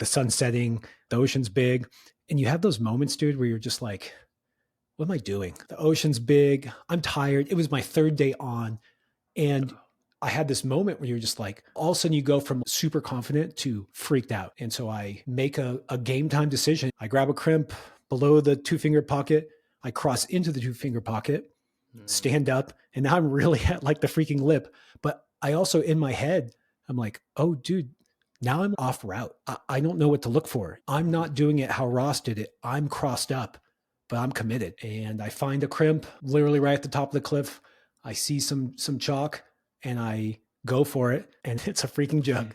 the sun's setting, the ocean's big. And you have those moments, dude, where you're just like, what am I doing? The ocean's big. I'm tired. It was my third day on. And I had this moment where you're just like, all of a sudden you go from super confident to freaked out. And so I make a game time decision. I grab a crimp below the 2-finger pocket. I cross into the 2-finger pocket, stand up, and now I'm really at like the freaking lip. But I also, in my head, I'm like, oh, dude, now I'm off route. I don't know what to look for. I'm not doing it how Ross did it. I'm crossed up, but I'm committed. And I find a crimp literally right at the top of the cliff. I see some chalk and I go for it, and it's a freaking jug.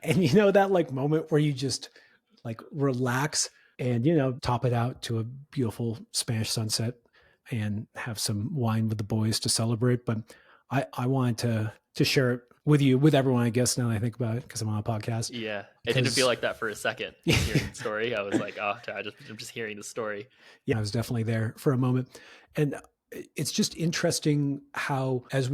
And you know that like moment where you just like relax and, you know, top it out to a beautiful Spanish sunset and have some wine with the boys to celebrate. But I wanted to share it with you, with everyone, I guess, now that I think about it, because I'm on a podcast. Yeah. It didn't feel like that for a second hearing the story. I was like, oh, I'm just hearing the story. Yeah, I was definitely there for a moment. And it's just interesting how as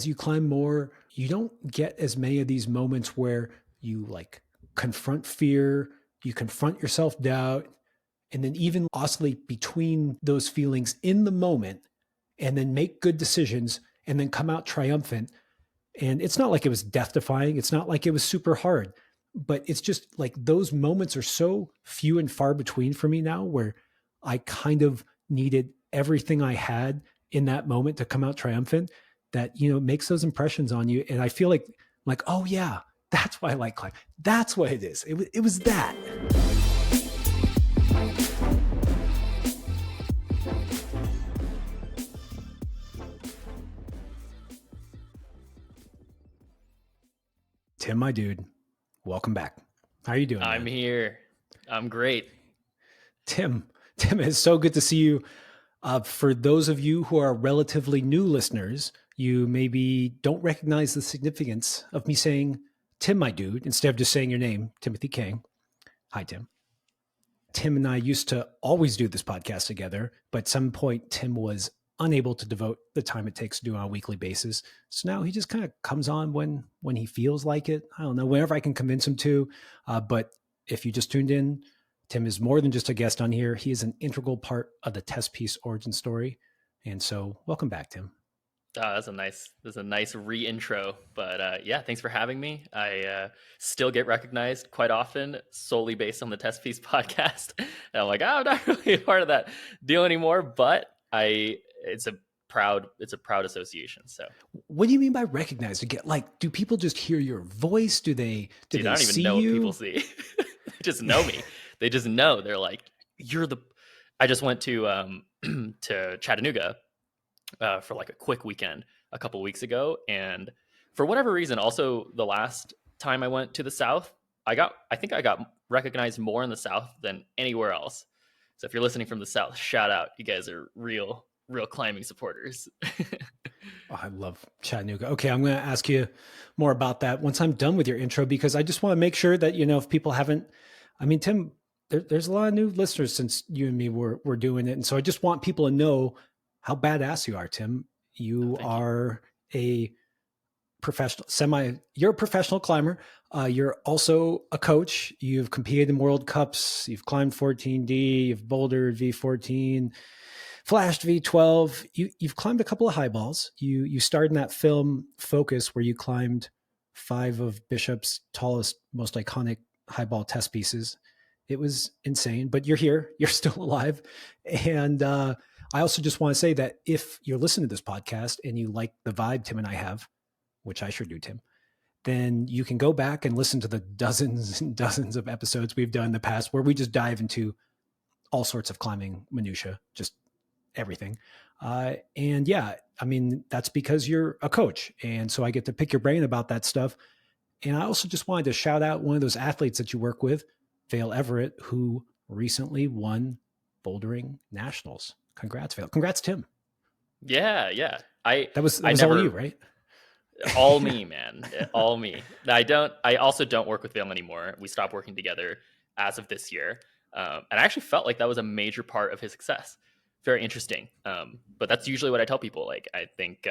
you climb more, you don't get as many of these moments where you like confront fear, you confront your self-doubt, and then even oscillate between those feelings in the moment and then make good decisions and then come out triumphant. And it's not like it was death defying. It's not like it was super hard, but it's just like those moments are so few and far between for me now, where I kind of needed everything I had in that moment to come out triumphant, that, you know, makes those impressions on you. And I feel like, oh yeah, that's why I like climbing. That's what it is. It was that. Tim, my dude, welcome back. How are you doing? I'm here. I'm great. Tim, it's so good to see you. For those of you who are relatively new listeners, you maybe don't recognize the significance of me saying Tim, my dude, instead of just saying your name, Timothy Kang. Hi, Tim. Tim and I used to always do this podcast together, but at some point, Tim was unable to devote the time it takes to do on a weekly basis. So now he just kind of comes on when he feels like it. I don't know, whenever I can convince him to. But if you just tuned in, Tim is more than just a guest on here. He is an integral part of the Testpiece origin story. And so welcome back, Tim. That's a nice re-intro, but yeah, thanks for having me. I still get recognized quite often solely based on the Testpiece podcast. And I'm like, I'm not really a part of that deal anymore, but it's a proud association. So what do you mean by recognized? To get like, do people just hear your voice? Do they I don't even know what people see. They just know me. They just know. They're like, I just went to to Chattanooga for like a quick weekend a couple weeks ago, and for whatever reason, also the last time I went to the South, I think I got recognized more in the South than anywhere else. So if you're listening from the South, shout out. You guys are real climbing supporters. Oh, I love Chattanooga. Okay, I'm going to ask you more about that once I'm done with your intro, because I just want to make sure that, you know, if people haven't, I mean, Tim, there's a lot of new listeners since you and me were doing it. And so I just want people to know how badass you are, Tim. You are a professional, you're a professional climber. You're also a coach. You've competed in World Cups. You've climbed 14D. You've bouldered V14, flashed V12. You've climbed a couple of high balls. You starred in that film Focus, where you climbed 5 of Bishop's tallest, most iconic high ball test pieces. It was insane, but you're here. You're still alive. And I also just want to say that if you're listening to this podcast and you like the vibe Tim and I have, which I sure do, Tim, then you can go back and listen to the dozens and dozens of episodes we've done in the past where we just dive into all sorts of climbing minutia, just everything. And yeah, I mean, that's because you're a coach. And so I get to pick your brain about that stuff. And I also just wanted to shout out one of those athletes that you work with, Vail Everett, who recently won bouldering nationals. Congrats, Vail. Congrats, Tim. Yeah. That was all you, right? All me, man. All me. I also don't work with Vail anymore. We stopped working together as of this year. And I actually felt like that was a major part of his success. Very interesting. But that's usually what I tell people. Like, I think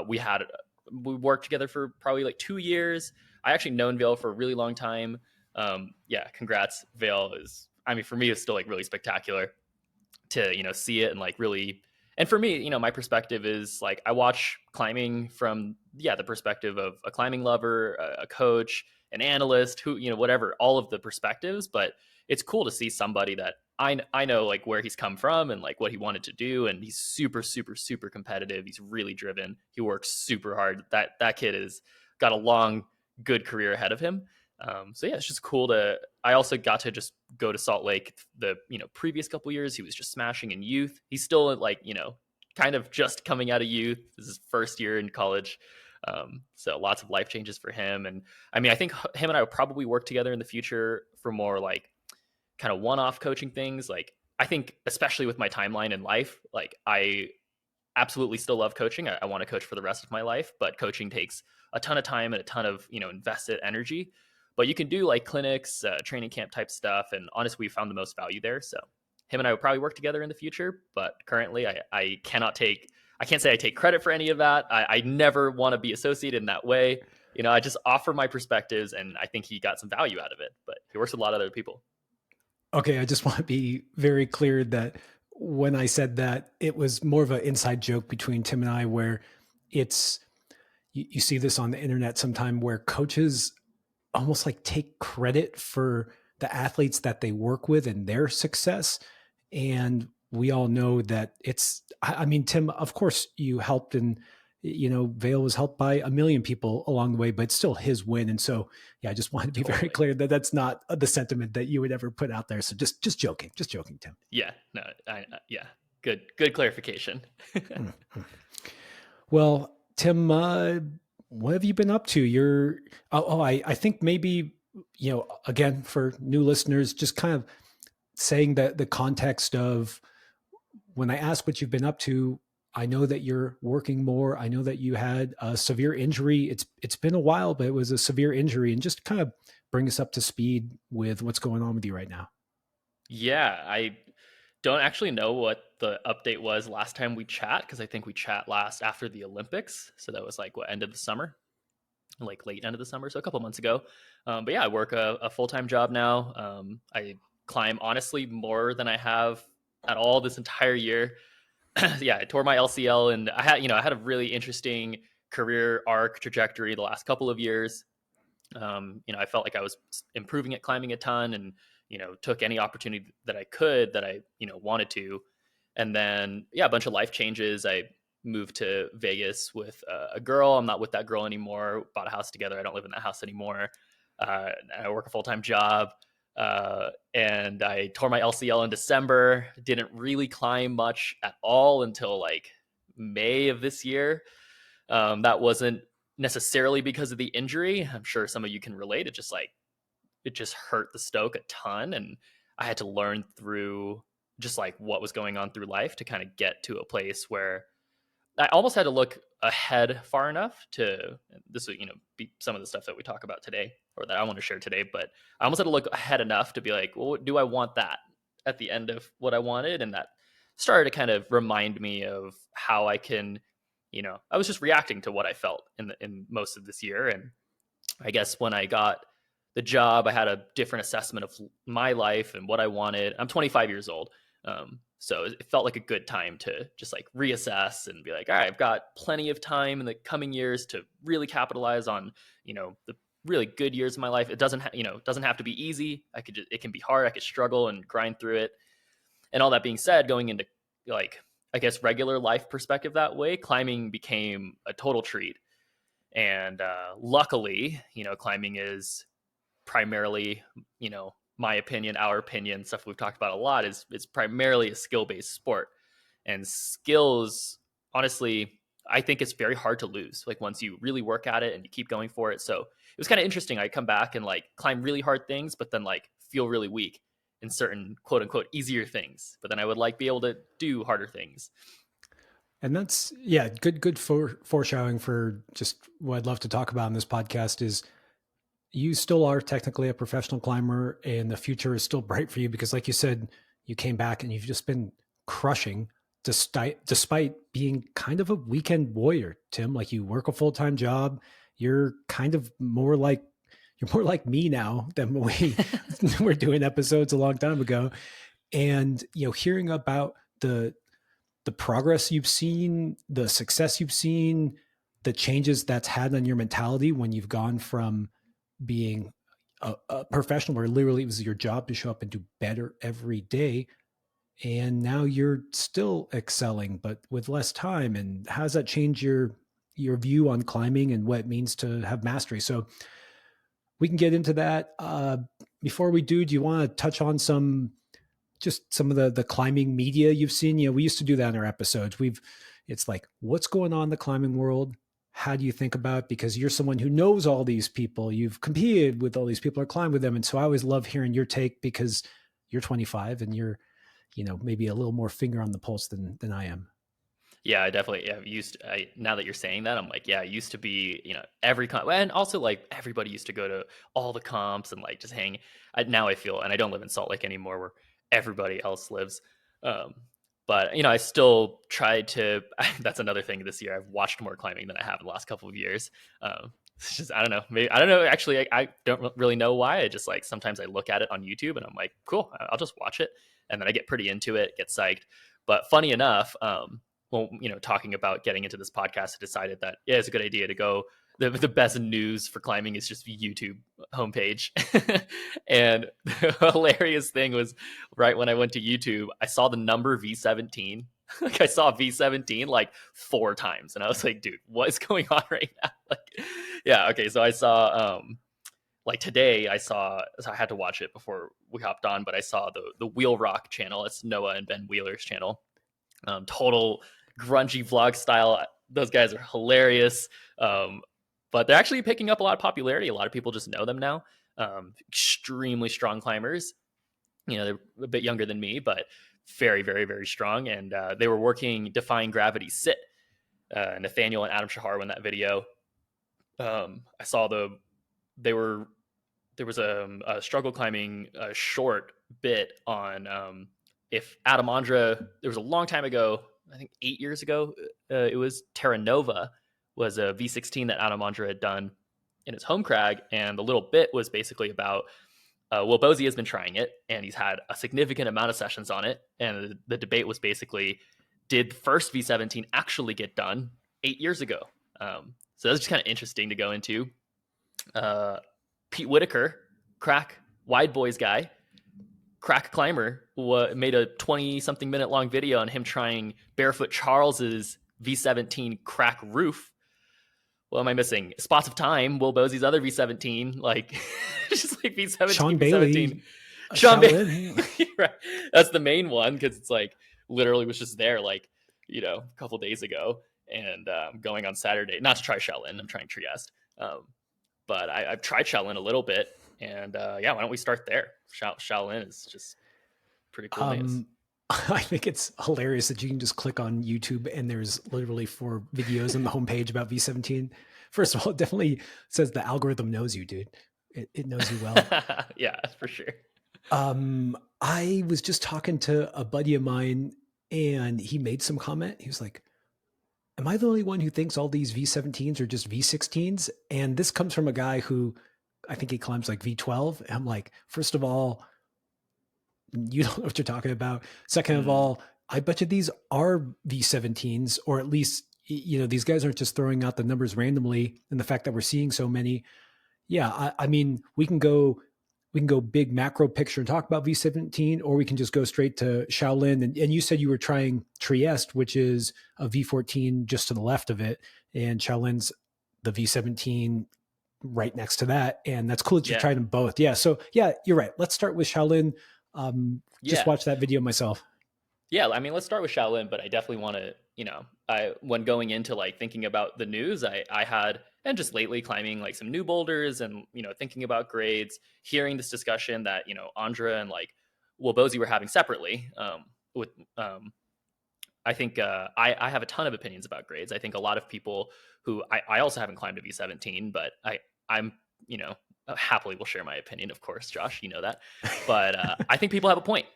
we worked together for probably like 2 years. I actually known Vail for a really long time. Yeah, congrats. Vale is, I mean, for me, it's still like really spectacular to, see it and like really. And for me, my perspective is like I watch climbing from, the perspective of a climbing lover, a coach, an analyst, who, whatever, all of the perspectives. But it's cool to see somebody that I know like where he's come from and like what he wanted to do, and he's super super super competitive. He's really driven. He works super hard. That kid has got a long good career ahead of him. So yeah, it's just cool to. I also got to just go to Salt Lake the previous couple years. He was just smashing in youth. He's still like kind of just coming out of youth. This is his first year in college. So lots of life changes for him. And I mean, I think him and I will probably work together in the future for more like kind of one-off coaching things. Like I think especially with my timeline in life, like I absolutely still love coaching. I want to coach for the rest of my life, but coaching takes a ton of time and a ton of invested energy. But you can do like clinics, training camp type stuff, and honestly, we found the most value there. So him and I will probably work together in the future. But currently, I cannot take. I can't say I take credit for any of that. I never want to be associated in that way. I just offer my perspectives, and I think he got some value out of it. But he works with a lot of other people. Okay, I just want to be very clear that when I said that, it was more of an inside joke between Tim and I, where it's you see this on the internet sometime where coaches almost like take credit for the athletes that they work with and their success. And we all know that I mean, Tim, of course you helped, and, Vale was helped by a million people along the way, but it's still his win. And so, yeah, I just wanted to be very Totally. clear that that's not the sentiment that you would ever put out there. So just joking, Tim. Yeah. No. Yeah. Good clarification. Mhm. Well, Tim, what have you been up to? I think maybe, again, for new listeners, just kind of saying that the context of when I ask what you've been up to, I know that you're working more. I know that you had a severe injury. It's been a while, but it was a severe injury, and just kind of bring us up to speed with what's going on with you right now. Yeah, I don't actually know what the update was last time we chat, because I think we chat last after the Olympics. So that was like what, end of the summer, like late end of the summer, so a couple months ago. But yeah, I work a full time job now. I climb honestly more than I have at all this entire year. Yeah, I tore my LCL, and I had a really interesting career arc trajectory the last couple of years. I felt like I was improving at climbing a ton, and took any opportunity that I could, that I wanted to. And then yeah, a bunch of life changes. I moved to Vegas with a girl. I'm not with that girl anymore. Bought a house together. I don't live in that house anymore. I work a full-time job. And I tore my LCL in December. Didn't really climb much at all until like May of this year. That wasn't necessarily because of the injury. I'm sure some of you can relate. It just hurt the stoke a ton, and I had to learn through just like what was going on through life to kind of get to a place where I almost had to look ahead far enough to, this would be some of the stuff that we talk about today, or that I want to share today. But I almost had to look ahead enough to be like, well, do I want that at the end of what I wanted? And that started to kind of remind me of how I can, I was just reacting to what I felt in most of this year. And I guess when I got the job, I had a different assessment of my life and what I wanted. I'm 25 years old. So it felt like a good time to just like reassess and be like, all right, I've got plenty of time in the coming years to really capitalize on, the really good years of my life. It doesn't have to be easy. It can be hard. I could struggle and grind through it. And all that being said, going into like, I guess, regular life perspective that way, climbing became a total treat. And luckily, climbing is primarily, my opinion, our opinion, stuff we've talked about a lot, is primarily a skill-based sport. And skills, honestly, I think it's very hard to lose, like once you really work at it and you keep going for it. So it was kind of interesting. I come back and like climb really hard things, but then like feel really weak in certain quote unquote easier things, but then I would like be able to do harder things. And that's, yeah, good foreshadowing for just what I'd love to talk about in this podcast is you still are technically a professional climber, and the future is still bright for you because, like you said, you came back and you've just been crushing despite being kind of a weekend warrior, Tim. Like, you work a full-time job. You're kind of more like you're more like me now than when we were doing episodes a long time ago. And, hearing about the progress you've seen, the success you've seen, the changes that's had on your mentality when you've gone from being a professional where literally it was your job to show up and do better every day. And now you're still excelling, but with less time. And how does that change your view on climbing and what it means to have mastery? So we can get into that. Before we do you want to touch on some of the climbing media you've seen? We used to do that in our episodes. It's like, what's going on in the climbing world? How do you think about it? Because you're someone who knows all these people. You've competed with all these people or climbed with them. And so I always love hearing your take because you're 25 and you're, maybe a little more finger on the pulse than I am. Yeah, I definitely now that you're saying that, I'm like, yeah, it used to be, every comp, and also like everybody used to go to all the comps and like just hang. Now I feel, and I don't live in Salt Lake anymore where everybody else lives. But I still tried to, that's another thing this year. I've watched more climbing than I have in the last couple of years. It's just, I don't know. Maybe, I don't know. Actually, I don't really know why. I just like, sometimes I look at it on YouTube and I'm like, cool, I'll just watch it. And then I get pretty into it, get psyched. But funny enough, well, talking about getting into this podcast, I decided that, yeah, it's a good idea to go. The best news for climbing is just YouTube homepage. And the hilarious thing was right when I went to YouTube, I saw the number V17. Like I saw V17 like 4 times. And I was like, dude, what is going on right now? Like, yeah, okay. So I saw like today so I had to watch it before we hopped on, but I saw the Wheel Rock channel. It's Noah and Ben Wheeler's channel. Total grungy vlog style. Those guys are hilarious. But they're actually picking up a lot of popularity. A lot of people just know them now. Extremely strong climbers. They're a bit younger than me, but very, very, very strong. And they were working Defying Gravity Sit. Nathaniel and Adam Shahar won that video. I saw there was a struggle climbing short bit on if Adam Ondra, there was a long time ago, I think 8 years ago, it was Terra Nova, was a V16 that Adam Ondra had done in his home crag. And the little bit was basically about, Will Bosey has been trying it and he's had a significant amount of sessions on it. And the debate was basically, did the first V17 actually get done 8 years ago? So that's just kind of interesting to go into. Pete Whitaker, crack wide boys guy, crack climber, made a 20-something minute long video on him trying Barefoot Charles's V17 crack roof. What am I missing? Spots of Time, Will Bosey's other V17, like just like V17, Sean V17. Bailey, Sean Bailey. Right. That's the main one because it's like literally was just there like, a couple days ago and going on Saturday. Not to try Shaolin, I'm trying Trieste. But I've tried Shaolin a little bit. And yeah, why don't we start there? Shaolin is just pretty cool news. I think it's hilarious that you can just click on YouTube and there's literally 4 videos on the homepage about V17. First of all, it definitely says the algorithm knows you, dude. It knows you well. Yeah, for sure. I was just talking to a buddy of mine and he made some comment. He was like, am I the only one who thinks all these V17s are just V16s? And this comes from a guy who I think he climbs like V12. And I'm like, first of all, you don't know what you're talking about. Second of all, I bet you these are V17s, or at least, these guys aren't just throwing out the numbers randomly. And the fact that we're seeing so many, yeah, I mean, we can go big macro picture and talk about V17, or we can just go straight to Shaolin. And you said you were trying Trieste, which is a V14 just to the left of it. And Shaolin's the V17 right next to that. And that's cool that you tried them both. Yeah. So yeah, you're right. Let's start with Shaolin. Just watch that video myself. Yeah. I mean, let's start with Shaolin, but I definitely want to, when going into like thinking about the news, I had, and just lately climbing like some new boulders and, thinking about grades, hearing this discussion that, Ondra and like Will Bosey were having separately, I think I have a ton of opinions about grades. I think a lot of people who I also haven't climbed a V17, but I'm, happily will share my opinion, of course, Josh, you know that. But I think people have a point.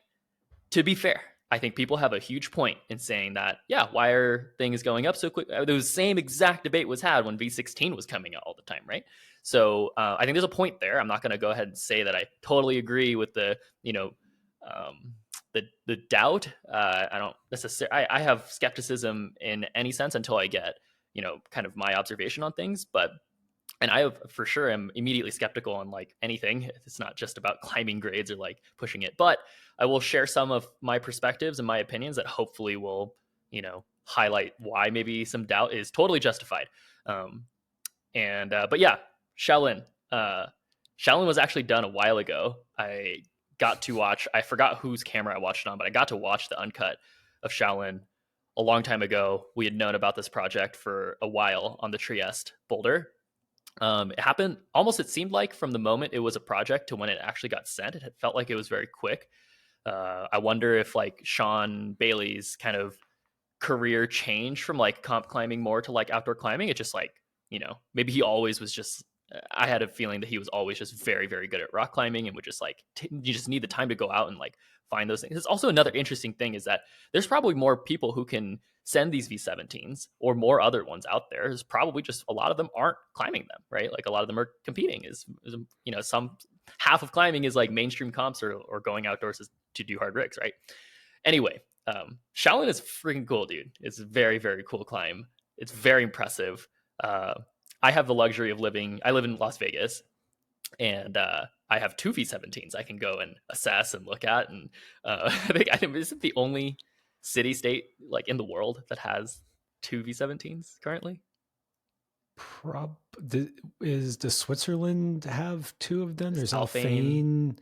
To be fair, I think people have a huge point in saying that, yeah, why are things going up so quick? The same exact debate was had when V16 was coming out all the time, right? So I think there's a point there. I'm not going to go ahead and say that I totally agree with the, um, the doubt. I don't necessarily. I have skepticism in any sense until I get, kind of my observation on things. But and I have, for sure am immediately skeptical on like anything. It's not just about climbing grades or like pushing it, but I will share some of my perspectives and my opinions that hopefully will, highlight why maybe some doubt is totally justified. Um, and but yeah, Shaolin. Uh, Shaolin was actually done a while ago. I got to watch. I forgot whose camera I watched it on, but I got to watch the uncut of Shaolin a long time ago. We had known about this project for a while on the Trieste boulder. It happened almost. It seemed like from the moment it was a project to when it actually got sent, it had felt like it was very quick. I wonder if like Sean Bailey's kind of career changed from like comp climbing more to like outdoor climbing. It just like, maybe he always was just, I had a feeling that he was always just very, very good at rock climbing and would just like, you just need the time to go out and like find those things. It's also another interesting thing is that there's probably more people who can send these V17s or more other ones out there. There's probably just a lot of them aren't climbing them, right? Like a lot of them are competing is some half of climbing is like mainstream comps or going outdoors to do hard rigs, right? Anyway, Shaolin is freaking cool, dude. It's a very, very cool climb. It's very impressive. Uh, I have the luxury of I live in Las Vegas, and I have two V17s I can go and assess and look at. And I think is it the only city state like in the world that has two V17s currently? Prob does Switzerland have two of them? Is There's Alphane? Alphane.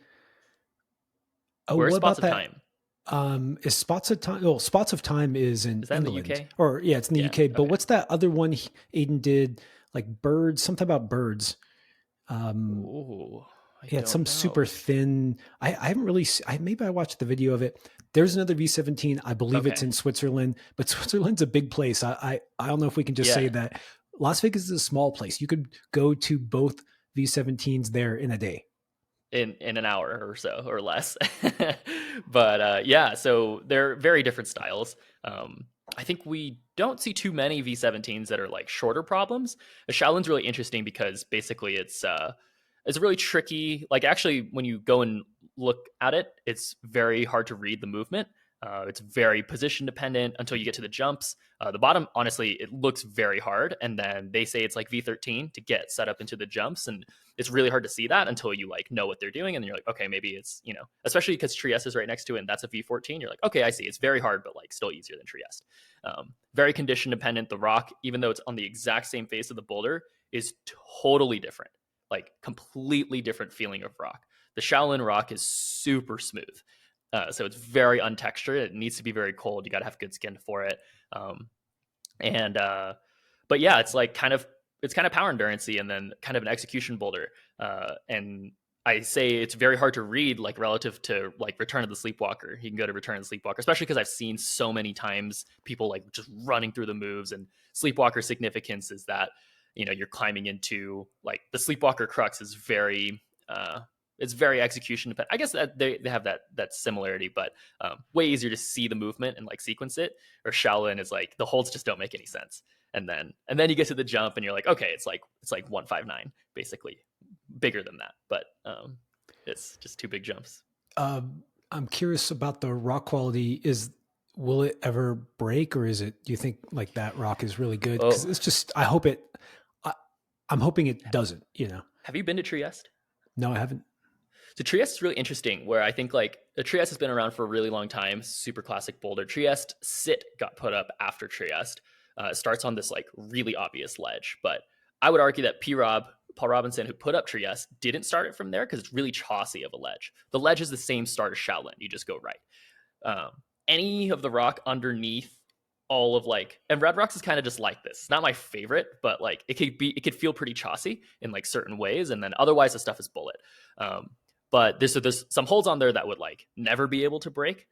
Oh, Where's what Spots about of that? Time? Is Spots of Time? Oh, Spots of Time is in Is that in the England, UK? or yeah, it's in the Yeah. UK. But Okay. what's that other one Aiden did? Like birds, something about birds. Um, Oh, I yeah, it's don't some super know. thin. I haven't really. Maybe I watched the video of it. There's another V17. I believe it's Okay. in Switzerland, but Switzerland's a big place. I don't know if we can just say Yeah. that Las Vegas is a small place. You could go to both V17s there in a day. In an hour or so or less. But yeah, so they're very different styles. I think we don't see too many V17s that are like shorter problems. The Shaolin's really interesting because basically it's really tricky. Like actually, when you go and look at it, it's very hard to read the movement. It's very position dependent until you get to the jumps. The bottom, honestly, it looks very hard, and then they say it's like V13 to get set up into the jumps, and it's really hard to see that until you like know what they're doing, and then you're like, okay, maybe it's especially because Trieste is right next to it, and that's a V14. You're like, okay, I see. It's very hard, but like still easier than Trieste. Very condition dependent. The rock, even though it's on the exact same face of the boulder, is totally different. Like completely different feeling of rock. The Shaolin rock is super smooth. So it's very untextured. It needs to be very cold. You got to have good skin for it. Um, and but yeah, it's kind of power endurance and then kind of an execution boulder. And I say it's very hard to read like relative to like Return of the Sleepwalker. You can go to Return of the Sleepwalker, especially because I've seen so many times people like just running through the moves. And Sleepwalker significance is that you're climbing into like the Sleepwalker crux is very it's very execution dependent. I guess that they have that similarity, but way easier to see the movement and like sequence it. Or Shaolin is like the holds just don't make any sense, and then you get to the jump and you're like, okay, it's like 159 basically, bigger than that, but it's just two big jumps. I'm curious about the rock quality. Will it ever break, or is it? Do you think like that rock is really good? Because Oh, it's just. I hope it. I, I'm hoping it doesn't. have you been to Trieste? No, I haven't. So Trieste is really interesting, where I think like the Trieste has been around for a really long time. Super classic boulder. Trieste Sit got put up after Trieste. It starts on this like really obvious ledge, but I would argue that Paul Robinson, who put up Trieste, didn't start it from there because it's really chossy of a ledge. The ledge is the same start as Shaolin. You just go right. Um, any of the rock underneath all of like, and Red Rocks is kind of just like this. It's not my favorite, but like it could feel pretty chossy in like certain ways, and then otherwise the stuff is bullet. Um, but there's some holds on there that would like never be able to break.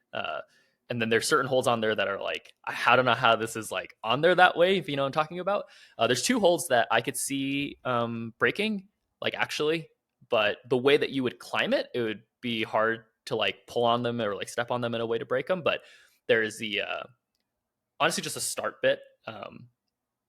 And then there's certain holds on there that are like, I don't know how this is like on there that way, if you know what I'm talking about. There's two holds that I could see breaking, like actually, but the way that you would climb it, it would be hard to like pull on them or like step on them in a way to break them. But there is the honestly just a start bit.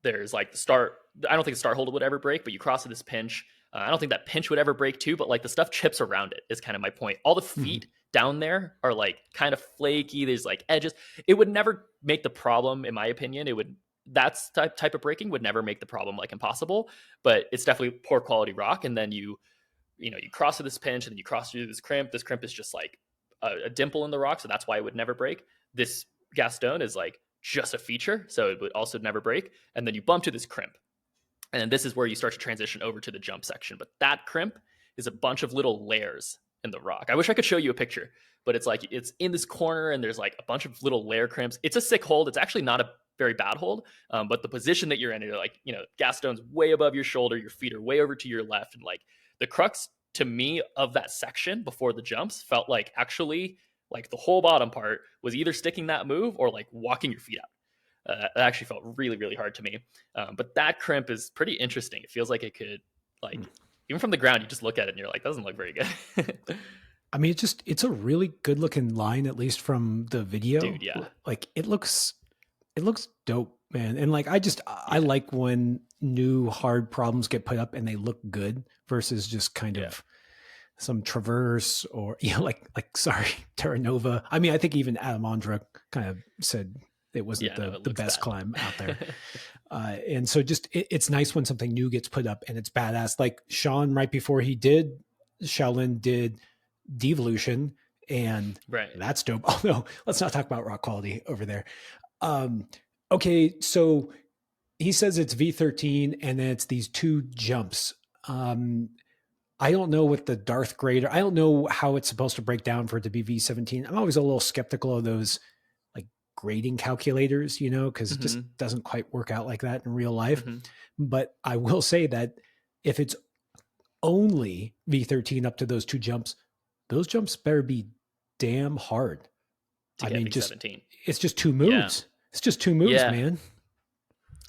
There's like the start. I don't think the start hold would ever break, but you cross to this pinch. I don't think that pinch would ever break too, but like the stuff chips around it is kind of my point. All the feet down there are like kind of flaky. There's like edges. It would never make the problem, in my opinion. It would That's type of breaking would never make the problem like impossible, but it's definitely poor quality rock. And then you cross through this pinch and then you cross through this crimp. This crimp is just like a dimple in the rock, so that's why it would never break. This Gaston is like just a feature, so it would also never break. And then you bump to this crimp, and this is where you start to transition over to the jump section. But that crimp is a bunch of little layers in the rock. I wish I could show you a picture, but it's like it's in this corner and there's like a bunch of little layer crimps. It's a sick hold. It's actually not a very bad hold, but the position that you're in, you're like, Gaston's way above your shoulder, your feet are way over to your left, and like the crux to me of that section before the jumps felt like actually like the whole bottom part was either sticking that move or like walking your feet out. It actually felt really, really hard to me. But that crimp is pretty interesting. It feels like it could, like, even from the ground, you just look at it and you're like, doesn't look very good. I mean, it's a really good looking line, at least from the video. Dude, yeah. Like it looks dope, man. And like, I like when new hard problems get put up and they look good versus just kind of some traverse or, sorry, Terra Nova. I mean, I think even Adam Ondra kind of said it wasn't the best climb out there. And so just, it's nice when something new gets put up and it's badass. Like Sean, right before Shaolin did Devolution, and that's dope. Although let's not talk about rock quality over there. Okay. So he says it's V13 and then it's these two jumps. I don't know what the Darth grader, I don't know how it's supposed to break down for it to be V17. I'm always a little skeptical of those like grading calculators, because it just doesn't quite work out like that in real life. But I will say that if it's only V13 up to those two jumps, those jumps better be damn hard. I mean, it's just two moves. Yeah. It's just two moves, man.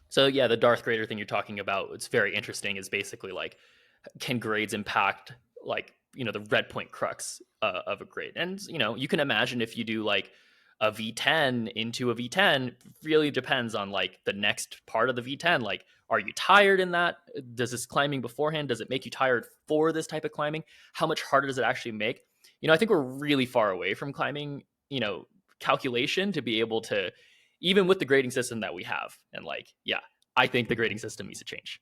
So yeah, the Darth grader thing you're talking about, it's very interesting, is basically like, can grades impact like, the red point crux of a grade? And, you can imagine if you do like a V10 into a V10, really depends on like the next part of the V10. Like, are you tired in that? Does this climbing beforehand, does it make you tired for this type of climbing? How much harder does it actually make? I think we're really far away from climbing, calculation to be able to, even with the grading system that we have. And like, I think the grading system needs to change.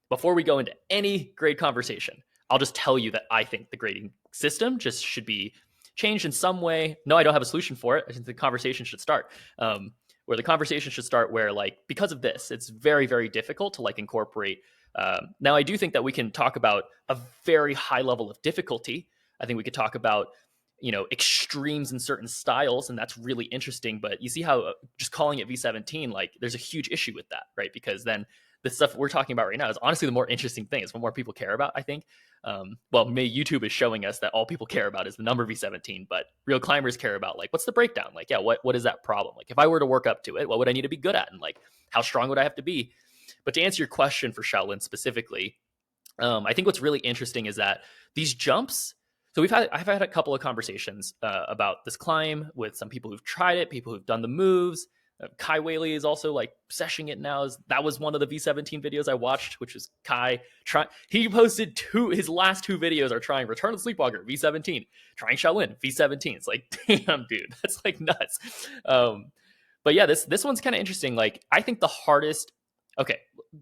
Before we go into any grade conversation, I'll just tell you that I think the grading system just should be changed in some way. No, I don't have a solution for it. I think the conversation should start where like, because of this, it's very, very difficult to like incorporate. Now I do think that we can talk about a very high level of difficulty. I think we could talk about, extremes in certain styles, and that's really interesting. But you see how just calling it V17, like there's a huge issue with that, right? Because then the stuff we're talking about right now is honestly the more interesting thing. It's what more people care about, I think. YouTube is showing us that all people care about is the number V17, but real climbers care about like, what's the breakdown? Like, what is that problem? Like, if I were to work up to it, what would I need to be good at? And like, how strong would I have to be? But to answer your question for Shaolin specifically, I think what's really interesting is that these jumps. So I've had a couple of conversations about this climb with some people who've tried it, people who've done the moves. Kai Whaley is also like seshing it now. That was one of the V17 videos I watched, which is Kai he posted his last two videos are trying Return of the Sleepwalker V17, trying Shaolin V17. It's like, damn, dude, that's like nuts. But yeah, this one's kind of interesting. Like, I think the hardest. Okay,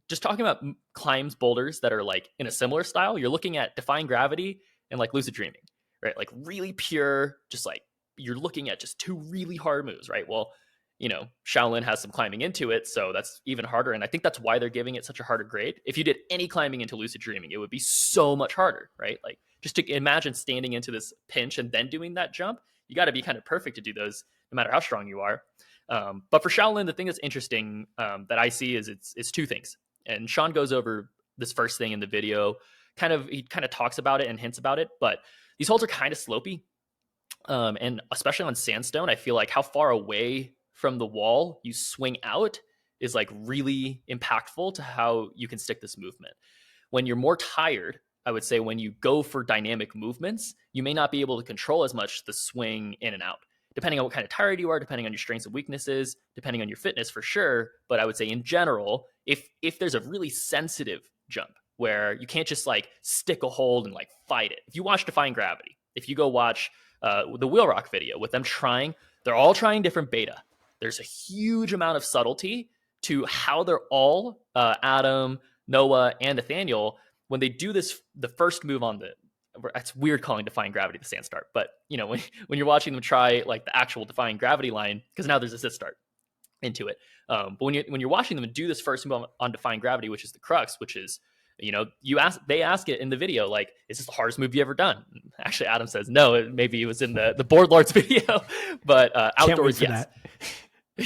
just talking about climbs, boulders that are like in a similar style. You're looking at Defying Gravity and like Lucid Dreaming, right? Like really pure, just like you're looking at just two really hard moves, right? Well, Shaolin has some climbing into it, so that's even harder. And I think that's why they're giving it such a harder grade. If you did any climbing into Lucid Dreaming, it would be so much harder, right? Like, just to imagine standing into this pinch and then doing that jump, you got to be kind of perfect to do those, no matter how strong you are. But for Shaolin, the thing that's interesting that I see is it's two things. And Sean goes over this first thing in the video. He kind of talks about it and hints about it, but these holds are kind of slopey. And especially on sandstone, I feel like how far away from the wall you swing out is like really impactful to how you can stick this movement. When you're more tired, I would say when you go for dynamic movements, you may not be able to control as much the swing in and out, depending on what kind of tired you are, depending on your strengths and weaknesses, depending on your fitness for sure. But I would say in general, if there's a really sensitive jump where you can't just like stick a hold and like fight it. If you watch Defying Gravity, if you go watch the Wheel Rock video with them trying, they're all trying different beta. There's a huge amount of subtlety to how they're all Adam, Noah, and Nathaniel when they do this. The first move on the, it's weird calling Defying Gravity the sand start, but you know when you're watching them try like the actual Defying Gravity line, because now there's a sit start into it. But when you're watching them do this first move on Defying Gravity, which is the crux, which is, you know, they ask it in the video, like, is this the hardest move you ever done? Actually, Adam says no. Maybe it was in the Board Lords video, but outdoors, yes.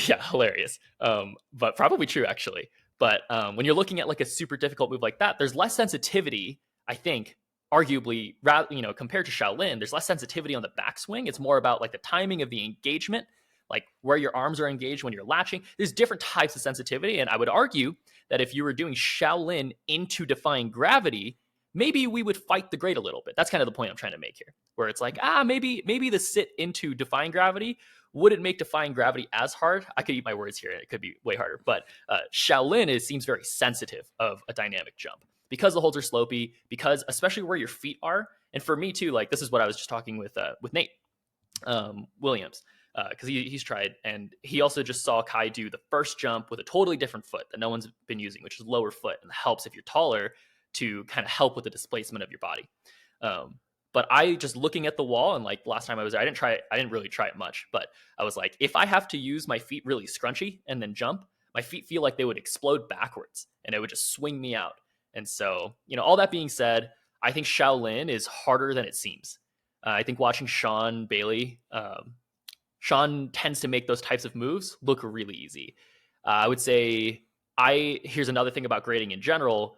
Yeah, hilarious. But probably true actually. But when you're looking at like a super difficult move like that, there's less sensitivity, I think, arguably, you know, compared to Shaolin. There's less sensitivity on the backswing. It's more about like the timing of the engagement, like where your arms are engaged when you're latching. There's different types of sensitivity. And I would argue that if you were doing Shaolin into Defying Gravity, maybe we would fight the grade a little bit. That's kind of the point I'm trying to make here, where it's like, maybe the sit into Defying Gravity wouldn't make Defying Gravity as hard. I could eat my words here. It could be way harder. But Shaolin seems very sensitive of a dynamic jump because the holds are slopey, because especially where your feet are. And for me too, like this is what I was just talking with Nate Williams, because he's tried, and he also just saw Kai do the first jump with a totally different foot that no one's been using, which is lower foot, and helps if you're taller to kind of help with the displacement of your body. But I just looking at the wall, and like last time I was there, I didn't really try it much, but I was like, if I have to use my feet really scrunchy and then jump, my feet feel like they would explode backwards and it would just swing me out. And so, you know, all that being said, I think Shaolin is harder than it seems. I think watching Sean Bailey, Sean tends to make those types of moves look really easy. I would say here's another thing about grading in general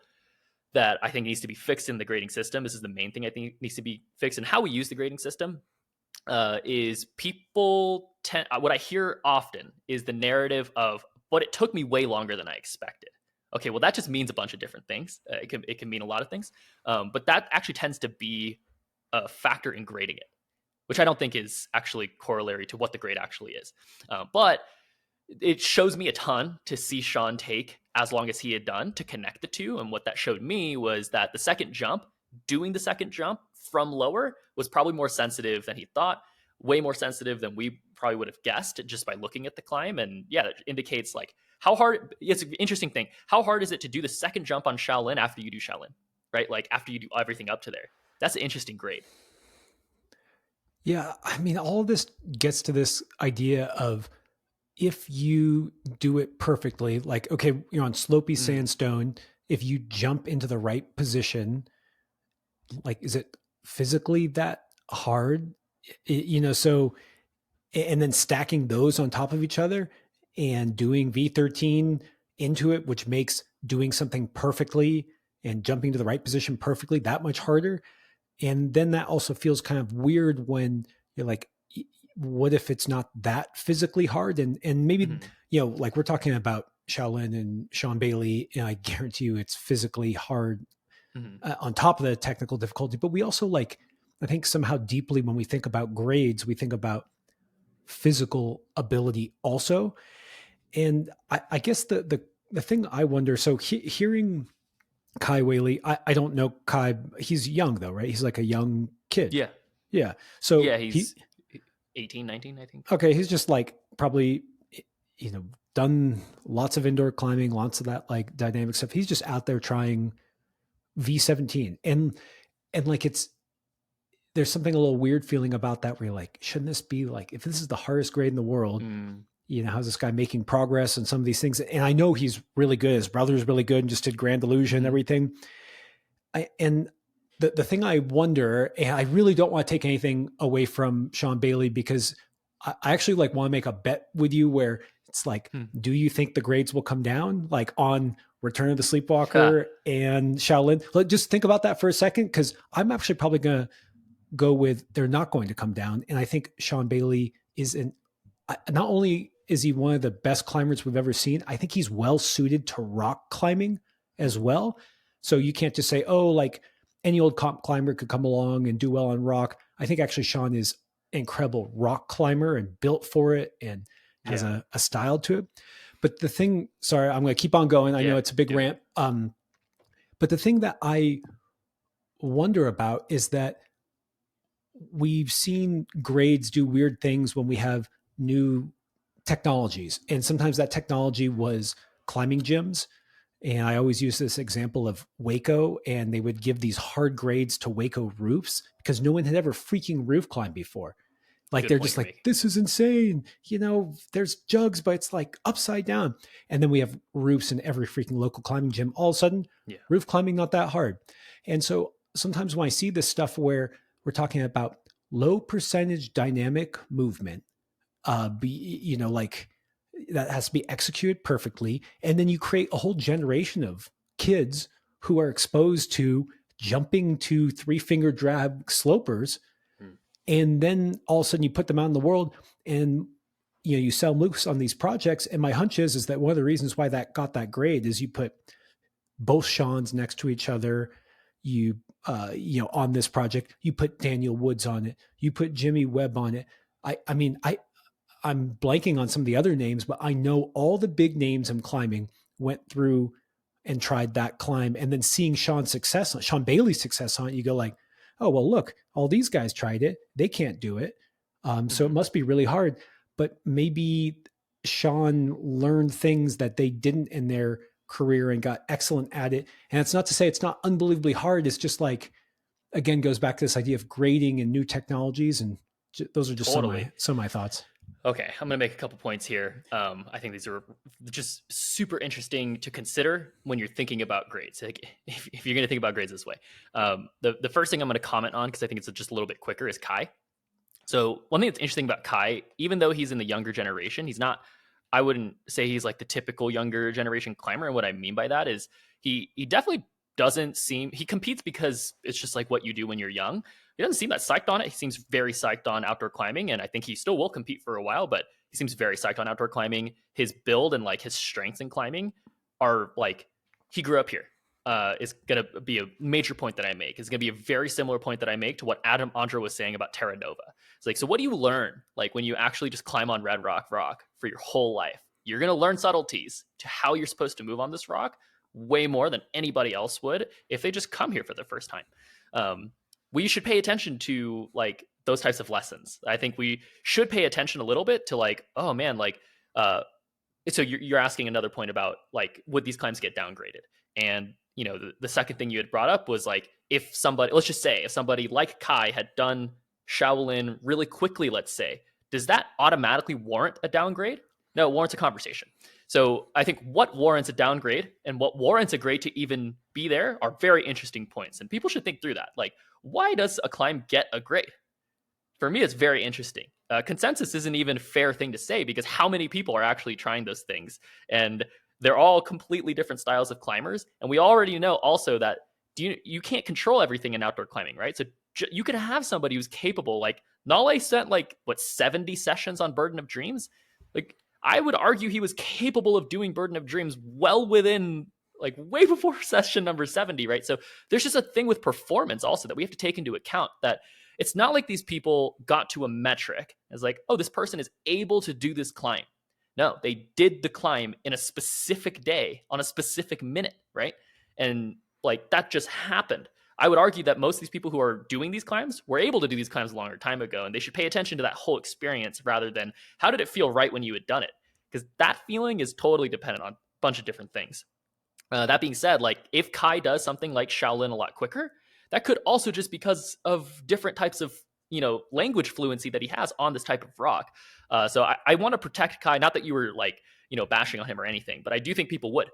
that I think needs to be fixed in the grading system. This is the main thing I think needs to be fixed in how we use the grading system. Is people what I hear often is the narrative of, but it took me way longer than I expected. Okay, well that just means a bunch of different things. It can mean a lot of things, but that actually tends to be a factor in grading it, which I don't think is actually corollary to what the grade actually is. But it shows me a ton to see Sean take as long as he had done to connect the two. And what that showed me was that doing the second jump from lower was probably more sensitive than he thought, way more sensitive than we probably would have guessed just by looking at the climb. And yeah, that indicates like how hard, it's an interesting thing. How hard is it to do the second jump on Shaolin after you do Shaolin, right? Like after you do everything up to there. That's an interesting grade. Yeah. I mean, all of this gets to this idea of, if you do it perfectly, like, okay, you're on slopey sandstone, if you jump into the right position, like, is it physically that hard? You know, so, and then stacking those on top of each other and doing V13 into it, which makes doing something perfectly and jumping to the right position perfectly that much harder. And then that also feels kind of weird when you're like, what if it's not that physically hard? And maybe, you know, like we're talking about Shaolin and Sean Bailey, and I guarantee you it's physically hard on top of the technical difficulty. But we also like, I think somehow deeply when we think about grades, we think about physical ability also. And I guess the thing I wonder, so hearing Kai Whaley, I don't know Kai, he's young though, right? He's like a young kid. Yeah. Yeah. So yeah, he's 18, 19, I think. Okay. He's just like probably, you know, done lots of indoor climbing, lots of that like dynamic stuff. He's just out there trying V17 and like, there's something a little weird feeling about that where you're like, shouldn't this be like, if this is the hardest grade in the world, you know, how's this guy making progress on some of these things? And I know he's really good. His brother's really good and just did Grand Illusion and everything. And the thing I wonder, and I really don't want to take anything away from Sean Bailey, because I actually like want to make a bet with you where it's like, do you think the grades will come down like on Return of the Sleepwalker and Shaolin? Just think about that for a second, because I'm actually probably going to go with they're not going to come down. And I think Sean Bailey is not only is he one of the best climbers we've ever seen, I think he's well suited to rock climbing as well. So you can't just say, oh, like any old comp climber could come along and do well on rock. I think actually Sean is an incredible rock climber and built for it and has a style to it. But the thing, sorry, I'm going to keep on going. I know it's a big rant. But the thing that I wonder about is that we've seen grades do weird things when we have new technologies. And sometimes that technology was climbing gyms. And I always use this example of Waco, and they would give these hard grades to Waco roofs because no one had ever freaking roof climbed before. Like Good they're point just you're like, making. this is insane. You know, there's jugs, but it's like upside down. And then we have roofs in every freaking local climbing gym. All of a sudden, Yeah. roof climbing not that hard. And so sometimes when I see this stuff where we're talking about low percentage dynamic movement, be like that has to be executed perfectly, and then you create a whole generation of kids who are exposed to jumping to three finger drag slopers, Mm. and then all of a sudden you put them out in the world, and you sell MOOCs on these projects. And my hunch is that one of the reasons why that got that grade is you put both Sean's next to each other. You on this project, you put Daniel Woods on it, you put Jimmy Webb on it. I'm blanking on some of the other names, but I know all the big names in climbing went through and tried that climb. And then seeing Sean Bailey's success on it, you go like, oh, well, look, all these guys tried it. They can't do it. So it Hmm. must be really hard. But maybe Sean learned things that they didn't in their career and got excellent at it. And it's not to say it's not unbelievably hard. It's just like, again, goes back to this idea of grading and new technologies. And those are just Totally. some of my thoughts. Okay, I'm going to make a couple points here. I think these are just super interesting to consider when you're thinking about grades. Like, if you're going to think about grades this way, the first thing I'm going to comment on, because I think it's just a little bit quicker, is Kai. So one thing that's interesting about Kai, even though he's in the younger generation, he's not. I wouldn't say he's like the typical younger generation climber. And what I mean by that is he definitely doesn't seem, he competes because it's just like what you do when you're young. He doesn't seem that psyched on it. He seems very psyched on outdoor climbing, and I think he still will compete for a while. But he seems very psyched on outdoor climbing. His build and like his strengths in climbing are like, he grew up here. Is going to be a major point that I make. It's going to be a very similar point that I make to what Adam Andra was saying about Terra Nova. It's like, so what do you learn like when you actually just climb on Red Rock for your whole life? You're going to learn subtleties to how you're supposed to move on this rock way more than anybody else would if they just come here for the first time. We should pay attention to like those types of lessons. I think we should pay attention a little bit to like, oh man, like, so you're asking another point about like, would these climbs get downgraded? And the second thing you had brought up was like, if somebody, let's just say, if somebody like Kai had done Shaolin really quickly, let's say, does that automatically warrant a downgrade? No, it warrants a conversation. So I think what warrants a downgrade and what warrants a grade to even be there are very interesting points. And people should think through that. Like, why does a climb get a grade? For me, it's very interesting. Consensus isn't even a fair thing to say because how many people are actually trying those things? And they're all completely different styles of climbers. And we already know also that you can't control everything in outdoor climbing, right? So you can have somebody who's capable, like Nale spent like, 70 sessions on Burden of Dreams? Like, I would argue he was capable of doing Burden of Dreams well within like way before session number 70, right? So there's just a thing with performance also that we have to take into account, that it's not like these people got to a metric as like, oh, this person is able to do this climb. No, they did the climb in a specific day on a specific minute, right? And like that just happened. I would argue that most of these people who are doing these climbs were able to do these climbs a longer time ago, and they should pay attention to that whole experience rather than how did it feel right when you had done it? Because that feeling is totally dependent on a bunch of different things. That being said, like if Kai does something like Shaolin a lot quicker, that could also just because of different types of language fluency that he has on this type of rock. So I want to protect Kai. Not that you were like bashing on him or anything, but I do think people would.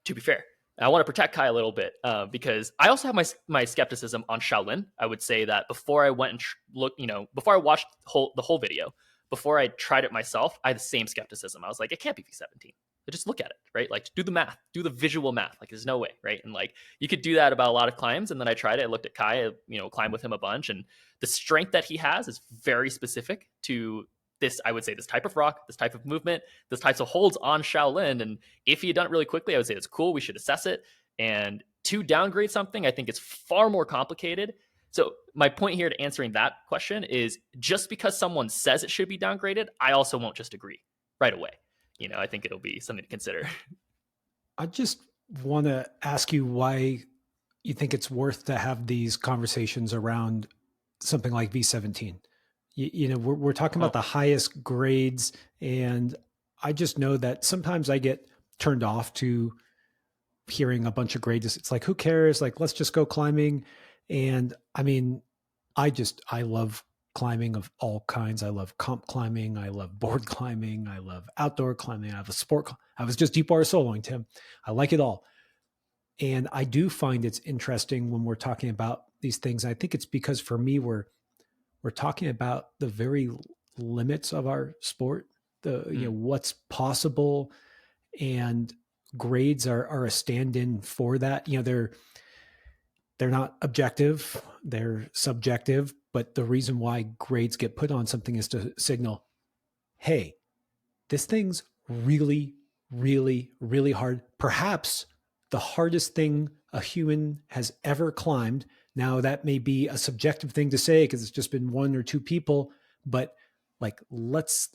To be fair, and I want to protect Kai a little bit because I also have my skepticism on Shaolin. I would say that before I went and before I watched the whole video, before I tried it myself, I had the same skepticism. I was like, it can't be V17. But just look at it, right? Like do the math, do the visual math. Like there's no way, right? And like you could do that about a lot of climbs. And then I tried it. I looked at Kai, climbed with him a bunch, and the strength that he has is very specific to this. I would say this type of rock, this type of movement, this types of holds on Shaolin. And if he had done it really quickly, I would say it's cool. We should assess it. And to downgrade something, I think it's far more complicated. So my point here to answering that question is just because someone says it should be downgraded, I also won't just agree right away. I think it'll be something to consider. I just want to ask you why you think it's worth to have these conversations around something like V17? We're talking about Oh, the highest grades, and I just know that sometimes I get turned off to hearing a bunch of grades. It's like, who cares? Like, let's just go climbing. And I mean, I love climbing of all kinds. I love comp climbing. I love board climbing. I love outdoor climbing. I have a sport. I was just deep water soloing, Tim. I like it all. And I do find it's interesting when we're talking about these things. I think it's because for me, we're talking about the very limits of our sport, the mm, what's possible, and grades are a stand-in for that. They're not objective, they're subjective, but the reason why grades get put on something is to signal, hey, this thing's really, really, really hard. Perhaps the hardest thing a human has ever climbed. Now, that may be a subjective thing to say because it's just been one or two people, but like let's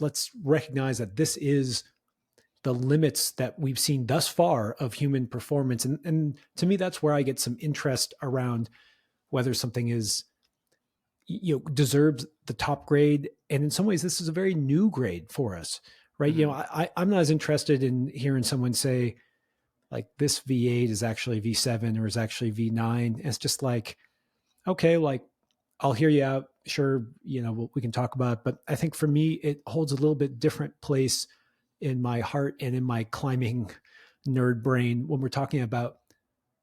recognize that this is the limits that we've seen thus far of human performance. And to me, that's where I get some interest around whether something is deserves the top grade. And in some ways, this is a very new grade for us, right? mhm. I'm not as interested in hearing someone say like this V8 is actually V7 or is actually V9. It's just like, okay, like I'll hear you out. Sure, we can talk about it. But I think for me, it holds a little bit different place in my heart and in my climbing nerd brain when we're talking about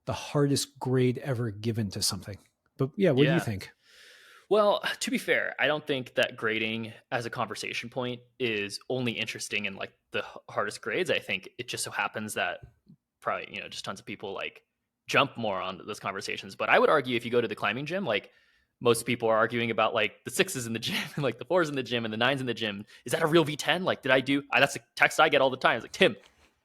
the hardest grade ever given to something. But yeah, what do you Yeah. think? Well, to be fair, I don't think that grading as a conversation point is only interesting in like the hardest grades. I think it just so happens that probably, just tons of people like jump more on those conversations. But I would argue if you go to the climbing gym, like most people are arguing about like the sixes in the gym and like the fours in the gym and the nines in the gym. Is that a real V10? Like, that's a text I get all the time. It's like, Tim,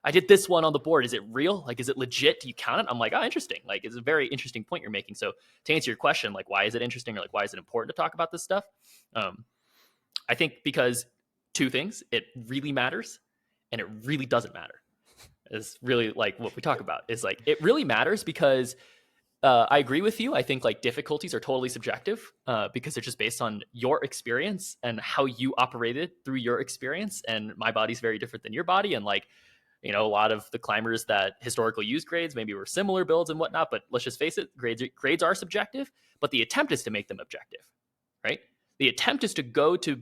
I did this one on the board. Is it real? Like, is it legit? Do you count it? I'm like, oh, interesting. Like, it's a very interesting point you're making. So to answer your question, like, why is it interesting or like, why is it important to talk about this stuff? Um, I think because two things, it really matters and it really doesn't matter. Is really like what we talk about is like, it really matters because I agree with you. I think like difficulties are totally subjective because they're just based on your experience and how you operated through your experience. And my body's very different than your body. And like, a lot of the climbers that historically use grades maybe were similar builds and whatnot. But let's just face it, grades are subjective. But the attempt is to make them objective, right? The attempt is to go to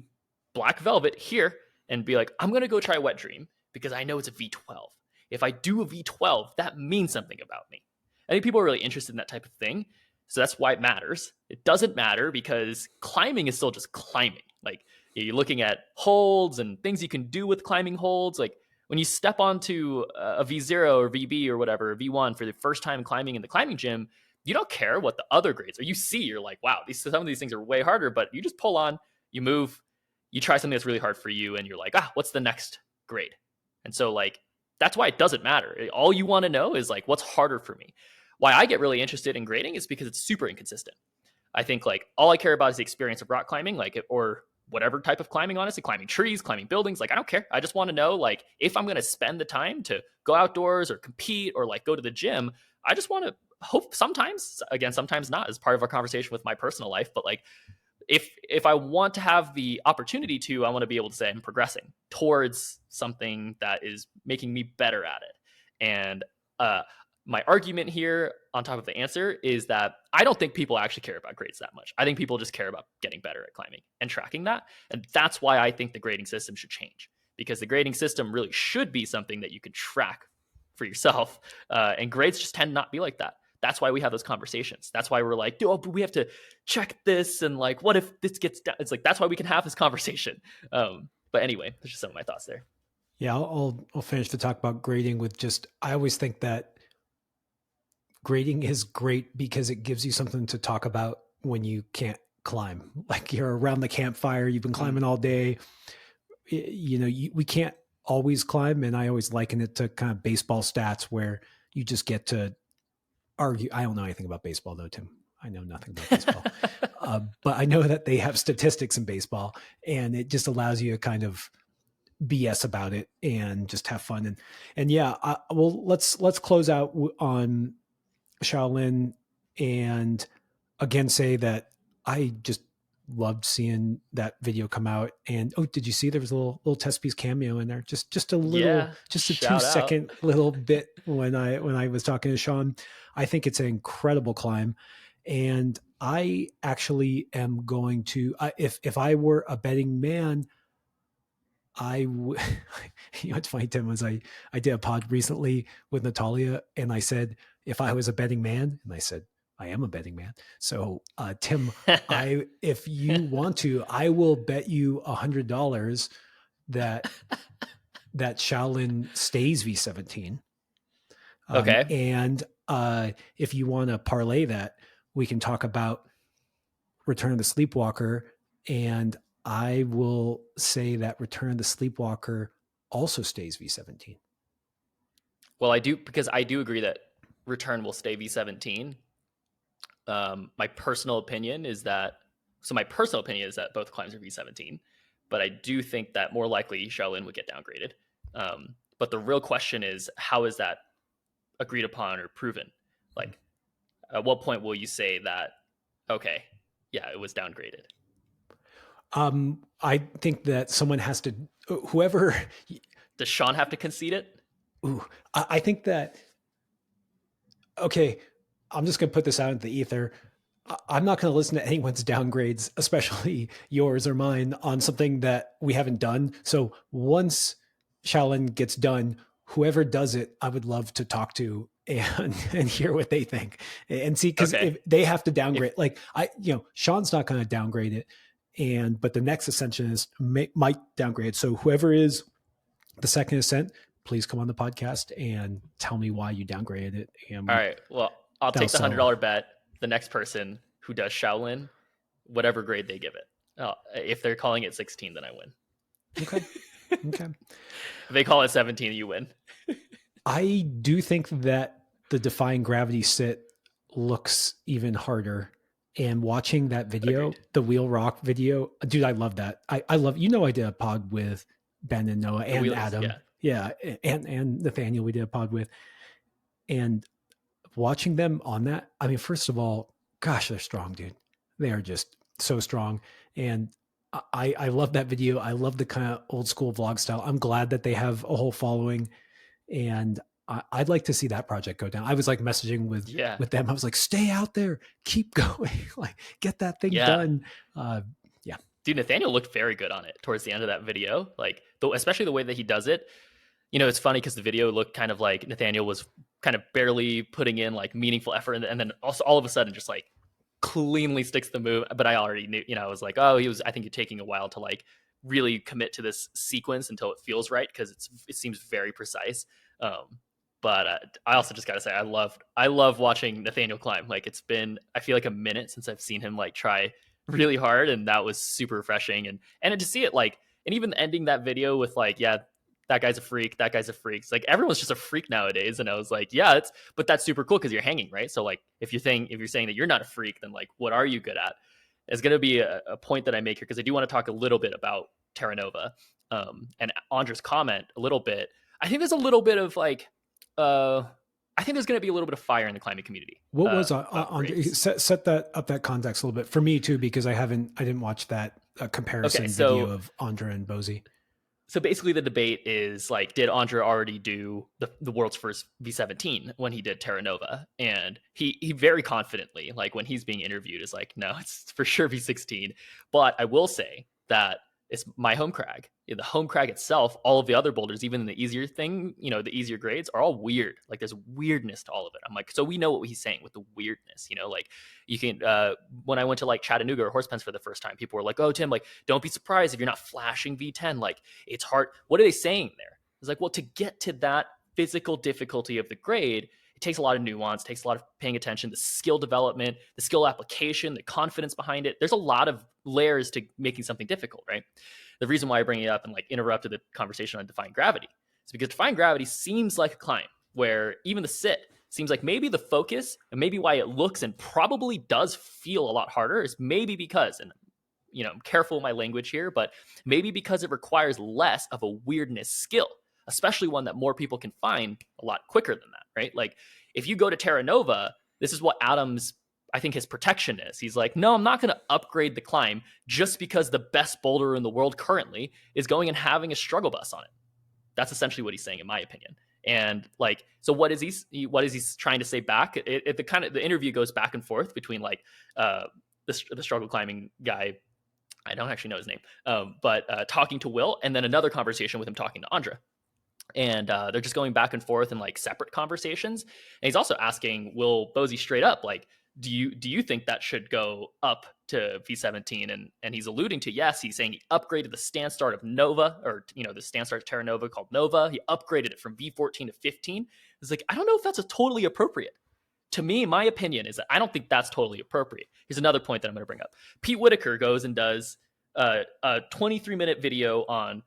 Black Velvet here and be like, I'm going to go try Wet Dream because I know it's a V12. If I do a V12, that means something about me. I think people are really interested in that type of thing. So that's why it matters. It doesn't matter because climbing is still just climbing. Like you're looking at holds and things you can do with climbing holds. Like when you step onto a V0 or VB or whatever, a V1 for the first time climbing in the climbing gym, you don't care what the other grades are. You see, you're like, wow, some of these things are way harder, but you just pull on, you move, you try something that's really hard for you, and you're like, what's the next grade? And so like that's why it doesn't matter. All you want to know is like what's harder for me. Why I get really interested in grading is because it's super inconsistent. I think like all I care about is the experience of rock climbing, like or whatever type of climbing, honestly, climbing trees, climbing buildings. Like I don't care. I just want to know like if I'm going to spend the time to go outdoors or compete or like go to the gym, I just want to hope sometimes, again, sometimes not as part of our conversation with my personal life, but like if I want to have the opportunity to, I want to be able to say I'm progressing towards something that is making me better at it. And my argument here, on top of the answer, is that I don't think people actually care about grades that much. I think people just care about getting better at climbing and tracking that. And that's why I think the grading system should change, because the grading system really should be something that you can track for yourself. And grades just tend not to be like that. That's why we have those conversations. That's why we're like, oh, but we have to check this. And like, what if this gets down? It's like, that's why we can have this conversation. But anyway, that's just some of my thoughts there. Yeah, I'll finish the talk about grading with just I always think that grading is great because it gives you something to talk about when you can't climb. Like you're around the campfire, you've been climbing all day. We can't always climb, and I always liken it to kind of baseball stats where you just get to argue. I don't know anything about baseball though, Tim. I know nothing about baseball, but I know that they have statistics in baseball, and it just allows you to kind of BS about it and just have fun. And yeah, well, let's close out on Shaolin. and again say that I just loved seeing that video come out. And oh, did you see there was a little Testpiece cameo in there? Just a little, Yeah, just a two shout out. second little bit when I was talking to Sean. I think it's an incredible climb, and I actually am going to if I were a betting man, I would. You know, it's funny, Tim, was I did a pod recently with Natalia, and I said if I was a betting man, and I said I am a betting man. So, Tim, I if you want to, I will bet you $100 that Shaolin stays V17. Okay. And if you want to parlay that, we can talk about Return of the Sleepwalker, and I will say that Return of the Sleepwalker also stays V17. Well, I do, because I do agree that Return will stay V17. My personal opinion is that both climbs are V17, but I do think that more likely Shaolin would get downgraded. But the real question is, how is that agreed upon or proven? Like, at what point will you say that, okay, yeah, it was downgraded? I think that someone has to, whoever. Does Sean have to concede it? Ooh, I think that. Okay, I'm just going to put this out into the ether. I'm not going to listen to anyone's downgrades, especially yours or mine, on something that we haven't done. So once Shaolin gets done, whoever does it, I would love to talk to and hear what they think and see, because Okay. if they have to downgrade, If like Sean's not going to downgrade it, but the next ascensionist might downgrade it. So whoever is the second ascent, please come on the podcast and tell me why you downgraded it. All And right, well, I'll that'll take the sell. $100 bet. The next person who does Shaolin, whatever grade they give it. If they're calling it 16, then I win. Okay. Okay. If they call it 17, you win. I do think that the Defying Gravity sit looks even harder. And watching that video, Agreed. the Wheel Rock video, dude, I love that. I love, I did a pod with Ben and Noah The and wheelies, Adam. yeah. Yeah. And Nathaniel, we did a pod with. And watching them on that, I mean, first of all, gosh, they're strong, dude. They are just so strong. And I love that video. I love the kind of old school vlog style. I'm glad that they have a whole following, and I'd like to see that project go down. I was like messaging Yeah. with them. I was like, stay out there, keep going, like get that thing Yeah. done. Yeah. Dude, Nathaniel looked very good on it towards the end of that video. Like, especially the way that he does it. It's funny because the video looked kind of like Nathaniel was kind of barely putting in like meaningful effort, and then also all of a sudden just like cleanly sticks the move. But I already knew, I was like, oh, I think you're taking a while to like really commit to this sequence until it feels right, because it seems very precise. But I also just gotta say, I love watching Nathaniel climb. Like, it's been, I feel like, a minute since I've seen him like try really hard, and that was super refreshing. And to see it, like, and even ending that video with like, yeah, that guy's a freak, that guy's a freak. It's like everyone's just a freak nowadays. And I was like, yeah, but that's super cool because you're hanging, right? So like, if you're saying that you're not a freak, then like, what are you good at? Is going to be a point that I make here, because I do want to talk a little bit about Terra Nova, and Andre's comment a little bit. I think there's a little bit of like, I think there's going to be a little bit of fire in the climate community. What was about on grades. set that up, that context a little bit for me too, because I didn't watch that comparison Okay, video of Andra and Bozy. So basically the debate is like, did Andre already do the world's first V17 when he did Terra Nova? And he very confidently, like when he's being interviewed, is like, no, it's for sure V16. But I will say that it's my home crag. The home crag itself, all of the other boulders, even the easier thing, the easier grades are all weird. Like, there's weirdness to all of it. I'm like, so we know what he's saying with the weirdness, like you can, when I went to like Chattanooga or Horsepens for the first time, people were like, oh, Tim, like, don't be surprised if you're not flashing V10. Like, it's hard. What are they saying there? It's like, well, to get to that physical difficulty of the grade, it takes a lot of nuance, takes a lot of paying attention, the skill development, the skill application, the confidence behind it. There's a lot of layers to making something difficult, right? The reason why I bring it up and like interrupted the conversation on Defying Gravity is because Defying Gravity seems like a climb where even the sit seems like maybe the focus, and maybe why it looks and probably does feel a lot harder, is maybe because, and I'm careful with my language here, but maybe because it requires less of a weirdness skill, especially one that more people can find a lot quicker than that, right? Like, if you go to Terra Nova, this is what Adam's I think his protection is. He's like, no, I'm not going to upgrade the climb just because the best boulder in the world currently is going and having a struggle bus on it. That's essentially what he's saying, in my opinion. And like, so what is he trying to say back? The interview goes back and forth between like the struggle climbing guy. I don't actually know his name, but talking to Will, and then another conversation with him talking to Andra. And they're just going back and forth in like separate conversations. And he's also asking Will Bosey straight up, like, do you think that should go up to V17? And he's alluding to, yes, he's saying he upgraded the stand start of Nova, or the stand start of Terra Nova called Nova. He upgraded it from V14 to 15. It's like, I don't know if that's a totally appropriate. To me, my opinion is that I don't think that's totally appropriate. Here's another point that I'm going to bring up. Pete Whitaker goes and does a 23-minute video on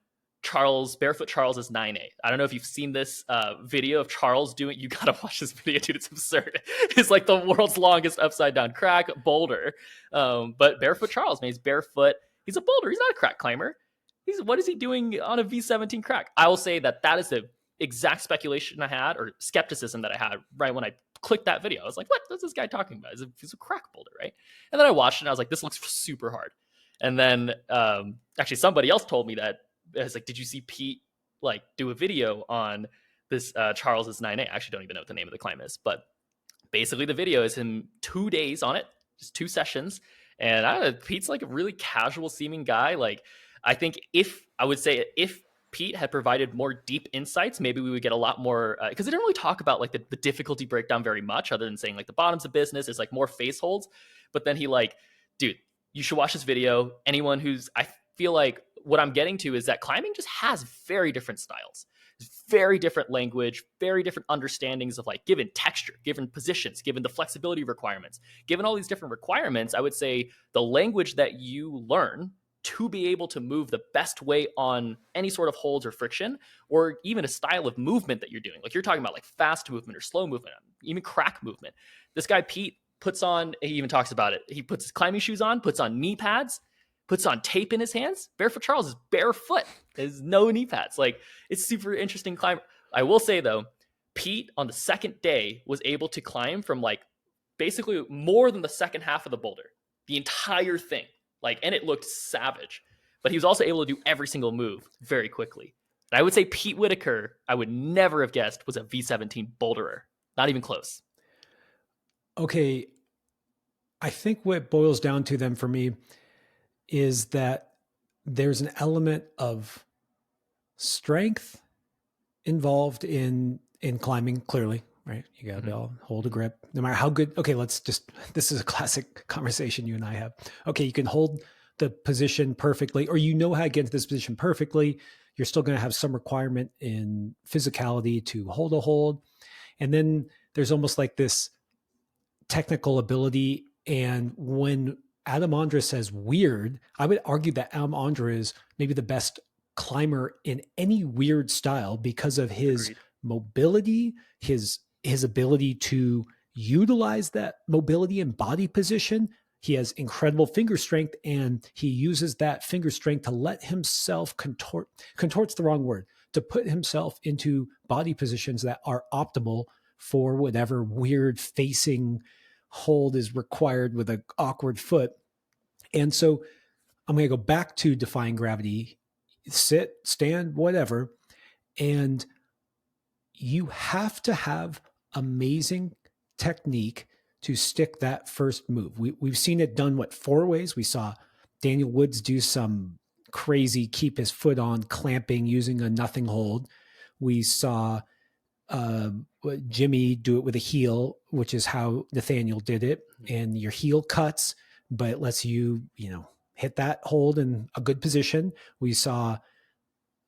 Barefoot Charles's 9A. I don't know if you've seen this video of Charles doing. You gotta watch this video, dude. It's absurd. It's like the world's longest upside down crack boulder. But Barefoot Charles, man, he's barefoot. He's a boulder. He's not a crack climber. What is he doing on a V17 crack? I will say that is the exact speculation I had, or skepticism that I had right when I clicked that video. I was like, what's this guy talking about? He's a crack boulder, right? And then I watched it and I was like, this looks super hard. And then actually somebody else told me that. I was like, did you see Pete like do a video on this Charles's 9A? I actually don't even know what the name of the climb is, but basically the video is him 2 days on it, just 2 sessions. And I don't know, Pete's like a really casual seeming guy. Like, I think if Pete had provided more deep insights, maybe we would get a lot more, because they didn't really talk about like the difficulty breakdown very much, other than saying like the bottoms of business is like more face holds. But then he like, dude, you should watch this video. Anyone I feel like what I'm getting to is that climbing just has very different styles, very different language, very different understandings of like given texture, given positions, given the flexibility requirements, given all these different requirements. I would say the language that you learn to be able to move the best way on any sort of holds or friction, or even a style of movement that you're doing. Like you're talking about like fast movement or slow movement, even crack movement. This guy, Pete, he even talks about it. He puts his climbing shoes on, puts on knee pads, puts on tape in his hands. Barefoot Charles is barefoot. There's no knee pads. Like, it's super interesting climb. I will say though, Pete on the second day was able to climb from like basically more than the second half of the boulder, the entire thing. Like, and it looked savage, but he was also able to do every single move very quickly. And I would say Pete Whitaker, I would never have guessed, was a V17 boulderer. Not even close. Okay. I think what it boils down to then for me is that there's an element of strength involved in climbing, clearly, right? You got to be able to hold a grip no matter how good. Okay, this is a classic conversation you and I have. Okay, you can hold the position perfectly, or how to get into this position perfectly. You're still going to have some requirement in physicality to hold a hold. And then there's almost like this technical ability. And when Adam Ondra says weird, I would argue that Adam Ondra is maybe the best climber in any weird style because of his Agreed. mobility, his ability to utilize that mobility and body position. He has incredible finger strength, and he uses that finger strength to let himself contort's the wrong word, to put himself into body positions that are optimal for whatever weird facing hold is required with an awkward foot. And so I'm going to go back to defying gravity, sit, stand, whatever. And you have to have amazing technique to stick that first move. We've seen it done, 4 ways? We saw Daniel Woods do some crazy keep his foot on clamping using a nothing hold. We saw Jimmy do it with a heel, which is how Nathaniel did it. And your heel cuts, but it lets you, hit that hold in a good position. We saw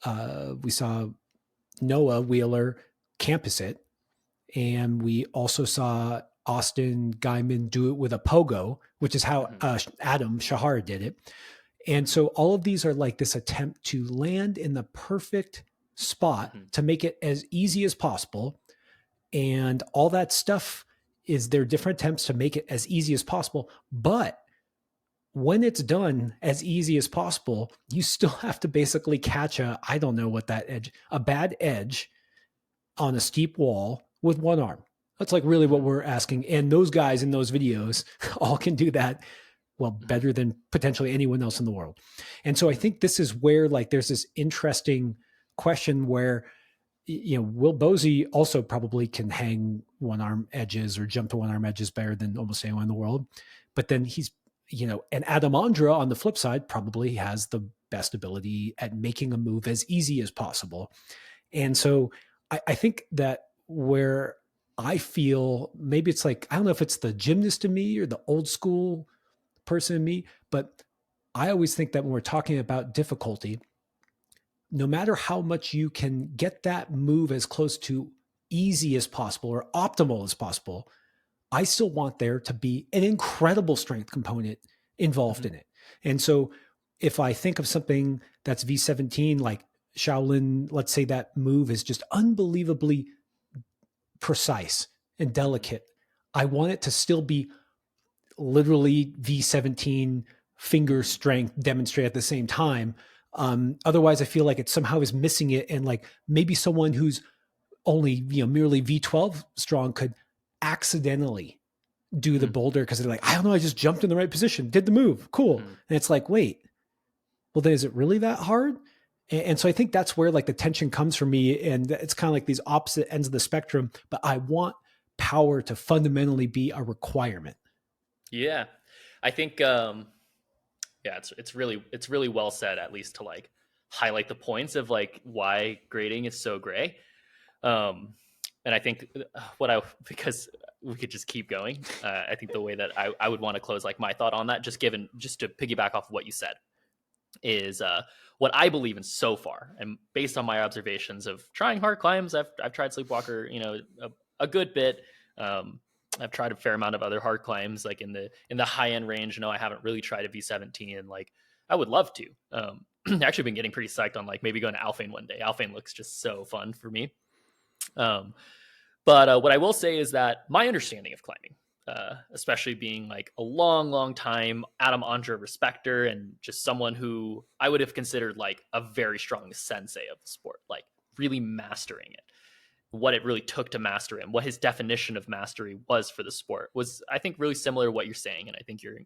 Noah Wheeler campus it. And we also saw Austin Guyman do it with a pogo, which is how Adam Shahar did it. And so all of these are like this attempt to land in the perfect spot to make it as easy as possible. And all that stuff is their different attempts to make it as easy as possible. But when it's done as easy as possible, you still have to basically catch a bad edge on a steep wall with one arm. That's like really what we're asking. And those guys in those videos all can do that well Mhm. better than potentially anyone else in the world. And so I think this is where like there's this interesting question where Will Bosey also probably can hang one arm edges or jump to one arm edges better than almost anyone in the world. But then and Adam Ondra on the flip side probably has the best ability at making a move as easy as possible. And so I think that where I feel maybe it's like, I don't know if it's the gymnast in me or the old school person in me, but I always think that when we're talking about difficulty, no matter how much you can get that move as close to easy as possible or optimal as possible, I still want there to be an incredible strength component involved Mhm. in it. And so if I think of something that's V17, like Shaolin, let's say that move is just unbelievably precise and Mhm. delicate. I want it to still be literally V17 finger Mhm. strength demonstrated at the same time. Otherwise, I feel like it somehow is missing it. And like maybe someone who's only, merely V12 strong could accidentally do the Mhm. boulder because they're like, I don't know, I just jumped in the right position, did the move, cool. Mhm. And it's like, wait, well, then is it really that hard? And so I think that's where like the tension comes for me. And it's kind of like these opposite ends of the spectrum, but I want power to fundamentally be a requirement. Yeah. I think yeah, it's really well said, at least to like highlight the points of like why grading is so gray. Um and I think what I because we could just keep going. I think the way that I would want to close like my thought on that, just to piggyback off of what you said, is what I believe in so far, and based on my observations of trying hard climbs. I've tried Sleepwalker, a good bit. Um, I've tried a fair amount of other hard climbs, like in the high end range. I haven't really tried a V17, and like I would love to. Actually, been getting pretty psyched on like maybe going to Alphane one day. Alphane looks just so fun for me. Um, but what I will say is that my understanding of climbing, especially being like a long, long time Adam Ondra respecter and just someone who I would have considered like a very strong sensei of the sport, like really mastering it, what it really took to master him, what his definition of mastery was for the sport was, I think, really similar to what you're saying. And I think you're,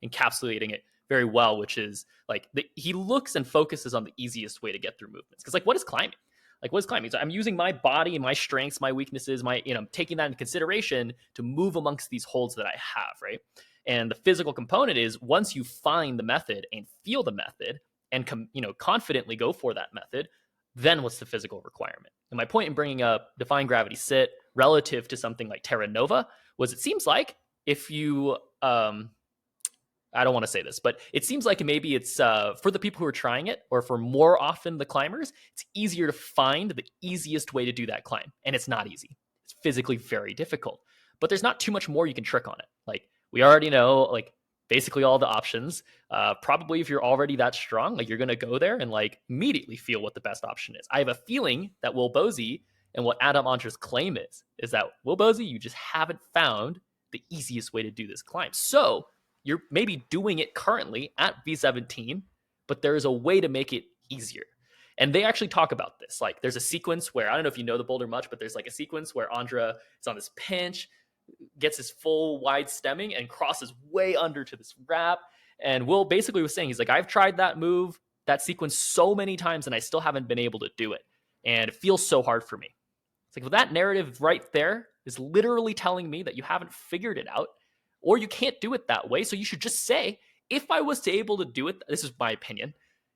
encapsulating it very well, which is like he looks and focuses on the easiest way to get through movements. Because like, what is climbing? Like, what is climbing? So I'm using my body and my strengths, my weaknesses, taking that into consideration to move amongst these holds that I have, right? And the physical component is once you find the method and feel the method and confidently go for that method, then what's the physical requirement? And my point in bringing up Defying Gravity Sit relative to something like Terra Nova was it seems like if you I don't want to say this, but it seems like maybe it's for the people who are trying it, or for more often the climbers, it's easier to find the easiest way to do that climb. And it's not easy. It's physically very difficult. But there's not too much more you can trick on it. Like we already know, like basically all the options. Probably if you're already that strong, like you're gonna go there and like immediately feel what the best option is. I have a feeling that Will Bosey and what Adam Ontra's claim is that Will Bosey, you just haven't found the easiest way to do this climb. So you're maybe doing it currently at V17, but there is a way to make it easier. And they actually talk about this. Like there's a sequence where I don't know if you know the boulder much, but there's like a sequence where Andra is on this pinch, gets his full wide stemming and crosses way under to this wrap. And Will basically was saying, he's like, I've tried that move, that sequence so many times, and I still haven't been able to do it. And it feels so hard for me. It's like, well, that narrative right there is literally telling me that you haven't figured it out or you can't do it that way. So you should just say, if I was to able to do it, this is my opinion.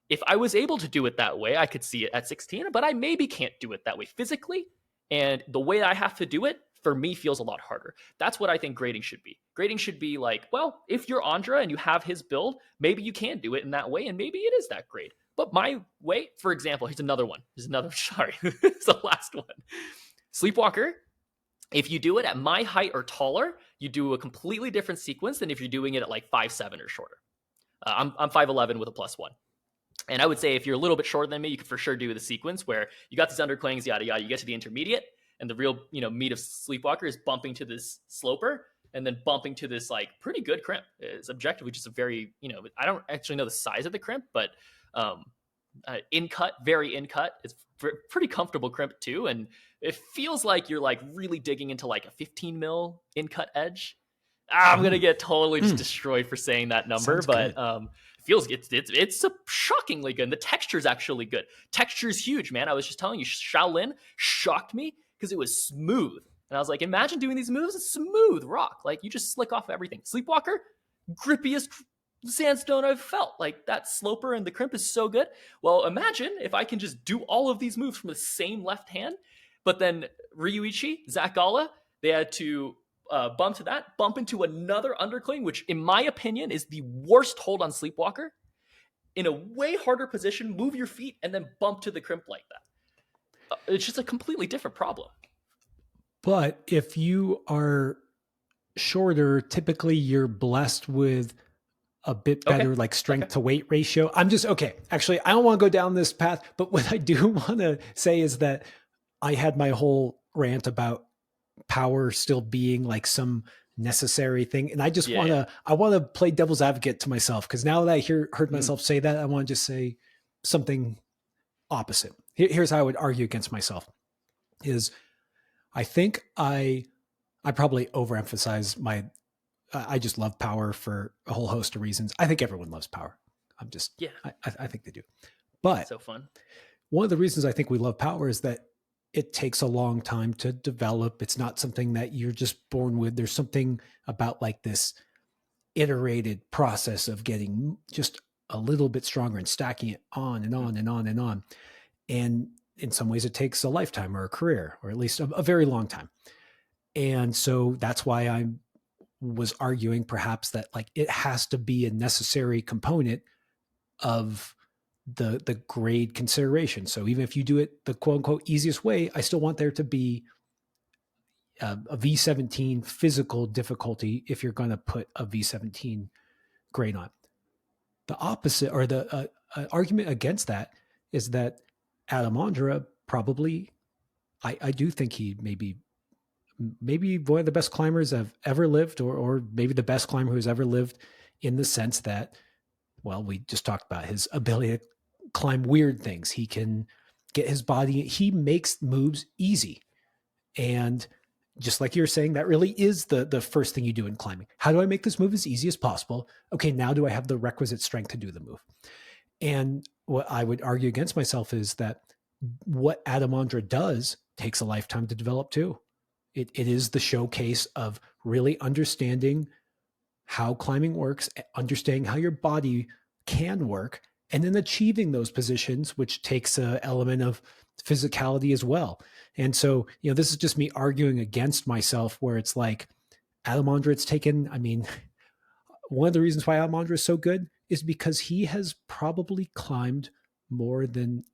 If I was able to do it that way, I could see it at 16, but I maybe can't do it that way physically. And the way I have to do it for me feels a lot harder. That's what I think grading should be. Grading should be like, well, if you're Andra and you have his build, maybe you can do it in that way, and maybe it is that grade. But my way, for example, here's another one. Here's another, sorry, it's the last one. Sleepwalker, if you do it at my height or taller, you do a completely different sequence than if you're doing it at like 5'7" or shorter. I'm 5'11" with a +1. And I would say if you're a little bit shorter than me, you could for sure do the sequence where you got these underclings, yada, yada. You get to the intermediate, and the real, meat of Sleepwalker is bumping to this sloper and then bumping to this like pretty good crimp. It's objectively just a very, I don't actually know the size of the crimp, but in cut, very in cut. It's pretty comfortable crimp too, and it feels like you're like really digging into like a 15 mil in cut edge. I'm gonna get totally just destroyed for saying that number, Sounds but good. feels it's a shockingly good. And the texture is actually good. Texture is huge, man. I was just telling you, Shaolin shocked me because it was smooth, and I was like, imagine doing these moves. It's smooth rock, like you just slick off everything. Sleepwalker, grippiest sandstone I've felt. Like that sloper and the crimp is so good. Well, imagine if I can just do all of these moves from the same left hand, but then Ryuichi, Zach Gala, they had to bump to that, bump into another undercling, which in my opinion is the worst hold on Sleepwalker, in a way harder position, move your feet, and then bump to the crimp like that. It's just a completely different problem. But if you are shorter, typically you're blessed with a bit better like strength to weight ratio. I'm just okay. Actually, I don't want to go down this path, but what I do want to say is that I had my whole rant about power still being like some necessary thing, and I just I want to play devil's advocate to myself, because now that I heard myself say that, I want to just say something opposite. Here's how I would argue against myself: is I think I probably overemphasize my I just love power for a whole host of reasons. I think everyone loves power. I think they do. But so fun. One of the reasons I think we love power is that it takes a long time to develop. It's not something that you're just born with. There's something about like this iterated process of getting just a little bit stronger and stacking it on and on and on and on. And in some ways it takes a lifetime or a career, or at least a very long time. And so that's why I was arguing perhaps that like it has to be a necessary component of the grade consideration. So even if you do it the quote unquote easiest way, I still want there to be a V17 physical difficulty if you're going to put a V17 grade on. The opposite, or the argument against that, is that Adam Ondra probably, I do think he maybe one of the best climbers I've ever lived, or maybe the best climber who's ever lived, in the sense that, well, we just talked about his ability to climb weird things. He can get his body, he makes moves easy. And just like you're saying, that really is the first thing you do in climbing. How do I make this move as easy as possible? Okay, now do I have the requisite strength to do the move? And what I would argue against myself is that what Adam Ondra does takes a lifetime to develop too. It is the showcase of really understanding how climbing works, understanding how your body can work, and then achieving those positions, which takes an element of physicality as well. And so, this is just me arguing against myself, where it's like Adam Ondra, it's taken, one of the reasons why Adam Ondra is so good is because he has probably climbed more than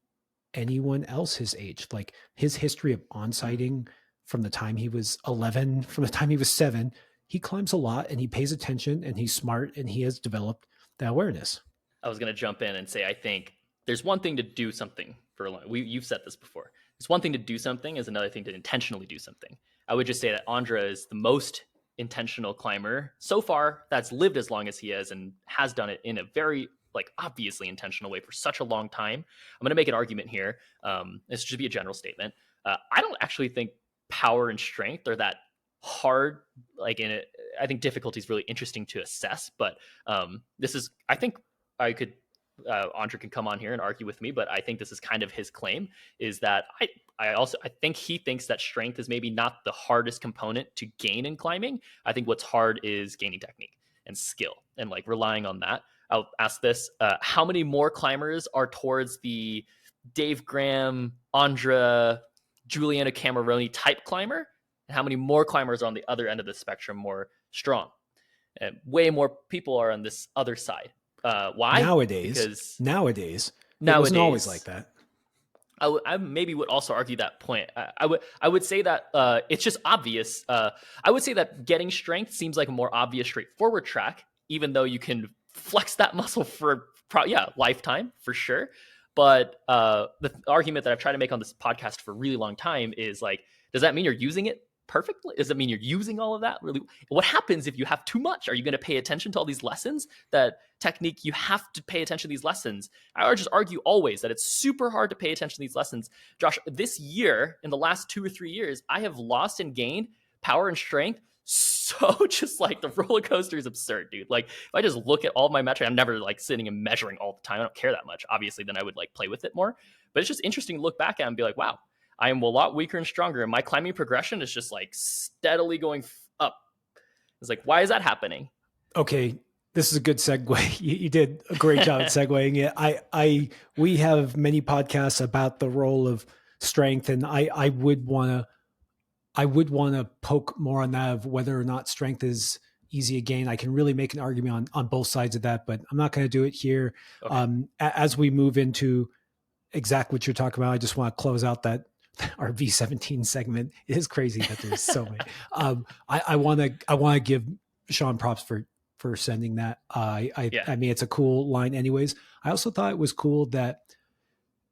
anyone else his age. Like his history of on-sighting from the time he was 11, from the time he was 7, he climbs a lot and he pays attention and he's smart and he has developed that awareness. I was going to jump in and say, I think there's one thing to do something for a long. You've said this before. There's one thing to do something, is another thing to intentionally do something. I would just say that Ondra is the most intentional climber so far that's lived as long as he has, and has done it in a very obviously intentional way for such a long time. I'm going to make an argument here. This should be a general statement. I don't actually think power and strength are that hard. I think difficulty is really interesting to assess, but this is, I think I could, Ondra can come on here and argue with me, but I think this is kind of his claim, is that I think he thinks that strength is maybe not the hardest component to gain in climbing. I think what's hard is gaining technique and skill, and relying on that. I'll ask this: how many more climbers are towards the Dave Graham, Ondra, Juliana Cameroni type climber, and how many more climbers are on the other end of the spectrum, more strong? And way more people are on this other side. Why? Nowadays, it wasn't always like that. I maybe would also argue that point. I would say that it's just obvious. I would say that getting strength seems like a more obvious, straightforward track, even though you can flex that muscle for lifetime for sure. But the argument that I've tried to make on this podcast for a really long time is does that mean you're using it perfectly? Does it mean you're using all of that? Really, what happens if you have too much? Are you going to pay attention to all these lessons? That technique, you have to pay attention to these lessons. I would just argue always that it's super hard to pay attention to these lessons. Josh, this year, in the last 2 or 3 years, I have lost and gained power and strength. So just like the roller coaster is absurd, dude. Like if I just look at all my metrics, I'm never like sitting and measuring all the time. I don't care that much. Obviously, then I would like play with it more. But it's just interesting to look back at and be like, wow, I am a lot weaker and stronger. And my climbing progression is just like steadily going up. It's like, why is that happening? Okay, this is a good segue. You did a great job at segueing it. We have many podcasts about the role of strength, and I would want to poke more on that of whether or not strength is easy to gain. I can really make an argument on both sides of that, but I'm not going to do it here. Okay. As we move into exactly what you're talking about, I just want to close out that our V17 segment. It is crazy that there's so many. I want to give Sean props for sending that. Yeah. I mean, it's a cool line anyways. I also thought it was cool that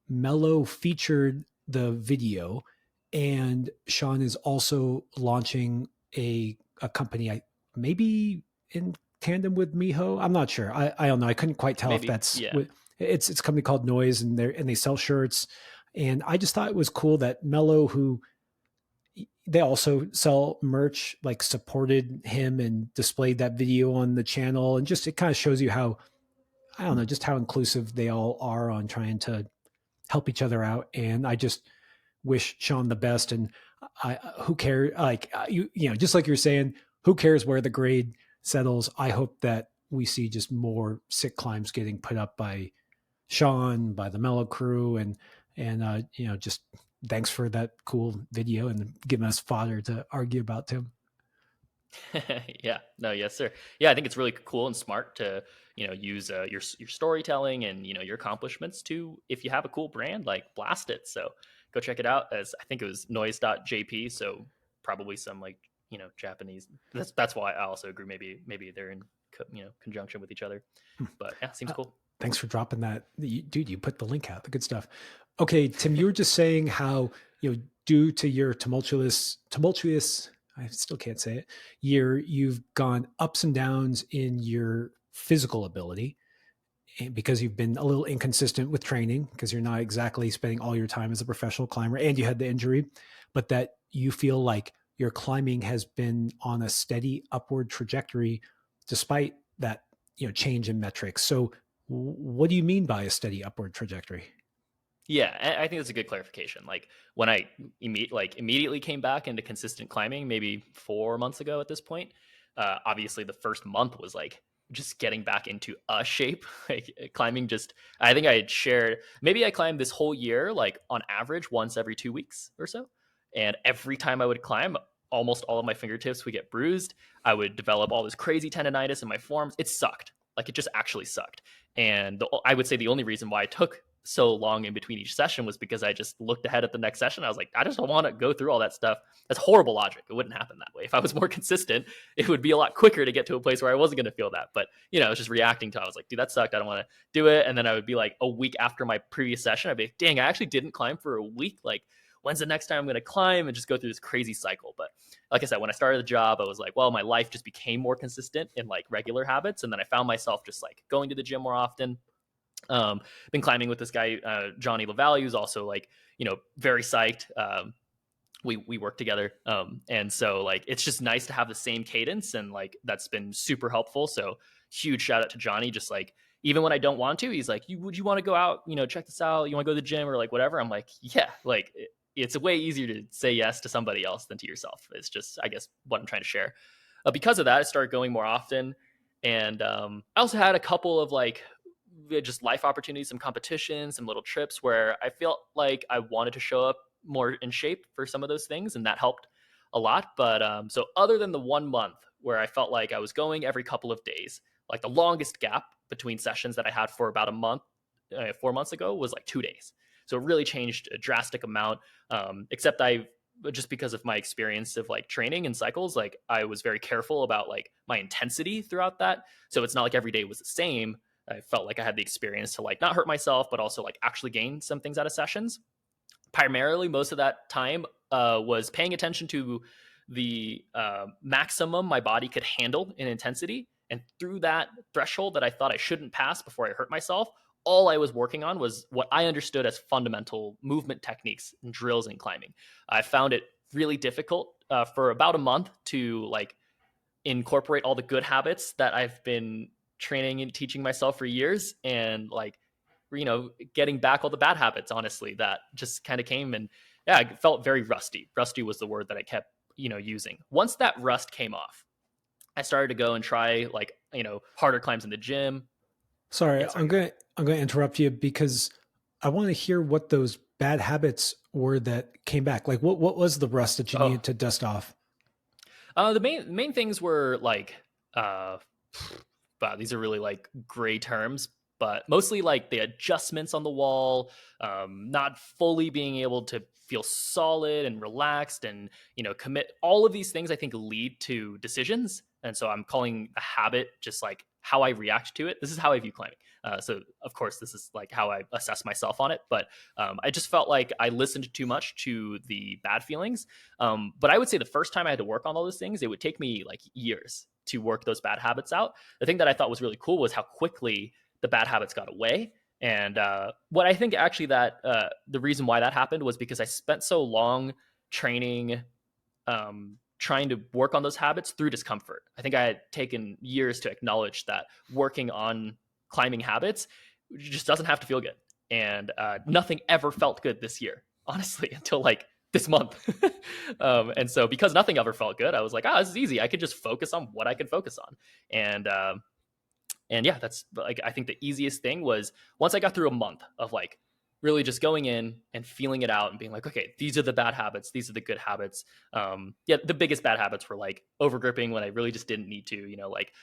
Mello featured the video, and Sean is also launching a company, maybe in tandem with Miho. I'm not sure. I don't know. I couldn't quite tell Maybe. if that's Yeah. it's a company called Noise, and they sell shirts. And I just thought it was cool that Mello, who they also sell merch, like supported him and displayed that video on the channel. And just, it kind of shows you how, I don't know, just how inclusive they all are on trying to help each other out. And I just wish Sean the best. And who cares? Like, you know, just like you're saying, who cares where the grade settles? I hope that we see just more sick climbs getting put up by Sean, by the Mellow crew, and you know, just thanks for that cool video and giving us fodder to argue about, Tim. Yeah. No. Yes, sir. Yeah, I think it's really cool and smart to use your storytelling and your accomplishments to, if you have a cool brand, like blast it. So go check it out. As I think it was noise.jp. So probably some like Japanese. That's why I also agree. Maybe they're in conjunction with each other. But yeah, seems cool. Thanks for dropping that, dude. You put the link out. The good stuff. Okay, Tim, you were just saying how, due to your tumultuous, I still can't say it, year, you've gone ups and downs in your physical ability, and because you've been a little inconsistent with training, because you're not exactly spending all your time as a professional climber, and you had the injury, but that you feel like your climbing has been on a steady upward trajectory despite that, change in metrics. So what do you mean by a steady upward trajectory? Yeah, I think that's a good clarification. Like when I immediately came back into consistent climbing, maybe 4 months ago at this point. Obviously, the first month was like just getting back into a shape. Like climbing, just I think I had shared, maybe I climbed this whole year like on average once every 2 weeks or so, and every time I would climb, almost all of my fingertips would get bruised. I would develop all this crazy tendonitis in my forearms. It sucked. Like it just actually sucked. And I would say the only reason why I took so long in between each session was because I just looked ahead at the next session. I was like, I just don't want to go through all that stuff. That's horrible logic. It wouldn't happen that way. If I was more consistent, it would be a lot quicker to get to a place where I wasn't going to feel that. But, I was just reacting to it. I was like, dude, that sucked. I don't want to do it. And then I would be like, a week after my previous session, I'd be like, dang, I actually didn't climb for a week. Like, when's the next time I'm going to climb, and just go through this crazy cycle. But like I said, when I started the job, I was like, well, my life just became more consistent in like regular habits. And then I found myself just like going to the gym more often. Been climbing with this guy, Johnny LaValle, who's also like, very psyched. We work together. And so like, it's just nice to have the same cadence, and like, that's been super helpful. So huge shout out to Johnny. Just like, even when I don't want to, he's like, would you want to go out, check this out? You want to go to the gym or like whatever? I'm like, yeah, like it's way easier to say yes to somebody else than to yourself. It's just, I guess, what I'm trying to share. Because of that, I started going more often. And I also had a couple of like just life opportunities, some competitions, some little trips where I felt like I wanted to show up more in shape for some of those things, and that helped a lot. But so other than the 1 month where I felt like I was going every couple of days, like the longest gap between sessions that I had for about a month, 4 months ago, was like 2 days. So it really changed a drastic amount. Except just because of my experience of like training and cycles, like I was very careful about like my intensity throughout that. So it's not like every day was the same. I felt like I had the experience to like not hurt myself, but also like actually gain some things out of sessions. Primarily, most of that time was paying attention to the maximum my body could handle in intensity. And through that threshold that I thought I shouldn't pass before I hurt myself, all I was working on was what I understood as fundamental movement techniques and drills in climbing. I found it really difficult for about a month to like incorporate all the good habits that I've been training and teaching myself for years, and like, getting back all the bad habits, honestly, that just kind of came. And yeah, I felt very rusty. Rusty was the word that I kept, using. Once that rust came off, I started to go and try like, harder climbs in the gym. Sorry, Yeah, sorry. I'm gonna interrupt you because I want to hear what those bad habits were that came back. Like what was the rust that you Oh, needed to dust off? the main things were like, uh, wow, these are really like gray terms, but mostly like the adjustments on the wall, not fully being able to feel solid and relaxed, and commit. All of these things I think lead to decisions, and so I'm calling a habit just like how I react to it. This is how I view climbing. So of course this is like how I assess myself on it, but I just felt like I listened too much to the bad feelings. But I would say the first time I had to work on all those things, it would take me like years to work those bad habits out. The thing that I thought was really cool was how quickly the bad habits got away. And what I think actually that the reason why that happened was because I spent so long training, trying to work on those habits through discomfort. I think I had taken years to acknowledge that working on climbing habits just doesn't have to feel good. And nothing ever felt good this year, honestly, until like this month. And so because nothing ever felt good, I was like, this is easy. I could just focus on what I could focus on. And yeah, that's like, I think the easiest thing was once I got through a month of like really just going in and feeling it out and being like, okay, these are the bad habits, these are the good habits. Yeah, the biggest bad habits were like over gripping when I really just didn't need to, like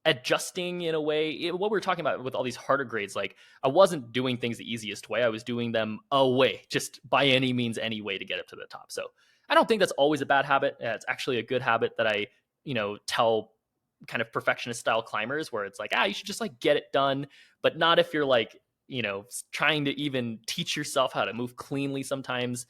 adjusting in a way. What we were talking about with all these harder grades, like I wasn't doing things the easiest way. I was doing them a way, just by any means, any way to get up to the top. So I don't think that's always a bad habit. It's actually a good habit that I, tell kind of perfectionist style climbers, where it's like, you should just like get it done, but not if you're like, trying to even teach yourself how to move cleanly sometimes.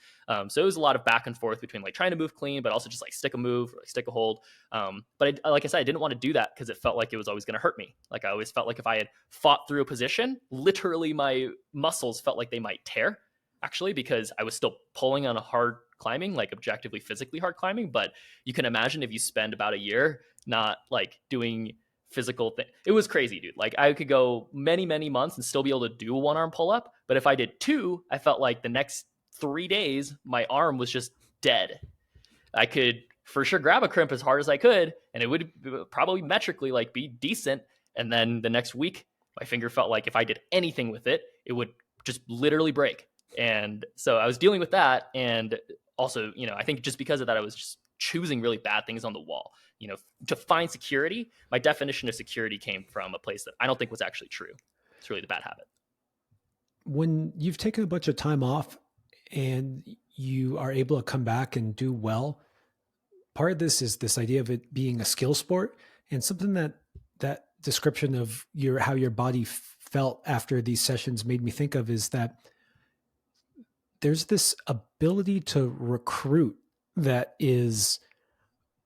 So it was a lot of back and forth between like trying to move clean, but also just like stick a move or like stick a hold. But like I said, I didn't want to do that because it felt like it was always going to hurt me. Like I always felt like if I had fought through a position, literally my muscles felt like they might tear, actually, because I was still pulling on a hard climbing, like objectively physically hard climbing. But you can imagine if you spend about a year not like doing physical thing. It was crazy, dude. Like I could go many, many months and still be able to do a one arm pull up. But if I did two, I felt like the next 3 days, my arm was just dead. I could for sure grab a crimp as hard as I could, and it would probably metrically like be decent. And then the next week, my finger felt like if I did anything with it, it would just literally break. And so I was dealing with that. And also, I think just because of that, I was just choosing really bad things on the wall. To find security, my definition of security came from a place that I don't think was actually true. It's really the bad habit. When you've taken a bunch of time off and you are able to come back and do well, part of this is this idea of it being a skill sport, and something that description of how your body felt after these sessions made me think of is that there's this ability to recruit that is,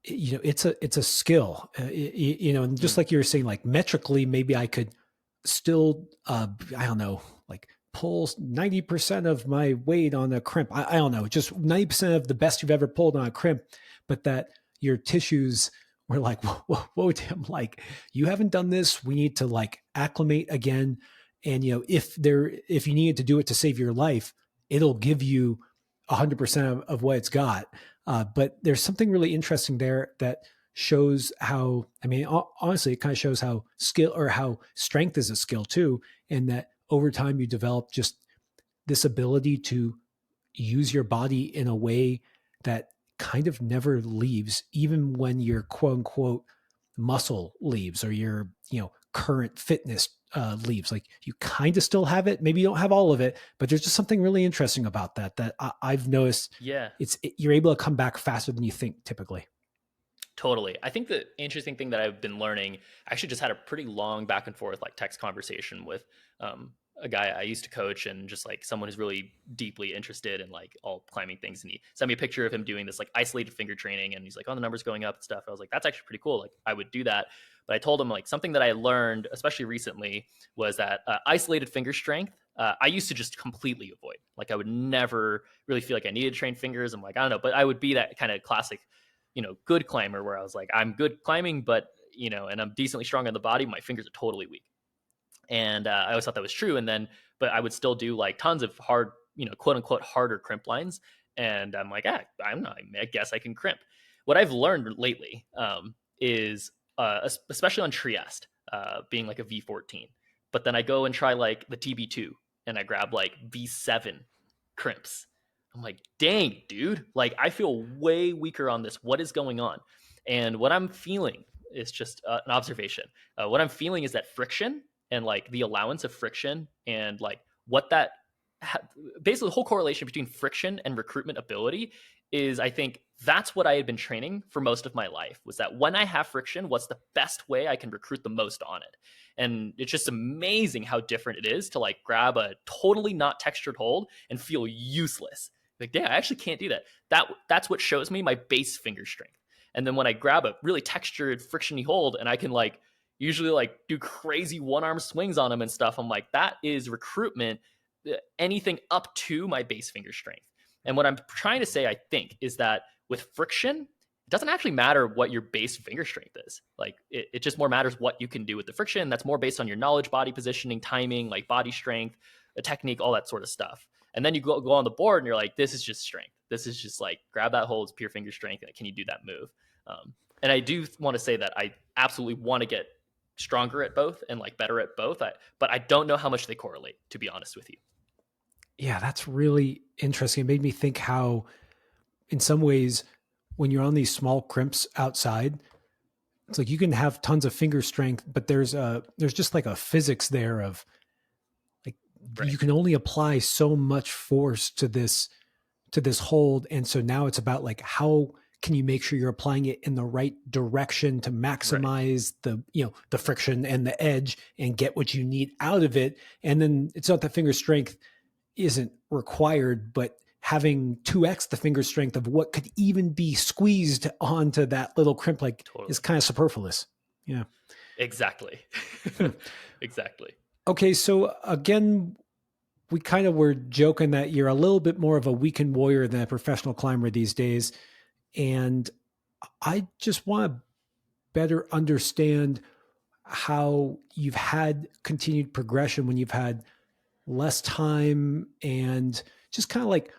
it's a skill, and just like you were saying, like metrically, maybe I could still, I don't know, like pull 90% of my weight on a crimp. I don't know, just 90% of the best you've ever pulled on a crimp, but that your tissues were like, whoa, Tim, like you haven't done this. We need to like acclimate again. And, if you needed to do it to save your life, it'll give you 100% of what it's got. But there's something really interesting there that shows how, I mean, honestly, it kind of shows how skill or how strength is a skill too. And that over time you develop just this ability to use your body in a way that kind of never leaves, even when your quote unquote muscle leaves or your, current fitness leaves. Like you kind of still have it. Maybe you don't have all of it, but there's just something really interesting about that I've noticed. Yeah, You're able to come back faster than you think typically. totally. I think the interesting thing that I've been learning, I actually just had a pretty long back and forth like text conversation with a guy I used to coach, and just like someone who's really deeply interested in like all climbing things. And he sent me a picture of him doing this like isolated finger training. And he's like, oh, the numbers going up and stuff. I was like, that's actually pretty cool. Like I would do that. But I told him like something that I learned, especially recently, was that isolated finger strength, I used to just completely avoid. Like I would never really feel like I needed to train fingers. I'm like, I don't know, but I would be that kind of classic, good climber where I was like, I'm good climbing, but and I'm decently strong on the body. My fingers are totally weak. And I always thought that was true. And then, but I would still do like tons of hard, quote unquote harder crimp lines. And I'm like, I'm not, I guess I can crimp. What I've learned lately is, especially on Trieste, being like a V14, but then I go and try like the TB2 and I grab like V7 crimps. I'm like, dang, dude, like I feel way weaker on this. What is going on? And what I'm feeling is just an observation. What I'm feeling is that friction and like the allowance of friction and like what that basically the whole correlation between friction and recruitment ability is, I think that's what I had been training for most of my life, was that when I have friction, what's the best way I can recruit the most on it. And it's just amazing how different it is to like grab a totally not textured hold and feel useless. Like, yeah, I actually can't do that. That's what shows me my base finger strength. And then when I grab a really textured frictiony hold and I can like usually like do crazy one arm swings on them and stuff, I'm like, that is recruitment, anything up to my base finger strength. And what I'm trying to say, I think, is that with friction, it doesn't actually matter what your base finger strength is. Like it just more matters what you can do with the friction. That's more based on your knowledge, body positioning, timing, like body strength, the technique, all that sort of stuff. And then you go on the board and you're like, this is just strength. This is just like grab that hold, it's pure finger strength. And can you do that move? And I do want to say that I absolutely want to get stronger at both and like better at both. But I don't know how much they correlate, to be honest with you. Yeah, that's really interesting. It made me think how, in some ways, when you're on these small crimps outside, it's like you can have tons of finger strength, but there's just like a physics there of like Right. you can only apply so much force to this hold, and so now it's about like how can you make sure you're applying it in the right direction to maximize the friction and the edge and get what you need out of it. And then it's not that finger strength isn't required, but having 2x the finger strength of what could even be squeezed onto that little crimp like Totally. is kind of superfluous. Yeah. Exactly. Exactly. Okay, so again, we kind of were joking that you're a little bit more of a weekend warrior than a professional climber these days. And I just want to better understand how you've had continued progression when you've had less time, and just kind of like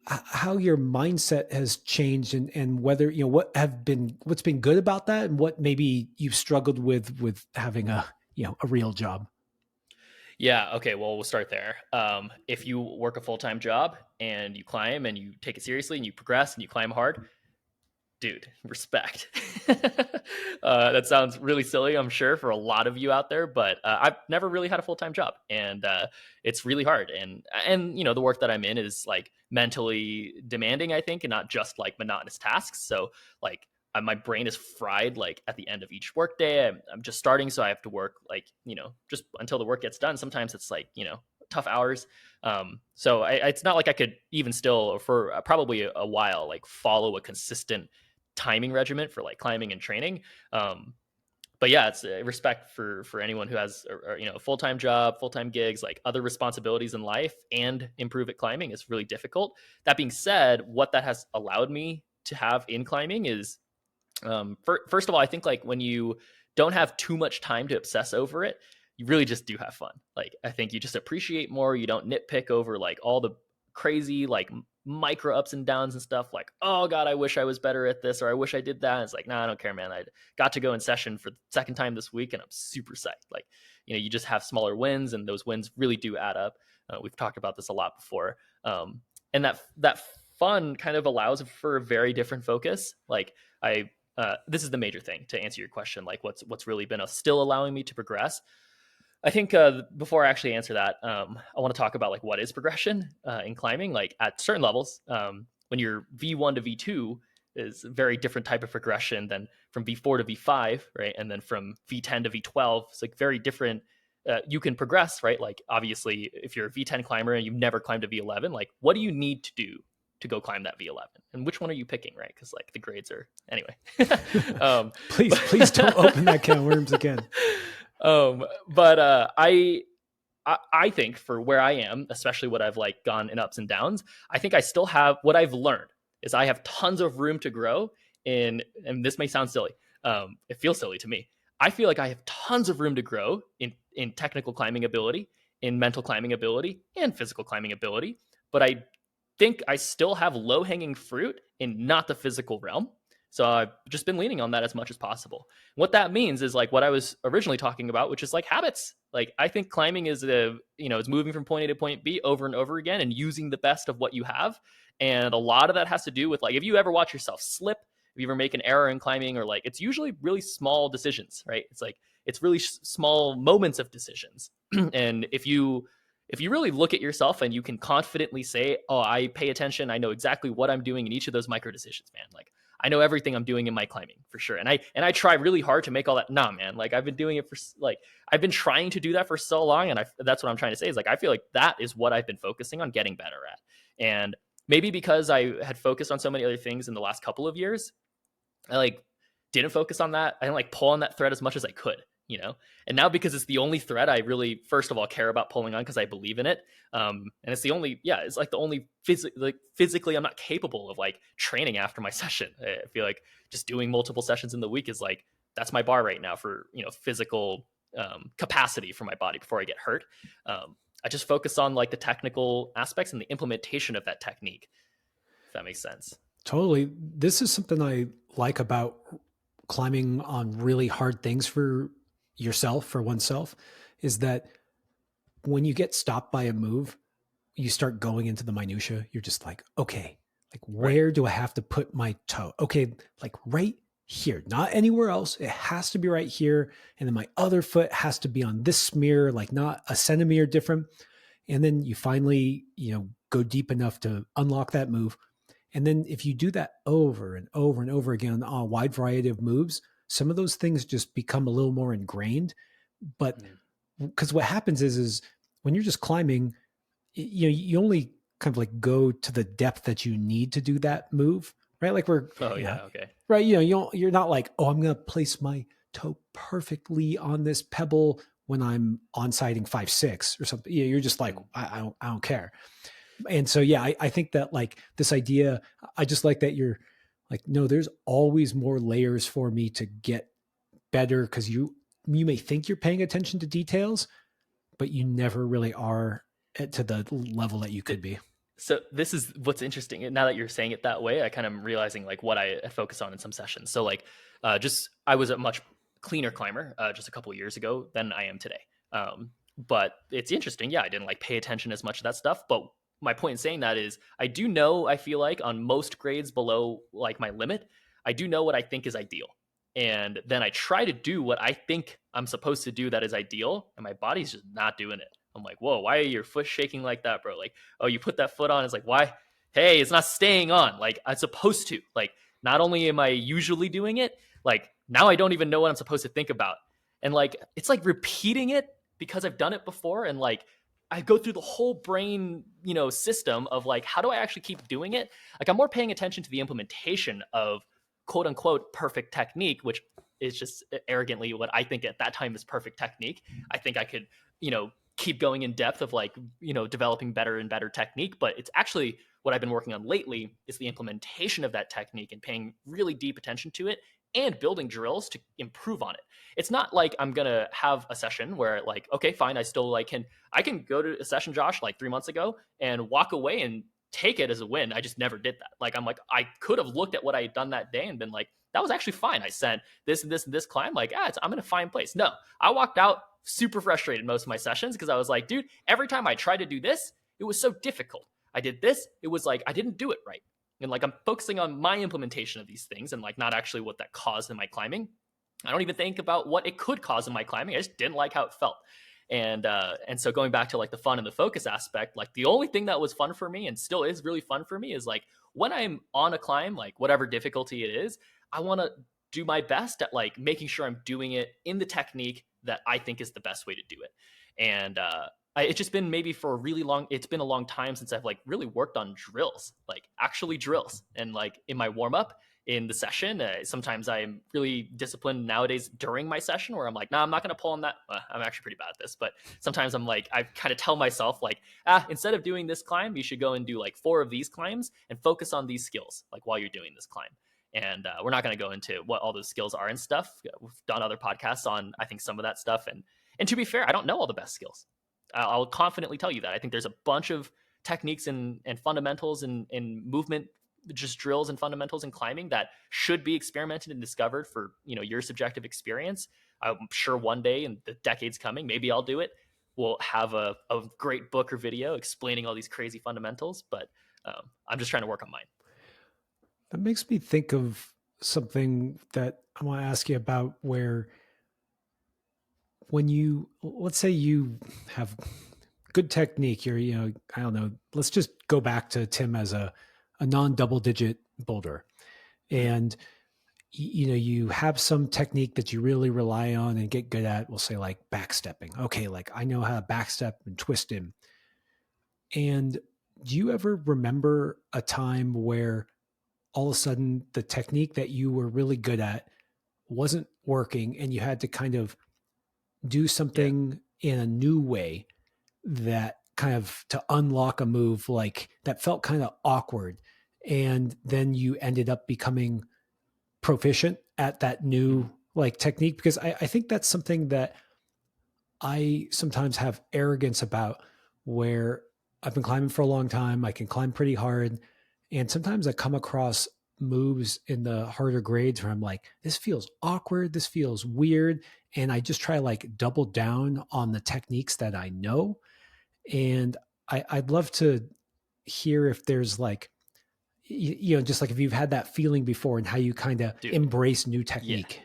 how your mindset has changed, and whether, what's been good about that and what maybe you've struggled with having a real job. Yeah. Okay. Well, we'll start there. If you work a full-time job and you climb and you take it seriously and you progress and you climb hard, dude, respect. That sounds really silly, I'm sure, for a lot of you out there, but I've never really had a full-time job, and it's really hard. And the work that I'm in is like mentally demanding, I think, and not just like monotonous tasks. So like my brain is fried like at the end of each work day. I'm just starting, so I have to work like just until the work gets done. Sometimes it's like tough hours. So it's not like I could even still, for probably a while, like follow a consistent timing regiment for like climbing and training. But yeah, it's respect for anyone who has a full-time job, full-time gigs, like other responsibilities in life, and improve at climbing is really difficult. That being said, what that has allowed me to have in climbing is, first of all, I think like when you don't have too much time to obsess over it, you really just do have fun. Like I think you just appreciate more. You don't nitpick over like all the crazy like micro ups and downs and stuff, like, oh god, I wish I was better at this, or I wish I did that. And it's like, nah, I don't care, man. I got to go in session for the second time this week and I'm super psyched. Like, you just have smaller wins, and those wins really do add up. We've talked about this a lot before. And that fun kind of allows for a very different focus. Like this is the major thing to answer your question, like what's really been still allowing me to progress. I think before I actually answer that, I want to talk about like what is progression in climbing. Like at certain levels, when you're V1 to V2 is a very different type of progression than from V4 to V5, right? And then from V10 to V12, it's like very different you can progress, right? Like obviously, if you're a V10 climber and you've never climbed a V11, like what do you need to do to go climb that V11? And which one are you picking, right? Because like the grades are anyway. Please don't open that can of worms again. But I think for where I am, especially what I've like gone in ups and downs, I think I still have what I've learned is I have tons of room to grow in, and this may sound silly. It feels silly to me. I feel like I have tons of room to grow in technical climbing ability, in mental climbing ability, and physical climbing ability. But I think I still have low hanging fruit in not the physical realm. So I've just been leaning on that as much as possible. What that means is like what I was originally talking about, which is like habits. Like I think climbing is it's moving from point A to point B over and over again and using the best of what you have. And a lot of that has to do with like if you ever watch yourself slip, if you ever make an error in climbing, or like it's usually really small decisions, right? It's like it's really small moments of decisions. And if you really look at yourself and you can confidently say, oh, I pay attention, I know exactly what I'm doing in each of those micro decisions, man. Like I know everything I'm doing in my climbing for sure. And I try really hard to make all that. Nah, man. Like I've been doing it for like, I've been trying to do that for so long. And that's what I'm trying to say is like, I feel like that is what I've been focusing on getting better at. And maybe because I had focused on so many other things in the last couple of years, I like didn't focus on that. I didn't like pull on that thread as much as I could, you know? And now because it's the only thread I really, first of all, care about pulling on because I believe in it. And it's the only, it's like the only physically I'm not capable of like training after my session. I feel like just doing multiple sessions in the week is like, that's my bar right now for, physical capacity for my body before I get hurt. I just focus on like the technical aspects and the implementation of that technique, if that makes sense. Totally. This is something I like about climbing on really hard things for yourself, for oneself, is that when you get stopped by a move, you start going into the minutia. You're just like, okay, like where do I have to put my toe? Okay, like right here, not anywhere else. It has to be right here. And then my other foot has to be on this smear, like not a centimeter different. And then you finally, go deep enough to unlock that move. And then if you do that over and over and over again on a wide variety of moves, some of those things just become a little more ingrained. But because what happens is when you're just climbing, you only kind of like go to the depth that you need to do that move, right? Like Okay. Right. You're not like, oh, I'm going to place my toe perfectly on this pebble when I'm on sighting 5-6 or something. You're just like, I don't care. And so, I think that like this idea, I just like that you're like, no, there's always more layers for me to get better because you may think you're paying attention to details, but you never really are to the level that you could be. So this is what's interesting. Now that you're saying it that way, I kind of am realizing like what I focus on in some sessions. So like, I was a much cleaner climber just a couple of years ago than I am today. But it's interesting. Yeah, I didn't like pay attention as much to that stuff. But my point in saying that is I do know, I feel like on most grades below like my limit, I do know what I think is ideal. And then I try to do what I think I'm supposed to do that is ideal. And my body's just not doing it. I'm like, whoa, why are your foot shaking like that, bro? Like, oh, you put that foot on. It's like, why? Hey, it's not staying on. Like, I'm supposed to. Like, not only am I usually doing it, like, now I don't even know what I'm supposed to think about. And like, it's like repeating it because I've done it before. And like, I go through the whole brain, system of like, how do I actually keep doing it? Like, I'm more paying attention to the implementation of quote unquote perfect technique, which is just arrogantly what I think at that time is perfect technique. I think I could, keep going in depth of like, developing better and better technique. But it's actually what I've been working on lately is the implementation of that technique and paying really deep attention to it and building drills to improve on it. It's not like I'm going to have a session where like, okay, fine. I can go to a session, Josh, like 3 months ago and walk away and take it as a win. I just never did that. Like, I'm like, I could have looked at what I had done that day and been like, that was actually fine. I sent this and this and this climb. Like, I'm in a fine place. No, I walked out super frustrated most of my sessions because I was like, dude, every time I tried to do this, it was so difficult. I did this. It was like, I didn't do it right. And like, I'm focusing on my implementation of these things and like not actually what that caused in my climbing. I don't even think about what it could cause in my climbing. I just didn't like how it felt. And so going back to like the fun and the focus aspect, like the only thing that was fun for me and still is really fun for me is like when I'm on a climb, like whatever difficulty it is, I want to do my best at like making sure I'm doing it in the technique that I think is the best way to do it. And it's just been maybe for a really long, it's been a long time since I've like really worked on drills, like actually drills. And like in my warm up in the session, sometimes I'm really disciplined nowadays during my session where I'm like, nah, I'm not going to pull on that. I'm actually pretty bad at this, but sometimes I'm like, I kind of tell myself like, instead of doing this climb, you should go and do like 4 of these climbs and focus on these skills, like while you're doing this climb. And we're not going to go into what all those skills are and stuff. We've done other podcasts on, I think, some of that stuff. And to be fair, I don't know all the best skills. I'll confidently tell you that. I think there's a bunch of techniques and fundamentals and movement, just drills and fundamentals in climbing that should be experimented and discovered for, you know, your subjective experience. I'm sure one day in the decades coming, maybe I'll do it. We'll have a great book or video explaining all these crazy fundamentals, but I'm just trying to work on mine. That makes me think of something that I want to ask you about, where when you, let's say you have good technique, you're, you know, I don't know, let's just go back to Tim as a non-double digit boulder. And, you know, you have some technique that you really rely on and get good at. We'll say like backstepping. Okay, like I know how to backstep and twist him. And do you ever remember a time where all of a sudden the technique that you were really good at wasn't working and you had to kind of do something in a new way that kind of to unlock a move like that felt kind of awkward, and then you ended up becoming proficient at that new like technique? Because I think that's something that I sometimes have arrogance about, where I've been climbing for a long time, I can climb pretty hard, and sometimes I come across moves in the harder grades where I'm like, this feels awkward, this feels weird, and I just try like double down on the techniques that I know. And I'd love to hear if there's like, you know, just like if you've had that feeling before and how you kind of embrace new technique.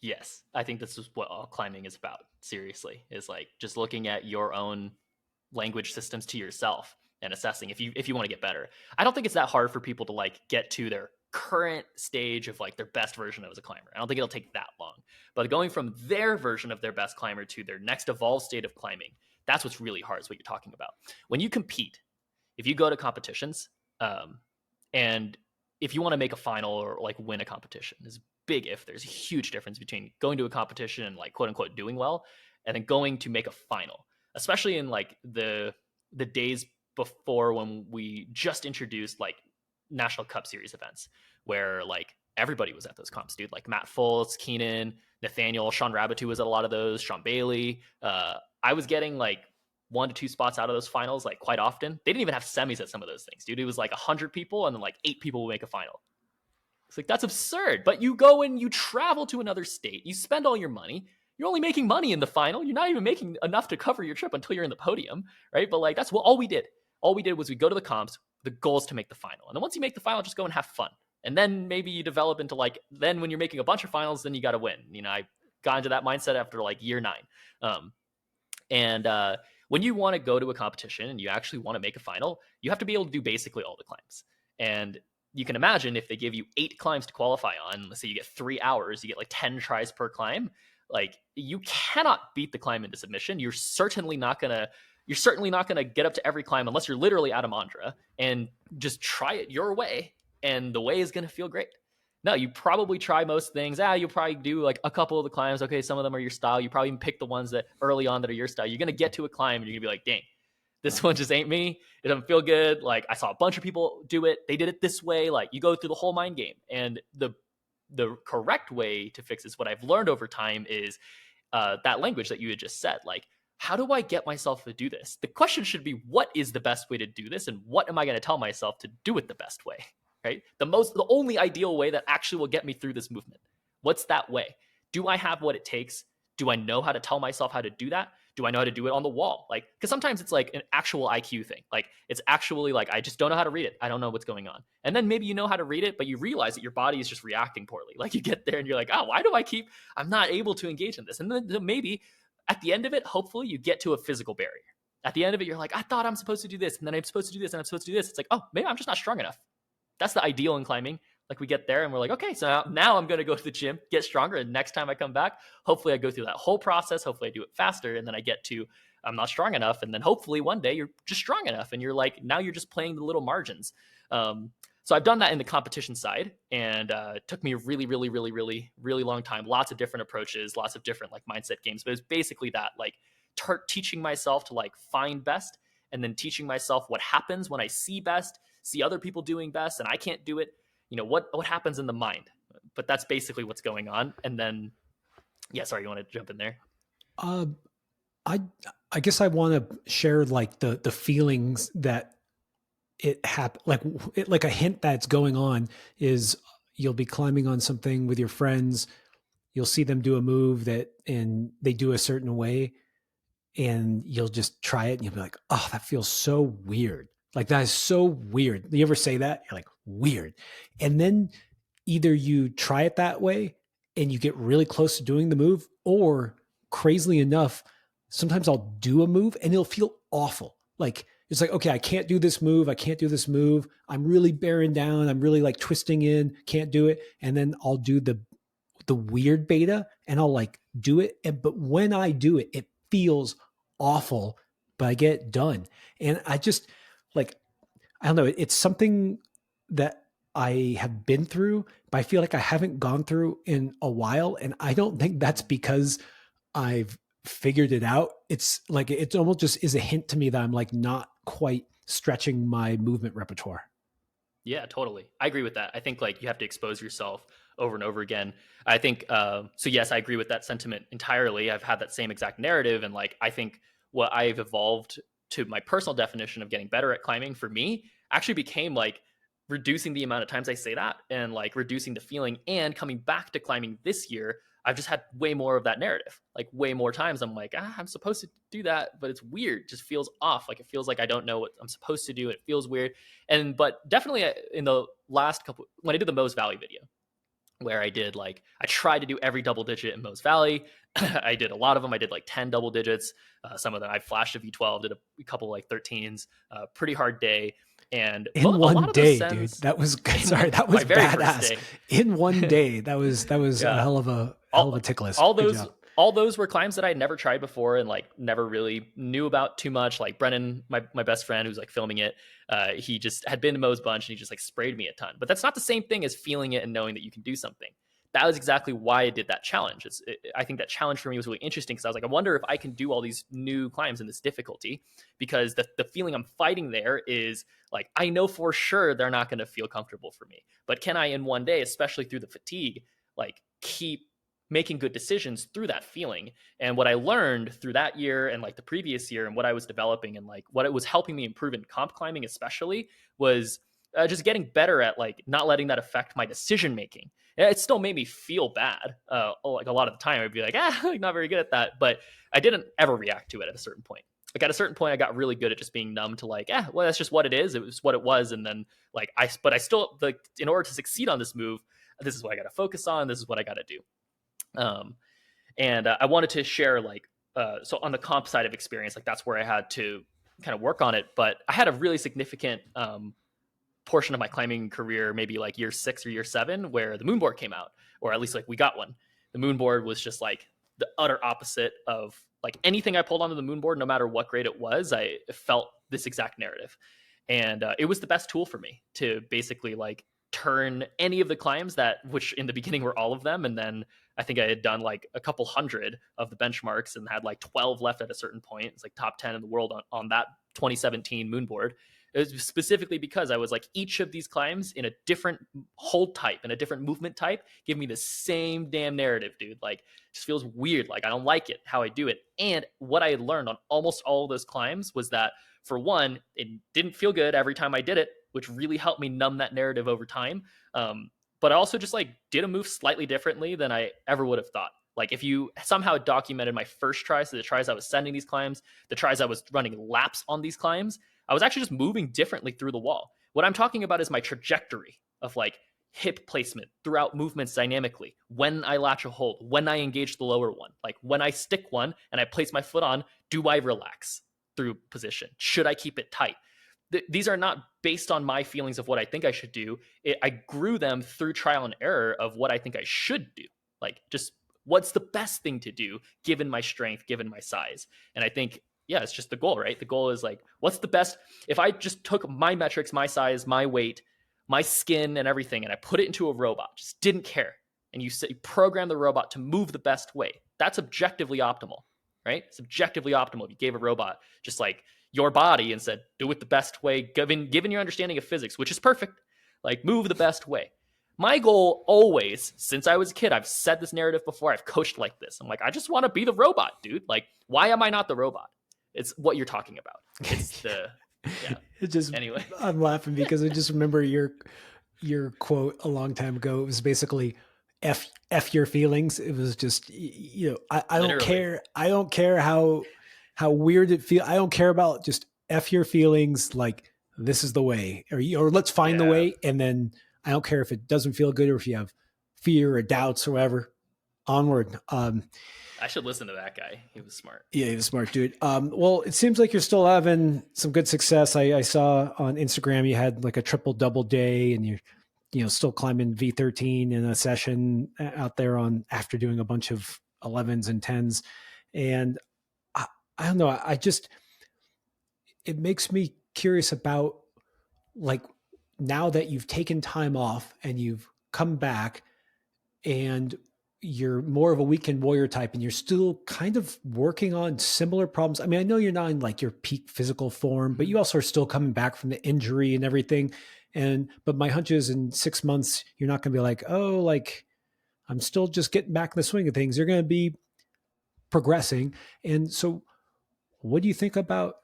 Yes, I think this is what all climbing is about. Seriously, is like just looking at your own language systems to yourself and assessing if you want to get better. I don't think it's that hard for people to like get to their current stage of like their best version of as a climber. I don't think it'll take that long. But going from their version of their best climber to their next evolved state of climbing, that's what's really hard, is what you're talking about. When you compete, if you go to competitions, and if you want to make a final or like win a competition, is big if. There's a huge difference between going to a competition and like quote unquote doing well, and then going to make a final, especially in like the days before when we just introduced like National Cup Series events, where like everybody was at those comps, dude. Like Matt Fultz, Keenan, Nathaniel, Sean Rabbit, was at a lot of those, Sean Bailey. I was getting like 1 to 2 spots out of those finals like quite often. They didn't even have semis at some of those things, dude. It was like 100 people and then like 8 people will make a final. It's like, that's absurd. But you go and you travel to another state, you spend all your money, you're only making money in the final, you're not even making enough to cover your trip until you're in the podium, right? But like, that's what all we did was we go to the comps, the goal is to make the final. And then once you make the final, just go and have fun. And then maybe you develop into like, then when you're making a bunch of finals, then you got to win. You know, I got into that mindset after like year 9. When you want to go to a competition and you actually want to make a final, you have to be able to do basically all the climbs. And you can imagine if they give you 8 climbs to qualify on, let's say you get 3 hours, you get like 10 tries per climb. Like, you cannot beat the climb into submission. You're certainly not gonna get up to every climb unless you're literally Adam Ondra and just try it your way, and the way is gonna feel great. No, you probably try most things. You'll probably do like a couple of the climbs. Okay, some of them are your style. You probably even pick the ones that early on that are your style. You're gonna get to a climb and you're gonna be like, dang, this one just ain't me. It doesn't feel good. Like, I saw a bunch of people do it. They did it this way. Like, you go through the whole mind game. And the correct way to fix this, what I've learned over time, is that language that you had just said. Like, how do I get myself to do this? The question should be, what is the best way to do this? And what am I going to tell myself to do it the best way? Right? The only ideal way that actually will get me through this movement. What's that way? Do I have what it takes? Do I know how to tell myself how to do that? Do I know how to do it on the wall? Like, because sometimes it's like an actual IQ thing. Like, it's actually like, I just don't know how to read it. I don't know what's going on. And then maybe you know how to read it, but you realize that your body is just reacting poorly. Like, you get there and you're like, oh, why do I'm not able to engage in this? And then maybe at the end of it, hopefully you get to a physical barrier. At the end of it, you're like, I thought I'm supposed to do this, and then I'm supposed to do this, and I'm supposed to do this. It's like, oh, maybe I'm just not strong enough. That's the ideal in climbing. Like we get there and we're like, okay, so now I'm going to go to the gym, get stronger. And next time I come back, hopefully I go through that whole process. Hopefully I do it faster. And then I get to, I'm not strong enough. And then hopefully one day you're just strong enough. And you're like, now you're just playing the little margins. So I've done that in the competition side, and it took me a really, really, really, really, really long time. Lots of different approaches, lots of different like mindset games. But it's basically that, like teaching myself to like find best, and then teaching myself what happens when I see best, see other people doing best, and I can't do it. You know, what happens in the mind. But that's basically what's going on. And then, yeah, sorry, you want to jump in there? Uh, I I guess I want to share like the feelings that it happened, like a hint that's going on is you'll be climbing on something with your friends, you'll see them do a move and they do a certain way, and you'll just try it and you'll be like, oh, that feels so weird. Like that is so weird. You ever say that? You're like, weird. And then either you try it that way and you get really close to doing the move, or crazily enough, sometimes I'll do a move and it'll feel awful. Like it's like, okay, I can't do this move. I can't do this move. I'm really bearing down. I'm really like twisting in, can't do it. And then I'll do the weird beta and I'll like do it. But when I do it, it feels awful, but I get it done. And I just like, I don't know, it's something that I have been through, but I feel like I haven't gone through in a while. And I don't think that's because I've figured it out. It's like, it almost just is a hint to me that I'm like not quite stretching my movement repertoire. Yeah, totally. I agree with that. I think like you have to expose yourself over and over again. I think so. Yes, I agree with that sentiment entirely. I've had that same exact narrative, and like I think what I've evolved to my personal definition of getting better at climbing for me actually became like reducing the amount of times I say that, and like reducing the feeling, and coming back to climbing this year. I've just had way more of that narrative, like way more times. I'm like, I'm supposed to do that, but it's weird. It just feels off. Like it feels like I don't know what I'm supposed to do. It feels weird. But definitely in the last couple, when I did the Mose Valley video, where I did like, I tried to do every double digit in Mose Valley. I did a lot of them. I did like 10 double digits. Some of them I flashed a V12, did a couple like 13s, pretty hard day. And in a one lot of those day, dude, sends that was sorry, that was badass. In one day, that was yeah. a hell of a tick list. All those were climbs that I had never tried before and like never really knew about too much. Like Brennan, my best friend who's like filming it, he just had been to Mo's bunch and he just like sprayed me a ton. But that's not the same thing as feeling it and knowing that you can do something. That was exactly why I did that challenge. I think that challenge for me was really interesting because I was like, I wonder if I can do all these new climbs in this difficulty, because the feeling I'm fighting there is like, I know for sure they're not going to feel comfortable for me, but can I in one day, especially through the fatigue, like keep making good decisions through that feeling? And what I learned through that year and like the previous year and what I was developing and like what it was helping me improve in comp climbing especially was just getting better at like not letting that affect my decision making. It still made me feel bad. Like a lot of the time I'd be like, like not very good at that. But I didn't ever react to it at a certain point. Like at a certain point, I got really good at just being numb to like, well, that's just what it is. It was what it was. And then like, but I still, like, in order to succeed on this move, this is what I got to focus on. This is what I got to do. I wanted to share like, so on the comp side of experience, like that's where I had to kind of work on it. But I had a really significant portion of my climbing career, maybe like year 6 or year 7, where the moonboard came out, or at least like we got one. The moonboard was just like the utter opposite of like anything I pulled onto the moonboard, no matter what grade it was. I felt this exact narrative, and it was the best tool for me to basically like turn any of the climbs which in the beginning were all of them, and then I think I had done like a couple hundred of the benchmarks and had like 12 left at a certain point. It's like top 10 in the world on that 2017 moonboard. It was specifically because I was like, each of these climbs in a different hold type and a different movement type give me the same damn narrative, dude. Like, it just feels weird. Like, I don't like it, how I do it. And what I had learned on almost all of those climbs was that, for one, it didn't feel good every time I did it, which really helped me numb that narrative over time. But I also just like did a move slightly differently than I ever would have thought. Like if you somehow documented my first tries, so the tries I was sending these climbs, the tries I was running laps on these climbs, I was actually just moving differently through the wall. What I'm talking about is my trajectory of like hip placement throughout movements dynamically. When I latch a hold, when I engage the lower one, like when I stick one and I place my foot on, do I relax through position? Should I keep it tight? these are not based on my feelings of what I think I should do. I grew them through trial and error of what I think I should do. Like, just what's the best thing to do given my strength, given my size. And I think, yeah, it's just the goal, right? The goal is like, what's the best? If I just took my metrics, my size, my weight, my skin, and everything, and I put it into a robot, just didn't care, and you program the robot to move the best way, that's objectively optimal, right? It's objectively optimal. If you gave a robot just like your body and said, do it the best way, given your understanding of physics, which is perfect, like move the best way. My goal always, since I was a kid, I've said this narrative before, I've coached like this. I'm like, I just want to be the robot, dude. Like, why am I not the robot? It's what you're talking about. It's the, yeah. It just, anyway. I'm laughing because I just remember your quote a long time ago. It was basically F your feelings. It was just, I don't care. I don't care how weird it feels. I don't care about, just F your feelings. Like, this is the way, or let's find the way. And then I don't care if it doesn't feel good or if you have fear or doubts or whatever. Onward. I should listen to that guy. He was smart. Yeah, he was a smart dude. Well, it seems like you're still having some good success. I saw on Instagram you had like a triple double day, and you're still climbing V13 in a session out there on after doing a bunch of 11s and 10s. And I don't know. It makes me curious about, like, now that you've taken time off and you've come back and you're more of a weekend warrior type and you're still kind of working on similar problems. I mean, I know you're not in like your peak physical form, but you also are still coming back from the injury and everything. But my hunch is in 6 months, you're not going to be like, oh, like I'm still just getting back in the swing of things. You're going to be progressing. And so what do you think about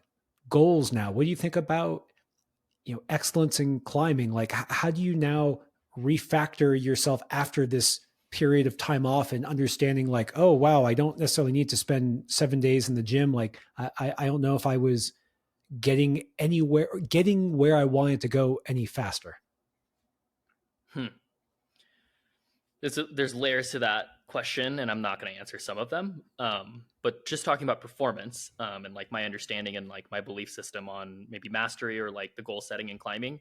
goals now? What do you think about, excellence in climbing? Like, how do you now refactor yourself after this period of time off and understanding, like, oh, wow, I don't necessarily need to spend 7 days in the gym. Like, I don't know if I was getting where I wanted to go any faster. There's layers to that question, and I'm not going to answer some of them. But just talking about performance, and like my understanding and like my belief system on maybe mastery or like the goal setting and climbing,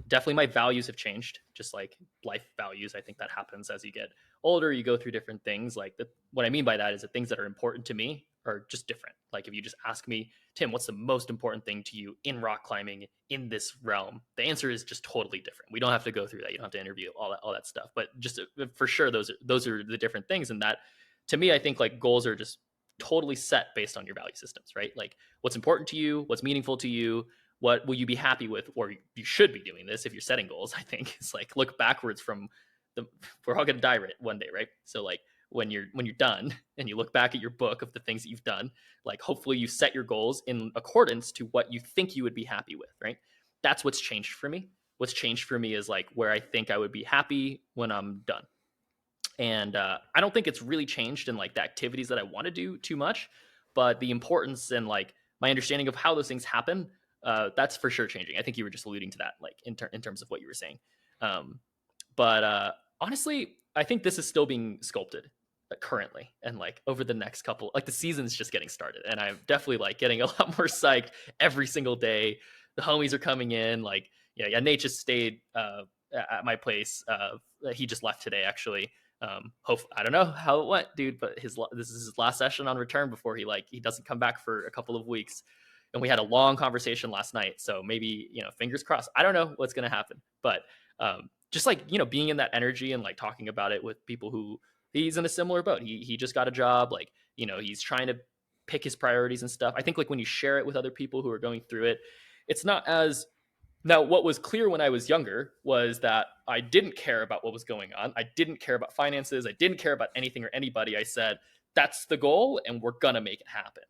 definitely my values have changed, just like life values. I think that happens as you get older, you go through different things. Like, what I mean by that is the things that are important to me are just different. Like, if you just ask me, Tim, what's the most important thing to you in rock climbing in this realm? The answer is just totally different. We don't have to go through that. You don't have to interview all that stuff, but just for sure, those are the different things. And that, to me, I think like goals are just totally set based on your value systems, right? Like, what's important to you, what's meaningful to you, what will you be happy with, or you should be doing this if you're setting goals. I think it's like, look backwards from we're all going to die one day, right? So like, when you're done and you look back at your book of the things that you've done, like, hopefully you set your goals in accordance to what you think you would be happy with, right? That's what's changed for me. What's changed for me is like where I think I would be happy when I'm done. And I don't think it's really changed in like the activities that I want to do too much, but the importance and like my understanding of how those things happen, that's for sure changing. I think you were just alluding to that, like in terms of what you were saying. But honestly, I think this is still being sculpted currently, and like over the next couple, like the season's just getting started, and I'm definitely like getting a lot more psyched every single day. The homies are coming in, like, yeah, Nate just stayed at my place. He just left today, actually. I don't know how it went, dude, but this is his last session on return before he doesn't come back for a couple of weeks. And we had a long conversation last night, so maybe, fingers crossed. I don't know what's gonna happen, but just like, being in that energy and like talking about it with people who he's in a similar boat. He just got a job, like, he's trying to pick his priorities and stuff. I think like when you share it with other people who are going through it, it's not as. Now, what was clear when I was younger was that I didn't care about what was going on. I didn't care about finances. I didn't care about anything or anybody. I said, that's the goal and we're going to make it happen.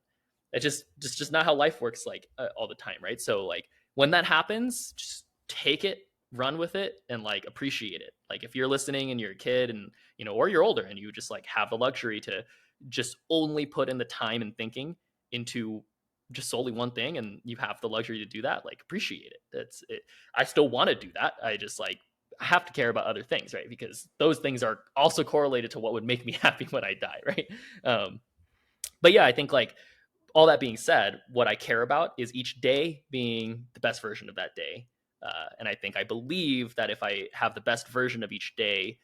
It's just not how life works, like all the time, right? So like when that happens, just take it, run with it, and like appreciate it. Like, if you're listening and you're a kid and, or you're older and you just like have the luxury to just only put in the time and thinking into just solely one thing, and you have the luxury to do that, like, appreciate it. That's it. I still want to do that. I just like have to care about other things, right? Because those things are also correlated to what would make me happy when I die, right? But yeah, I think like all that being said, what I care about is each day being the best version of that day. And I believe that if I have the best version of each day,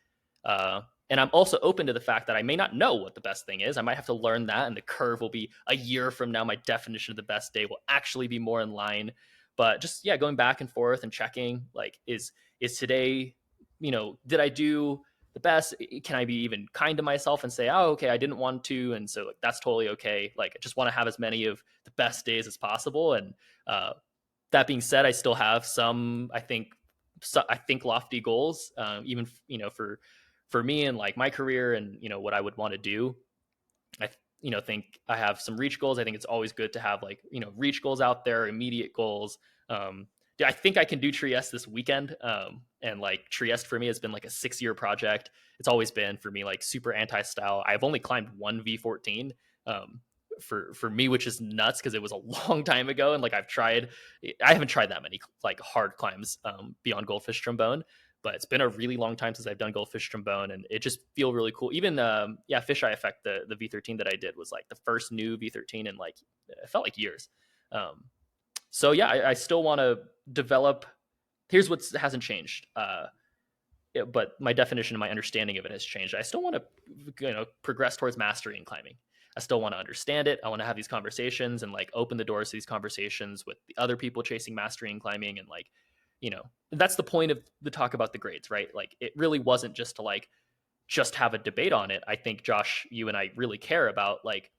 and I'm also open to the fact that I may not know what the best thing is. I might have to learn that, and the curve will be a year from now. My definition of the best day will actually be more in line. But just yeah, going back and forth and checking, like, is today, did I do the best? Can I be even kind to myself and say, oh, okay, I didn't want to, and so like that's totally okay. Like, I just want to have as many of the best days as possible. And that being said, I still have some, I think lofty goals, even for me and like my career and what I would want to do. I think I have some reach goals. I think it's always good to have like reach goals out there, immediate goals. Yeah, I think I can do Trieste this weekend. And like Trieste for me has been like a 6-year project. It's always been for me like super anti-style. I've only climbed one V14 for me, which is nuts because it was a long time ago. And like I haven't tried that many like hard climbs beyond Goldfish Trombone, but it's been a really long time since I've done Goldfish Trombone, and it just feel really cool. Even Fisheye Effect, the V13 that I did was like the first new V13 in like it felt like years. So yeah, I still want to develop. Here's what hasn't changed, but my definition and my understanding of it has changed. I still want to progress towards mastery in climbing. I still want to understand it. I want to have these conversations and like open the doors to these conversations with the other people chasing mastery in climbing, and like that's the point of the talk about the grades, right? Like, it really wasn't just to like just have a debate on it. I think Josh, you and I really care about like,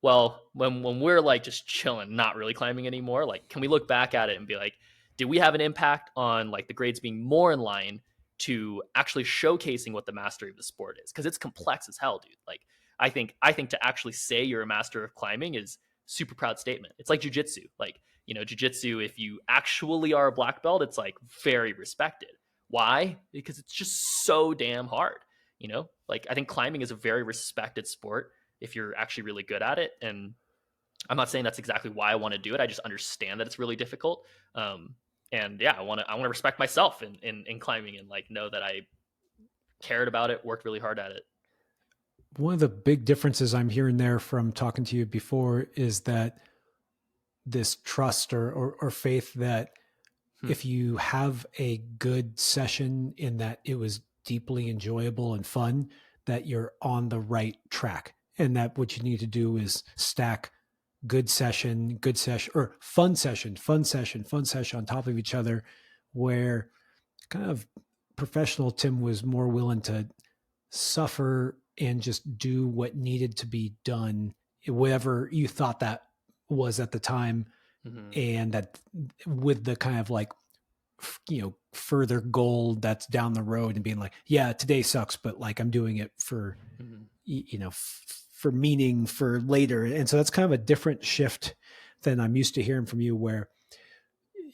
well, when we're like just chilling, not really climbing anymore, like, can we look back at it and be like, did we have an impact on like the grades being more in line to actually showcasing what the mastery of the sport is? Because it's complex as hell, dude. Like, I think to actually say you're a master of climbing is super proud statement. It's like jujitsu. Like, jujitsu, if you actually are a black belt, it's like very respected. Why? Because it's just so damn hard. Like, I think climbing is a very respected sport if you're actually really good at it. And I'm not saying that's exactly why I want to do it. I just understand that it's really difficult. And yeah, I want to respect myself in climbing, and like know that I cared about it, worked really hard at it. One of the big differences I'm hearing there from talking to you before is that this trust or faith that if you have a good session in that it was deeply enjoyable and fun, that you're on the right track. And that what you need to do is stack good session, or fun session, fun session, fun session on top of each other, where kind of professional Tim was more willing to suffer and just do what needed to be done, whatever you thought that was at the time. Mm-hmm. And that with the kind of like, further goal that's down the road, and being like, yeah, today sucks, but like I'm doing it for, for meaning for later. And so that's kind of a different shift than I'm used to hearing from you, where,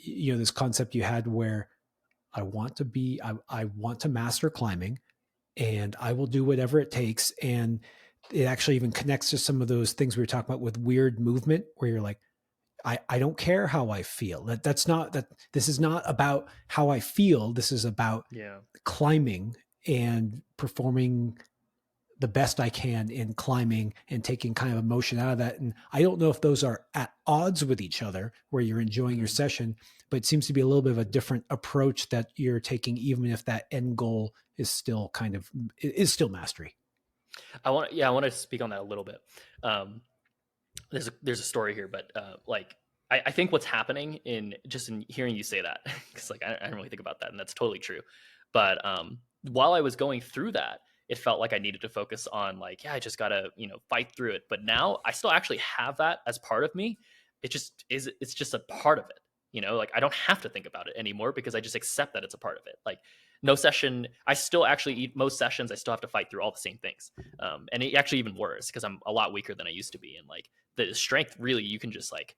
this concept you had where I want to master climbing, and I will do whatever it takes. And it actually even connects to some of those things we were talking about with weird movement, where you're like, I don't care how I feel. This is not about how I feel. This is about climbing and performing the best I can in climbing and taking kind of emotion out of that. And I don't know if those are at odds with each other, where you're enjoying your session, but it seems to be a little bit of a different approach that you're taking, even if that end goal is still still mastery. I want to speak on that a little bit. There's a story here, but like I think what's happening in hearing you say that, because like I don't really think about that, and that's totally true. But while I was going through that, it felt like I needed to focus on like, yeah, I just gotta fight through it. But now I still actually have that as part of me. It's just a part of it. Like, I don't have to think about it anymore because I just accept that it's a part of it. Like, no session, I still actually eat most sessions. I still have to fight through all the same things. And it actually even worse because I'm a lot weaker than I used to be. And like the strength, really, you can just like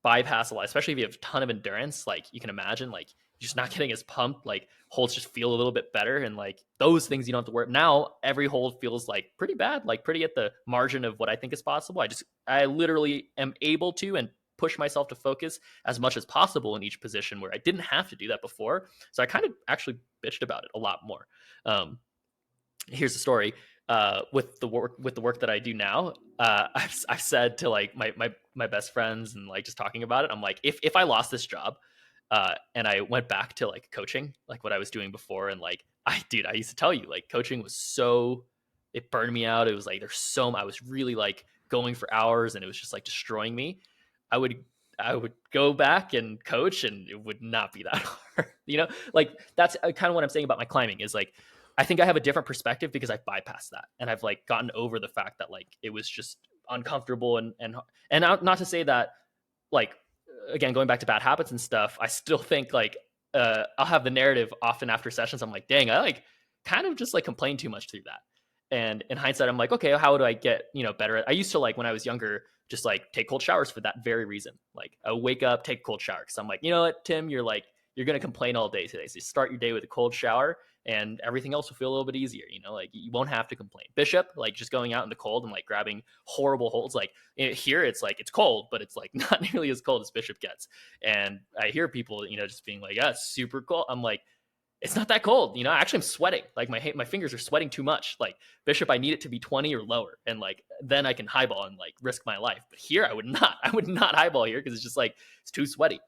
bypass a lot, especially if you have a ton of endurance. Like, you can imagine like you're just not getting as pumped, like holds just feel a little bit better. And like those things you don't have to worry. Now every hold feels like pretty bad, like pretty at the margin of what I think is possible. I literally am able to and push myself to focus as much as possible in each position, where I didn't have to do that before. So I kind of actually bitched about it a lot more. Here's the story. with the work that I do now, I've said to like my best friends and like just talking about it, I'm like, if I lost this job, and I went back to like coaching, like what I was doing before, and like I used to tell you like coaching was so, it burned me out. It was like I was really like going for hours, and it was just like destroying me. I would I would go back and coach, and it would not be that hard. Like that's kind of what I'm saying about my climbing is like I think I have a different perspective because I've bypassed that, and I've like gotten over the fact that like it was just uncomfortable, and not to say that like again going back to bad habits and stuff, I still think like I'll have the narrative often after sessions. I'm like, dang, I like kind of just like complain too much through that. And in hindsight, I'm like, okay, how do I get better at? I used to like when I was younger, just like take cold showers for that very reason. Like I wake up, take a cold shower because I'm like, you know what, Tim, you're gonna complain all day today. So you start your day with a cold shower, and everything else will feel a little bit easier. Like you won't have to complain. Bishop, like just going out in the cold and like grabbing horrible holds. Like here, it's like it's cold, but it's like not nearly as cold as Bishop gets. And I hear people, just being like, "Yeah, it's super cold." I'm like, it's not that cold. Actually, I'm sweating. Like my fingers are sweating too much. Like Bishop, I need it to be 20 or lower, and like then I can highball and like risk my life. But here, I would not. I would not highball here because it's just like it's too sweaty.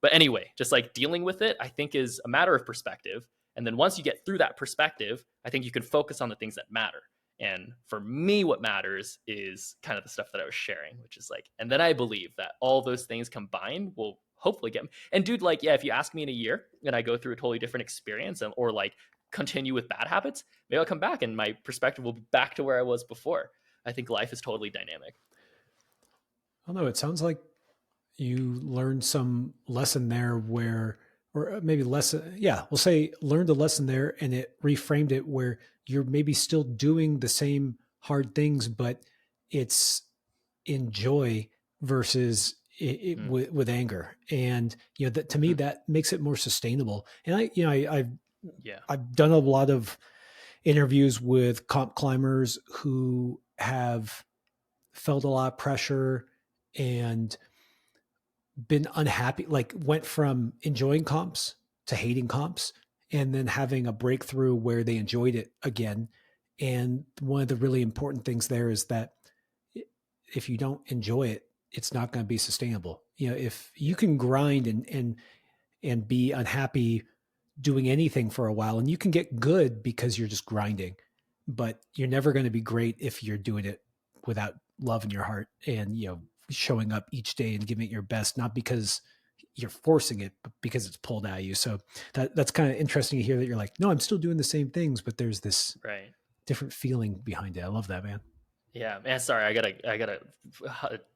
But anyway, just like dealing with it, I think is a matter of perspective. And then once you get through that perspective, I think you can focus on the things that matter. And for me, what matters is kind of the stuff that I was sharing, which is like, and then I believe that all those things combined will hopefully get me. And dude, like, yeah, if you ask me in a year and I go through a totally different experience or like continue with bad habits, maybe I'll come back and my perspective will be back to where I was before. I think life is totally dynamic. I don't know. It sounds like you learned some lesson there where, or maybe lesson, yeah, we'll say learned a lesson there and it reframed it where you're maybe still doing the same hard things, but it's in joy versus Mm. with anger. And, that to me, Mm-hmm. that makes it more sustainable. And Yeah. I've done a lot of interviews with comp climbers who have felt a lot of pressure and been unhappy, like went from enjoying comps to hating comps and then having a breakthrough where they enjoyed it again. And one of the really important things there is that if you don't enjoy it, it's not going to be sustainable. If you can grind and be unhappy doing anything for a while, and you can get good because you're just grinding, but you're never going to be great if you're doing it without love in your heart and showing up each day and giving it your best, not because you're forcing it, but because it's pulled out of you. So that's kind of interesting to hear that you're like, no, I'm still doing the same things, but there's this Right. different feeling behind it. I love that, man. Yeah, man. Sorry, I gotta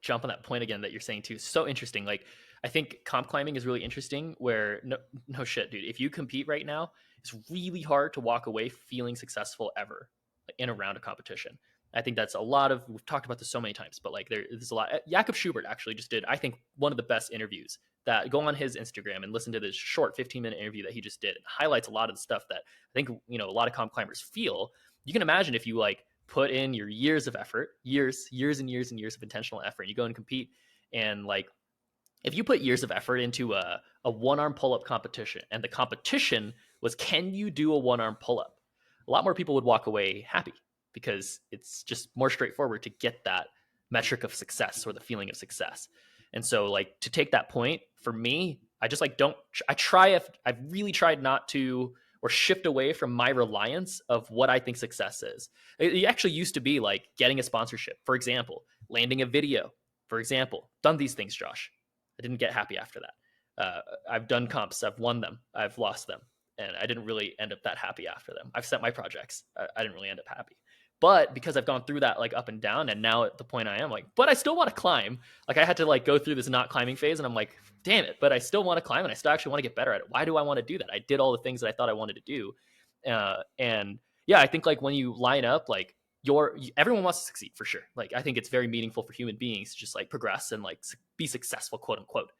jump on that point again that you're saying too. So interesting. Like, I think comp climbing is really interesting. Where no shit, dude. If you compete right now, it's really hard to walk away feeling successful ever like, in a round of competition. I think that's a lot of. We've talked about this so many times, but like there's a lot. Jakob Schubert actually just did, I think, one of the best interviews. That go on his Instagram and listen to this short 15-minute interview that he just did. It highlights a lot of the stuff that I think a lot of comp climbers feel. You can imagine if you like put in your years of effort, years and years and years of intentional effort, and you go and compete. And like, if you put years of effort into a one arm pull up competition, and the competition was, can you do a one arm pull up? A lot more people would walk away happy because it's just more straightforward to get that metric of success or the feeling of success. And so, like, to take that point for me, I just like don't, I try, if I've really tried not to or shift away from my reliance of what I think success is. It actually used to be like getting a sponsorship, for example, landing a video, for example. Done these things, Josh. I didn't get happy after that. I've done comps, I've won them, I've lost them, and I didn't really end up that happy after them. I've sent my projects, I didn't really end up happy. But because I've gone through that like up and down, and now at the point I am like, but I still want to climb. Like I had to like go through this not climbing phase, and I'm like, damn it, but I still want to climb, and I still actually want to get better at it. Why do I want to do that? I did all the things that I thought I wanted to do, and yeah, I think like when you line up, like everyone wants to succeed for sure. Like I think it's very meaningful for human beings to just like progress and like be successful, quote unquote.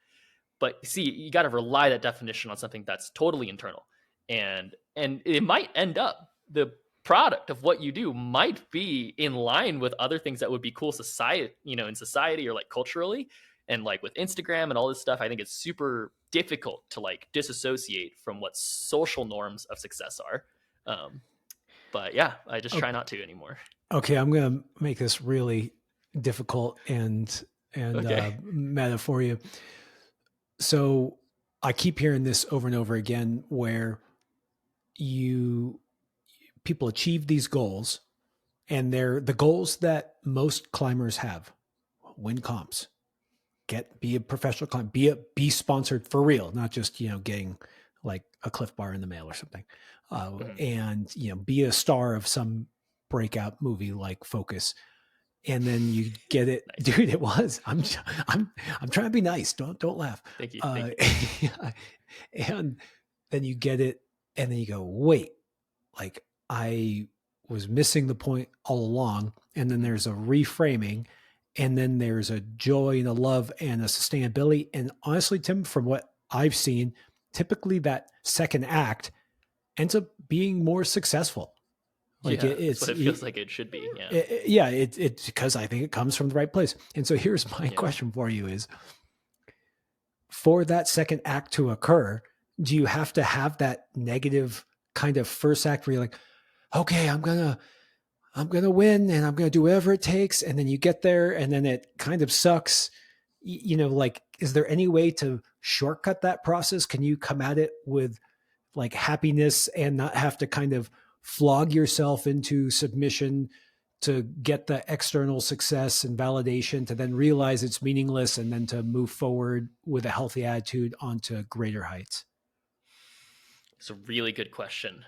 But see, you got to rely that definition on something that's totally internal, and it might end up the product of what you do might be in line with other things that would be cool society, in society or like culturally. And like with Instagram and all this stuff, I think it's super difficult to like disassociate from what social norms of success are. Um, But yeah, I just try not to anymore. Okay, I'm going to make this really difficult and Okay. meta for you. So I keep hearing this over and over again, where you people achieve these goals, and they're the goals that most climbers have: win comps, be a professional climber, be sponsored for real, not just getting like a Cliff Bar in the mail or something, Mhm. and be a star of some breakout movie like Focus. And then you get it, Nice. dude. It was. I'm trying to be nice. Don't laugh. Thank you. Thank Uh, you. and then you get it, and then you go, wait, like I was missing the point all along. And then there's a reframing, and then there's a joy and a love and a sustainability. And honestly, Tim, from what I've seen, typically that second act ends up being more successful. Like Yeah, that's what it feels like it should be. Yeah. yeah, it's because I think it comes from the right place. And so here's my Yeah. question for you: is for that second act to occur, do you have to have that negative kind of first act where you're like, okay, I'm gonna win and I'm gonna do whatever it takes, and then you get there and then it kind of sucks? Like, is there any way to shortcut that process? Can you come at it with like happiness and not have to kind of flog yourself into submission to get the external success and validation, to then realize it's meaningless, and then to move forward with a healthy attitude onto greater heights? It's a really good question.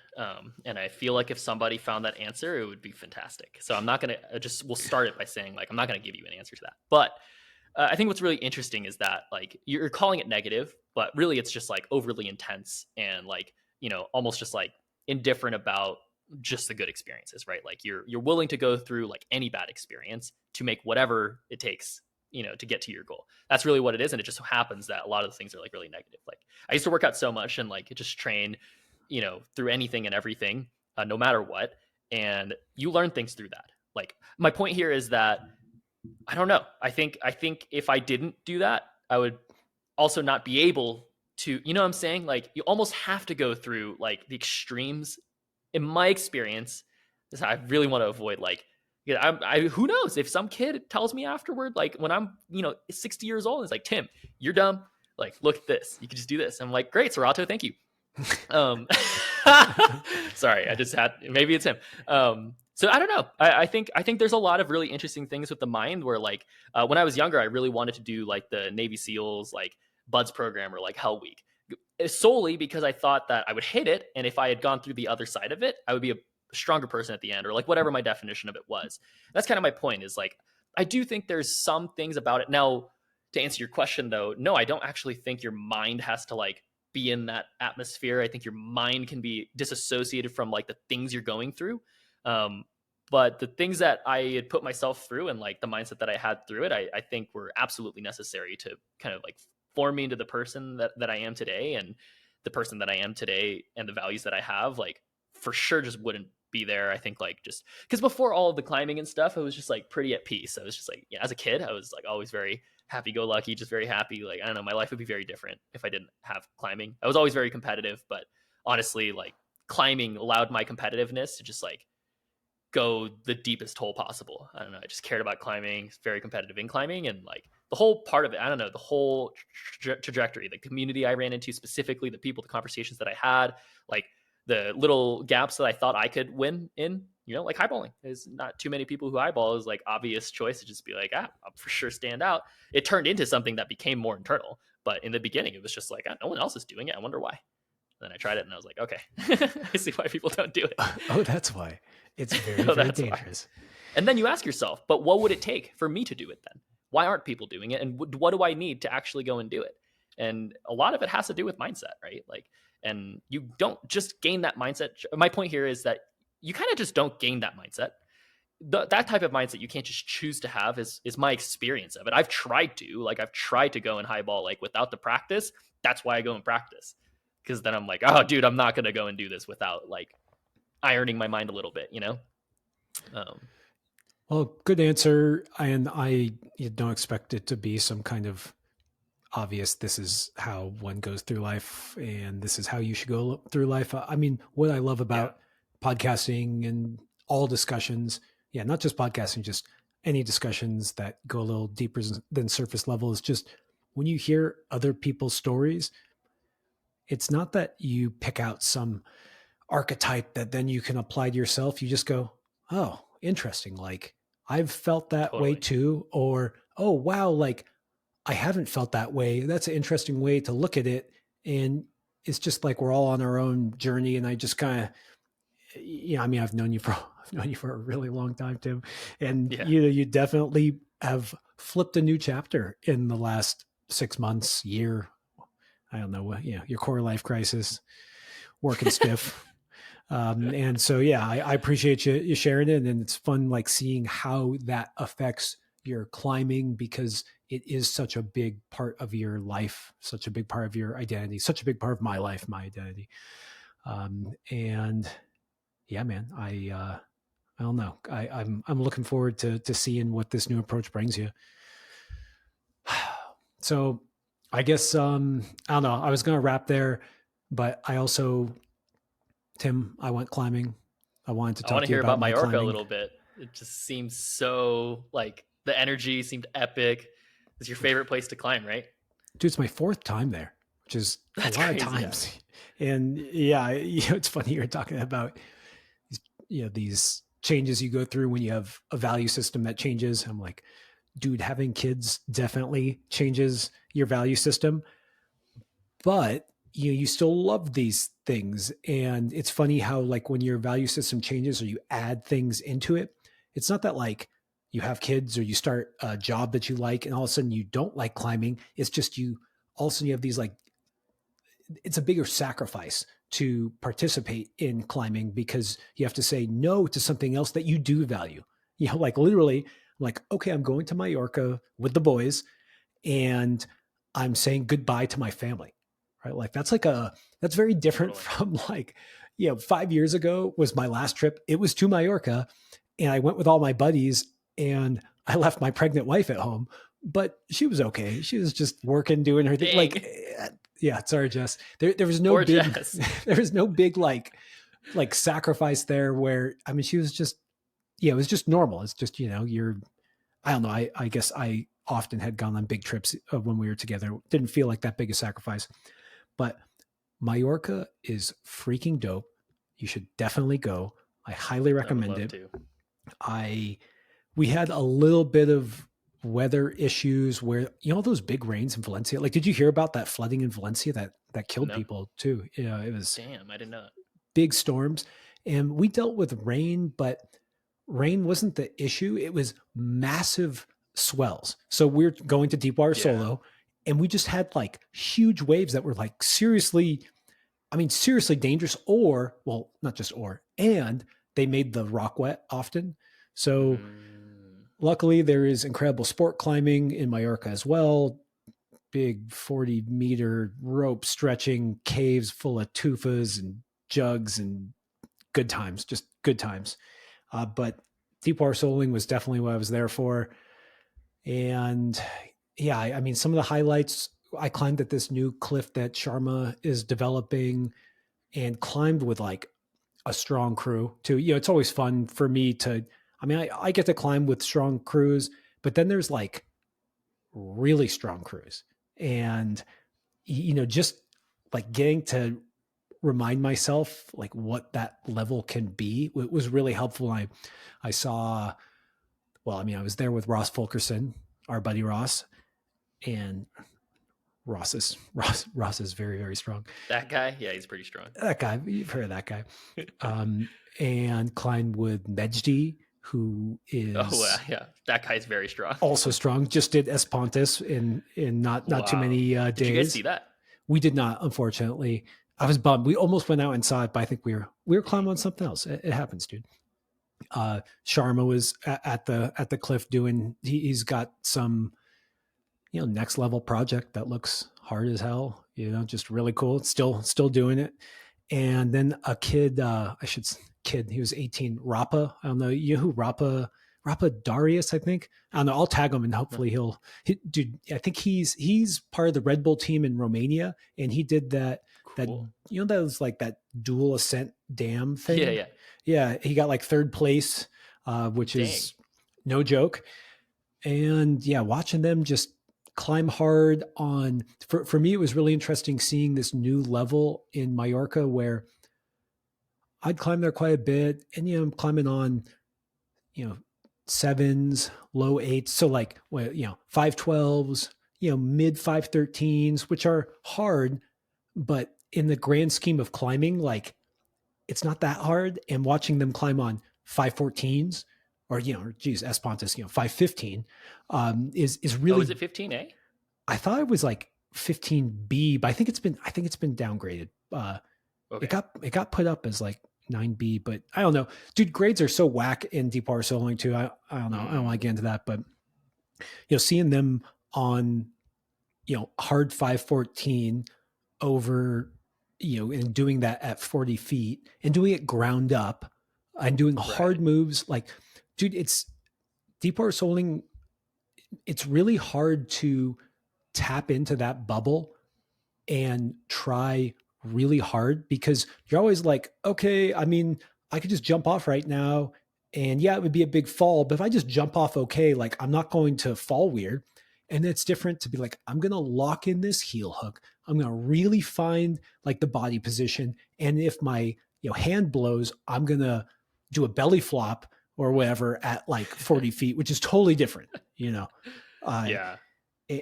And I feel like if somebody found that answer, it would be fantastic. So I'm not going to we'll start it by saying, like, I'm not going to give you an answer to that. But I think what's really interesting is that, like, you're calling it negative, but really it's just like overly intense and, like, almost just like indifferent about just the good experiences, right? Like you're willing to go through like any bad experience to make whatever it takes, to get to your goal. That's really what it is. And it just so happens that a lot of the things are like really negative. Like I used to work out so much and like just train, through anything and everything, no matter what. And you learn things through that. Like my point here is that I don't know. I think if I didn't do that, I would also not be able to, what I'm saying? Like you almost have to go through like the extremes. In my experience, I really want to avoid like, who knows if some kid tells me afterward, like when I'm, 60 years old, it's like, Tim, you're dumb. Like, look at this. You can just do this. I'm like, great, Serato, thank you. Um, sorry, I just had, maybe it's him. So I don't know. I think there's a lot of really interesting things with the mind where like when I was younger, I really wanted to do like the Navy SEALs, like Buds program or like Hell Week, solely because I thought that I would hit it. And if I had gone through the other side of it, I would be a stronger person at the end, or like whatever my definition of it was. That's kind of my point, is like, I do think there's some things about it. Now, to answer your question though, no, I don't actually think your mind has to like be in that atmosphere. I think your mind can be disassociated from like the things you're going through. Um, but the things that I had put myself through and like the mindset that I had through it, I think were absolutely necessary to kind of like form me into the person that I am today. And the person that I am today and the values that I have, like, for sure just wouldn't be there. I think like just because before all of the climbing and stuff, I was just like pretty at peace. I was just like, as a kid, I was like always very happy go lucky, just very happy. Like, I don't know, my life would be very different if I didn't have climbing. I was always very competitive, but honestly, like climbing allowed my competitiveness to just like go the deepest hole possible. I don't know. I just cared about climbing, very competitive in climbing, and like the whole part of it. I don't know, the whole trajectory, the community I ran into, specifically the people, the conversations that I had, like the little gaps that I thought I could win in. Like highballing. There's not too many people who eyeball is like obvious choice to just be like, I'll for sure stand out. It turned into something that became more internal. But in the beginning, it was just like, no one else is doing it. I wonder why. Then I tried it and I was like, okay, I see why people don't do it. Oh, that's why. It's very, Oh, very that's why. dangerous. And then you ask yourself, but what would it take for me to do it then? Why aren't people doing it? And what do I need to actually go and do it? And a lot of it has to do with mindset, right? Like, and you don't just gain that mindset. My point here is that you kind of just don't gain that mindset. That type of mindset you can't just choose to have is my experience of it. I've tried to go and highball like without the practice. That's why I go and practice. Because then I'm like, oh, dude, I'm not going to go and do this without like ironing my mind a little bit, Um, Well, good answer. And I don't expect it to be some kind of obvious, this is how one goes through life and this is how you should go through life. I mean, what I love yeah. about podcasting and all discussions. Yeah, not just podcasting, just any discussions that go a little deeper than surface level is just when you hear other people's stories, it's not that you pick out some archetype that then you can apply to yourself. You just go, oh, interesting. Like I've felt that way Totally. too. Or, oh, wow, like I haven't felt that way. That's an interesting way to look at it. And it's just like we're all on our own journey. And I just kind of, I mean, I've known you for a really long time, Tim, and Yeah. you definitely have flipped a new chapter in the last 6 months, year. I don't know what, your core life crisis, working stiff. And so, yeah, I appreciate you sharing it. And it's fun, like seeing how that affects your climbing because it is such a big part of your life, such a big part of your identity, such a big part of my life, my identity. And yeah, man, I don't know. I'm looking forward to seeing what this new approach brings you. So I guess I don't know. I was gonna wrap there, but I also, Tim, I went climbing. I wanted to I want talk to to you hear about about my Mallorca a climbing. little bit. It just seems so like the energy seemed epic. It's your favorite place to climb, right? Dude, it's my fourth time there, which is a That's lot of crazy. Yeah. times. And yeah, it's funny you're talking about these, these changes you go through when you have a value system that changes. I'm like, dude, having kids definitely changes your value system, but you still love these things. And it's funny how like when your value system changes or you add things into it, it's not that like you have kids or you start a job that you like and all of a sudden you don't like climbing. It's just you all of a sudden you have these like, it's a bigger sacrifice to participate in climbing because you have to say no to something else that you do value. Like literally, like, okay, I'm going to Mallorca with the boys and I'm saying goodbye to my family, right? Like that's very different Totally. from like, 5 years ago was my last trip. It was to Mallorca and I went with all my buddies and I left my pregnant wife at home, but she was okay. She was just working, doing her thing. Like, Dang. yeah, sorry, Jess. There was no Poor big, Jess. there was no big like sacrifice there where, I mean, she was just, it was just normal. It's just, I don't know. I guess I often had gone on big trips when we were together. It didn't feel like that big a sacrifice, but Mallorca is freaking dope. You should definitely go. I highly I would recommend love it. to. We had a little bit of weather issues where those big rains in Valencia. Like, did you hear about that flooding in Valencia that killed No. people too? It was Damn, I didn't know that. big storms, and we dealt with rain, but rain wasn't the issue. It was massive swells. So we're going to Deepwater Yeah. Solo, and we just had like huge waves that were like seriously, I mean, seriously dangerous, or, well, not just or, and they made the rock wet often. So luckily, there is incredible sport climbing in Mallorca as well. Big 40-meter rope stretching caves full of tufas and jugs and good times, just good times. But Deepwater Soling was definitely what I was there for. And yeah, I mean, some of the highlights, I climbed at this new cliff that Sharma is developing and climbed with like a strong crew too. It's always fun for me to, I mean, I get to climb with strong crews, but then there's like really strong crews. And, just like getting to remind myself like what that level can be was really helpful. I saw, well, I mean, I was there with Ross Fulkerson, our buddy Ross, and Ross is very, very strong. That guy, yeah, he's pretty strong. That guy, you've heard of that guy. And climbed with Mejdi, who is yeah, that guy's very strong. also strong. Just did Espontis in not too many days. Did you guys see that? We did not, unfortunately. I was bummed. We almost went out and saw it, but I think we were climbing on something else. It happens, dude. Sharma was at the cliff doing. He's got some, next level project that looks hard as hell. Just really cool. Still doing it. And then a kid, kid. He was 18. Rapa. I don't know. You know who Rapa Darius, I think. I don't know. I'll tag him and hopefully dude, I think he's part of the Red Bull team in Romania, and he did that. Cool. That was like that dual ascent dam thing. Yeah. Yeah, he got like third place, which Dang. is no joke. And yeah, watching them just climb hard on for me, it was really interesting seeing this new level in Mallorca where I'd climb there quite a bit, and I'm climbing on, you know, sevens, low eights, so like, well, 512s, mid 513s, which are hard, but in the grand scheme of climbing, like it's not that hard. And watching them climb on 514s or, geez, Espontas, 515, is Oh, really, is it 15A? I thought it was like 15B, but I think it's been downgraded. Okay. It got put up as like 9B, but I don't know. Dude, grades are so whack in deep water soloing too. I don't know. I don't want to get into that, but seeing them on, hard 514 over, and doing that at 40 feet and doing it ground up and doing Right. hard moves. Like, dude, it's deep water soloing. It's really hard to tap into that bubble and try really hard because you're always like, okay, I mean, I could just jump off right now. And yeah, it would be a big fall, but if I just jump off okay, like I'm not going to fall weird. And it's different to be like, I'm going to lock in this heel hook. I'm going to really find like the body position. And if my hand blows, I'm going to do a belly flop or whatever at like 40 feet, which is totally different, uh, Yeah.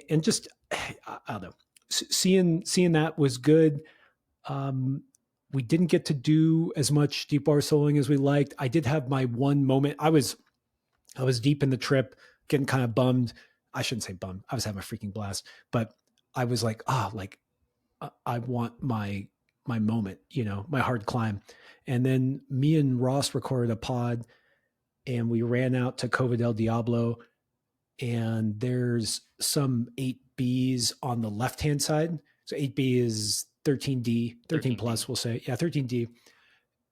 and just, I don't know, seeing that was good. Um, we didn't get to do as much deep water soloing as we liked. I did have my one moment. I was deep in the trip, getting kind of bummed. I shouldn't say bummed. I was having a freaking blast, but I was like, like I want my moment, my hard climb. And then me and Ross recorded a pod, and we ran out to Cova del Diablo, and there's some 8Bs on the left hand side. So 8B is 13D, 13 plus, 13D. we'll say. Yeah, 13D.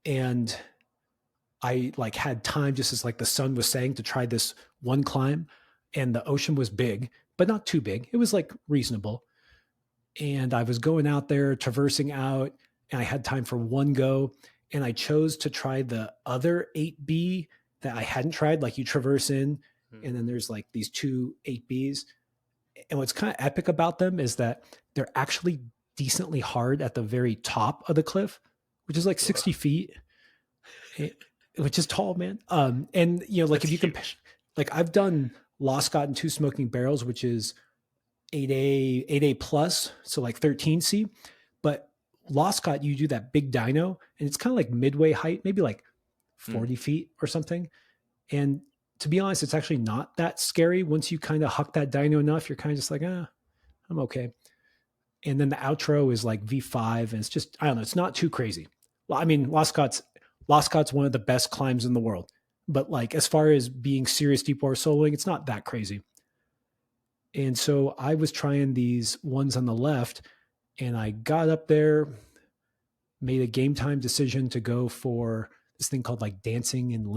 And I like had time, just as like the sun was saying, to try this one climb. And the ocean was big, but not too big. It was like reasonable. And I was going out there, traversing out, and I had time for one go. And I chose to try the other 8B that I hadn't tried, like you traverse in, Hmm. and then there's like these two 8Bs. And what's kind of epic about them is that they're actually decently hard at the very top of the cliff, which is like 60 Ugh, feet, eh, which is tall, man. And like that's if you compare, huge. like I've done Lost Scott and Two Smoking Barrels, which is 8A plus, so like 13C. But Lost Scott, you do that big dyno, and it's kind of like midway height, maybe like Hmm. 40 feet or something. And to be honest, it's actually not that scary. Once you kind of huck that dyno enough, you're kind of just like, I'm okay. And then the outro is like V5, and it's just, I don't know, it's not too crazy. Well, I mean, Lost Scott's one of the best climbs in the world. But like as far as being serious deep water soloing, it's not that crazy. And so I was trying these ones on the left, and I got up there, made a game time decision to go for this thing called like dancing in the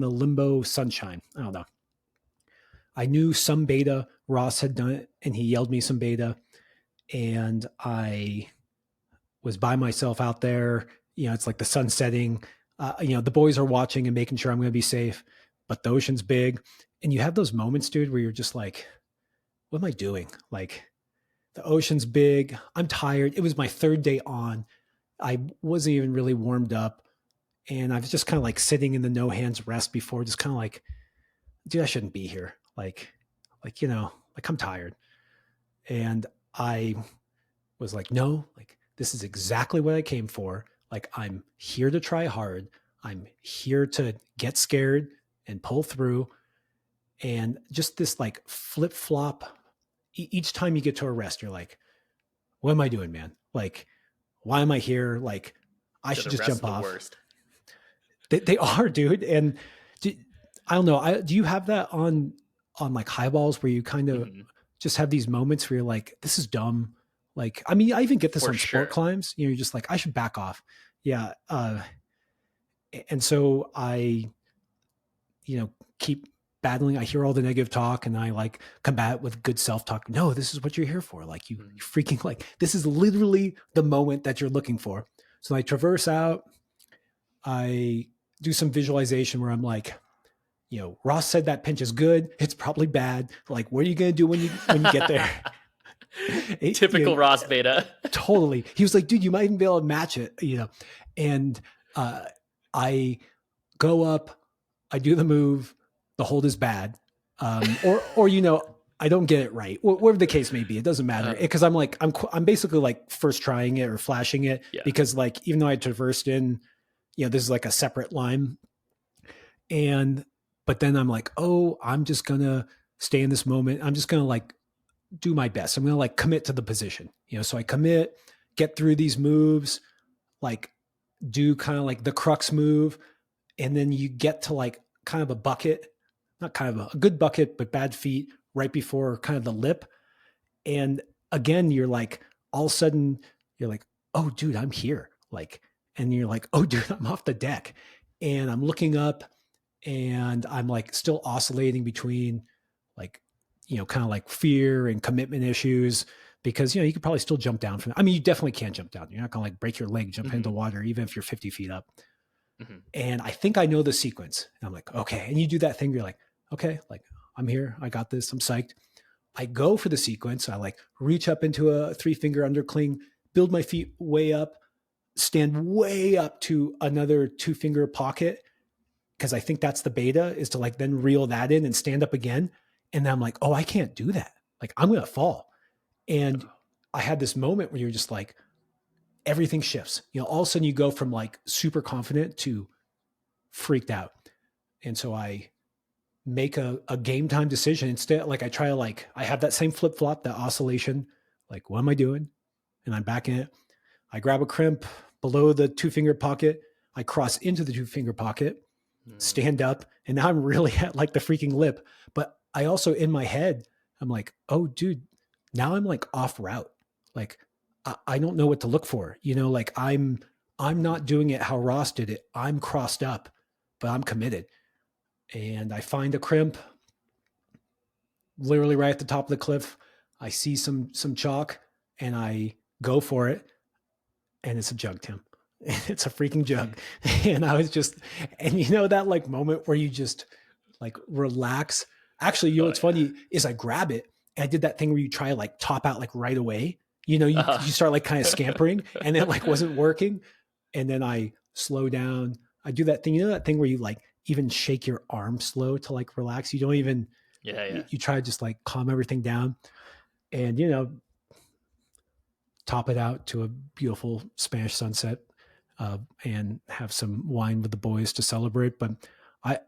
limbo sunshine. I don't know. I knew some beta. Ross had done it, and he yelled me some beta, and I was by myself out there. It's like the sun setting. The boys are watching and making sure I'm going to be safe, but the ocean's big, and you have those moments, dude, where you're just like, "What am I doing?" Like the ocean's big. I'm tired. It was my third day on. I wasn't even really warmed up, and I was just kind of like sitting in the no hands rest before, just kind of like, dude, I shouldn't be here. Like I'm tired. And I was like, no, like this is exactly what I came for. Like I'm here to try hard. I'm here to get scared and pull through. And just this like flip flop. Each time you get to a rest, you're like, what am I doing, man? Like, why am I here? Like, I Yeah, should the just rest jump of the off. worst. They are, dude. And do, I don't know. Do you have that on like highballs where you kind of Hmm. just have these moments where you're like, this is dumb. Like, I mean, I even get this For on sport sure. climbs. You're just like, I should back off. Yeah. And so I, keep battling. I hear all the negative talk, and I like combat with good self talk. No, this is what you're here for. Like you Hmm. freaking like, this is literally the moment that you're looking for. So I traverse out. I do some visualization where I'm like, Ross said that pinch is good. It's probably bad. Like, what are you going to do when you get there? Typical Ross beta. Totally. He was like, dude, you might even be able to match it, and I go up, I do the move, the hold is bad. Or I don't get it right. Whatever the case may be, it doesn't matter. Because I'm like, I'm basically like first trying it or flashing it, because like, even though I traversed in, this is like a separate line. But then I'm like, oh, I'm just gonna stay in this moment. I'm just gonna like do my best. I'm gonna like commit to the position, so I commit, get through these moves, like do kind of like the crux move. And then you get to like kind of a bucket, not kind of a good bucket, but bad feet right before kind of the lip. And again, you're like, all of a sudden you're like, oh dude, I'm here. Like, and you're like, oh dude, I'm off the deck. And I'm looking up and I'm like still oscillating between like, kind of like fear and commitment issues, because, you could probably still jump down from, I mean, you definitely can't jump down. You're not going to like break your leg, jump into water, even if you're 50 feet up. And I think I know the sequence. And I'm like, okay. And you do that thing. You're like, okay, like I'm here. I got this. I'm psyched. I go for the sequence. I like reach up into a 3-finger undercling, build my feet way up, stand way up to another 2-finger pocket. Cause I think that's the beta, is to like then reel that in and stand up again. And then I'm like, oh, I can't do that. Like I'm going to fall. And I had this moment where you're just like, everything shifts. All of a sudden you go from like super confident to freaked out. And so I make a game time decision instead. Like I try to like, I have that same flip flop, that oscillation. Like, what am I doing? And I'm back in it. I grab a crimp below the 2-finger pocket. I cross into the 2-finger pocket, stand up. And now I'm really at like the freaking lip. But I also, in my head, I'm like, oh dude, now I'm like off route. Like I don't know what to look for, like I'm not doing it how Ross did it. I'm crossed up, but I'm committed. And I find a crimp literally right at the top of the cliff. I see some chalk and I go for it. And it's a jug, Tim. It's a freaking jug. And I was just, and that like moment where you just like relax. Actually, what's funny is I grab it and I did that thing where you try to like top out like right away. You start like kind of scampering, and it like wasn't working. And then I slow down. I do that thing, that thing where you like even shake your arm slow to like relax. You don't even, you try to just like calm everything down and, top it out to a beautiful Spanish sunset, and have some wine with the boys to celebrate. But I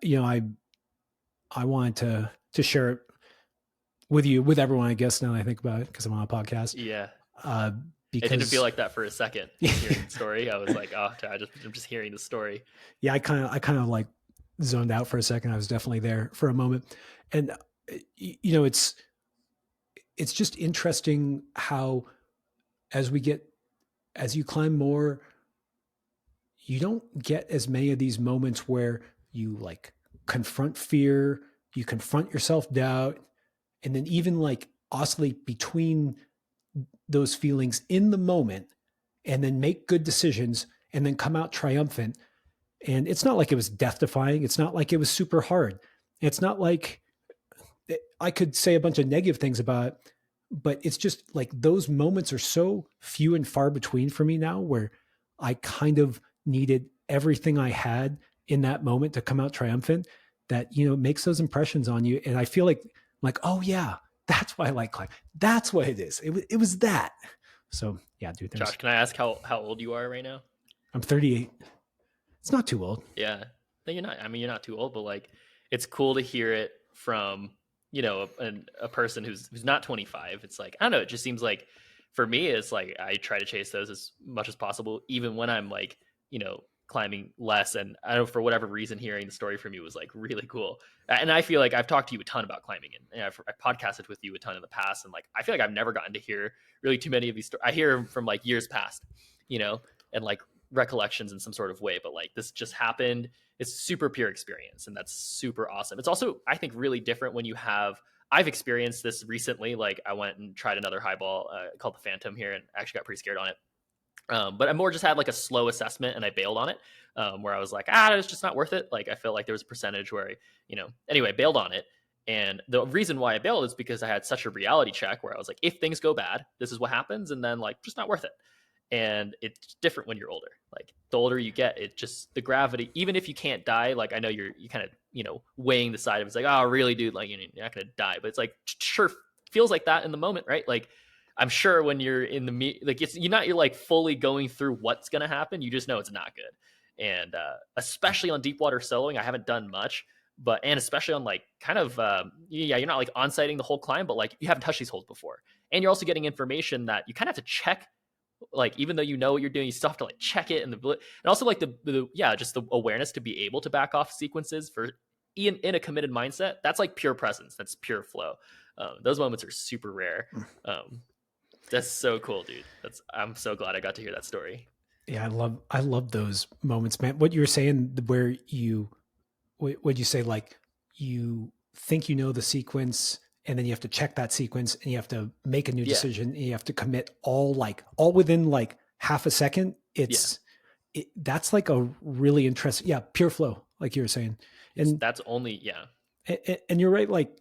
wanted to share it with you, with everyone, I guess, now that I think about it, because I'm on a podcast. Yeah. Because it didn't feel like that for a second hearing the story. I was like, oh, I'm just hearing the story. Yeah, I kind of like zoned out for a second. I was definitely there for a moment. And it's just interesting how as you climb more, you don't get as many of these moments where you like confront fear, you confront your self-doubt, and then even like oscillate between those feelings in the moment, and then make good decisions, and then come out triumphant. And it's not like it was death defying. It's not like it was super hard. It's not like I could say a bunch of negative things about it, but it's just like those moments are so few and far between for me now, where I kind of needed everything I had in that moment to come out triumphant, that, makes those impressions on you. And I feel like, oh yeah, that's why I like climbing. That's what it is. It was that. So yeah, dude. Josh, can I ask how old you are right now? I'm 38. It's not too old. Yeah. No, you're not. I mean, you're not too old, but like, it's cool to hear it from, a person who's not 25. It's like, I don't know. It just seems like for me, it's like, I try to chase those as much as possible, even when I'm like, climbing less. And I don't know, for whatever reason, hearing the story from you was like really cool. And I feel like I've talked to you a ton about climbing, and I've podcasted with you a ton in the past. And like, I feel like I've never gotten to hear really too many of these stories. I hear them from like years past, and like recollections in some sort of way, but like this just happened. It's super pure experience, and that's super awesome. It's also, I think, really different when you have, I've experienced this recently. Like I went and tried another highball called the Phantom here, and actually got pretty scared on it. But I more just had like a slow assessment and I bailed on it, where I was like, it's just not worth it. Like I felt like there was a percentage where, anyway, I bailed on it. And the reason why I bailed is because I had such a reality check where I was like, if things go bad, this is what happens. And then like, just not worth it. And it's different when you're older. Like the older you get, it just, the gravity, even if you can't die, like I know you kind of, weighing the side of it's like, oh really, dude, like you're not going to die. But it's like, sure, feels like that in the moment, right? Like I'm sure when you're in the like you're like fully going through what's gonna happen. You just know it's not good. And especially on deep water soloing, I haven't done much, and especially on like kind of you're not like on sighting the whole climb, but like you haven't touched these holes before, and you're also getting information that you kind of have to check. Like even though you know what you're doing, you still have to like check it, and also like just the awareness to be able to back off sequences for in a committed mindset. That's like pure presence. That's pure flow. Those moments are super rare. That's so cool, dude. I'm so glad I got to hear that story. Yeah, I love those moments, man. What you were saying, where would you say, like you think you know the sequence, and then you have to check that sequence, and you have to make a new decision, and you have to commit all within like half a second. That's like a really interesting, pure flow, like you were saying, and that's only and you're right, like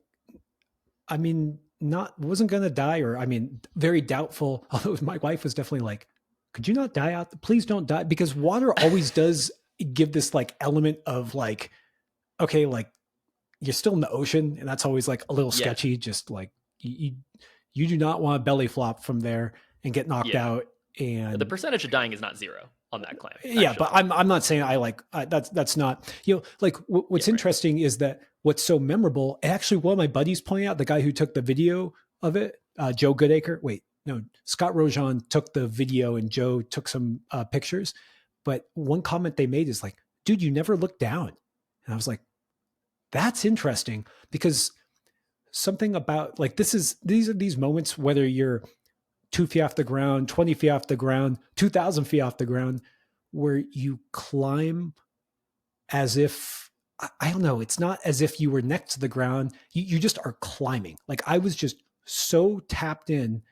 I mean, wasn't gonna die, or I mean, very doubtful. Although my wife was definitely like, "Could you not die out? Please don't die," because water always does give this like element of like, okay, like you're still in the ocean, and that's always like a little sketchy. Just like you do not want to belly flop from there and get knocked out. And the percentage of dying is not zero on that climb. Yeah, actually. But I'm not saying that's not, like what's interesting is that what's so memorable, actually one of my buddies pointed out, the guy who took the video of it, Joe Goodacre, Scott Rojan took the video and Joe took some pictures. But one comment they made is like, dude, you never look down. And I was like, that's interesting, because something about like, these are these moments, whether you're 2 feet off the ground, 20 feet off the ground, 2,000 feet off the ground, where you climb as if, I don't know, it's not as if you were next to the ground. You just are climbing. Like I was just so tapped in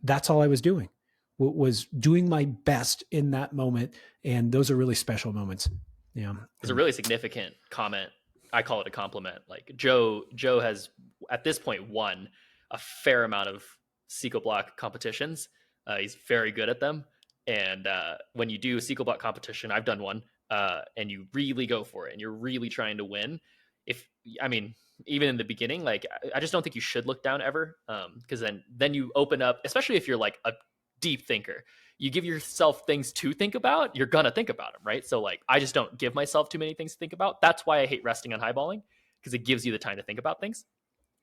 that's all I was doing, was doing my best in that moment. And those are really special moments. Yeah. It's a really significant comment. I call it a compliment. Like Joe has at this point won a fair amount of Sequel block competitions. He's very good at them. And when you do a Sequel block competition, I've done one, and you really go for it and you're really trying to win. Even in the beginning, like I just don't think you should look down ever, because then you open up, especially if you're like a deep thinker, you give yourself things to think about, you're gonna think about them, right? So like I just don't give myself too many things to think about. That's why I hate resting on highballing, because it gives you the time to think about things.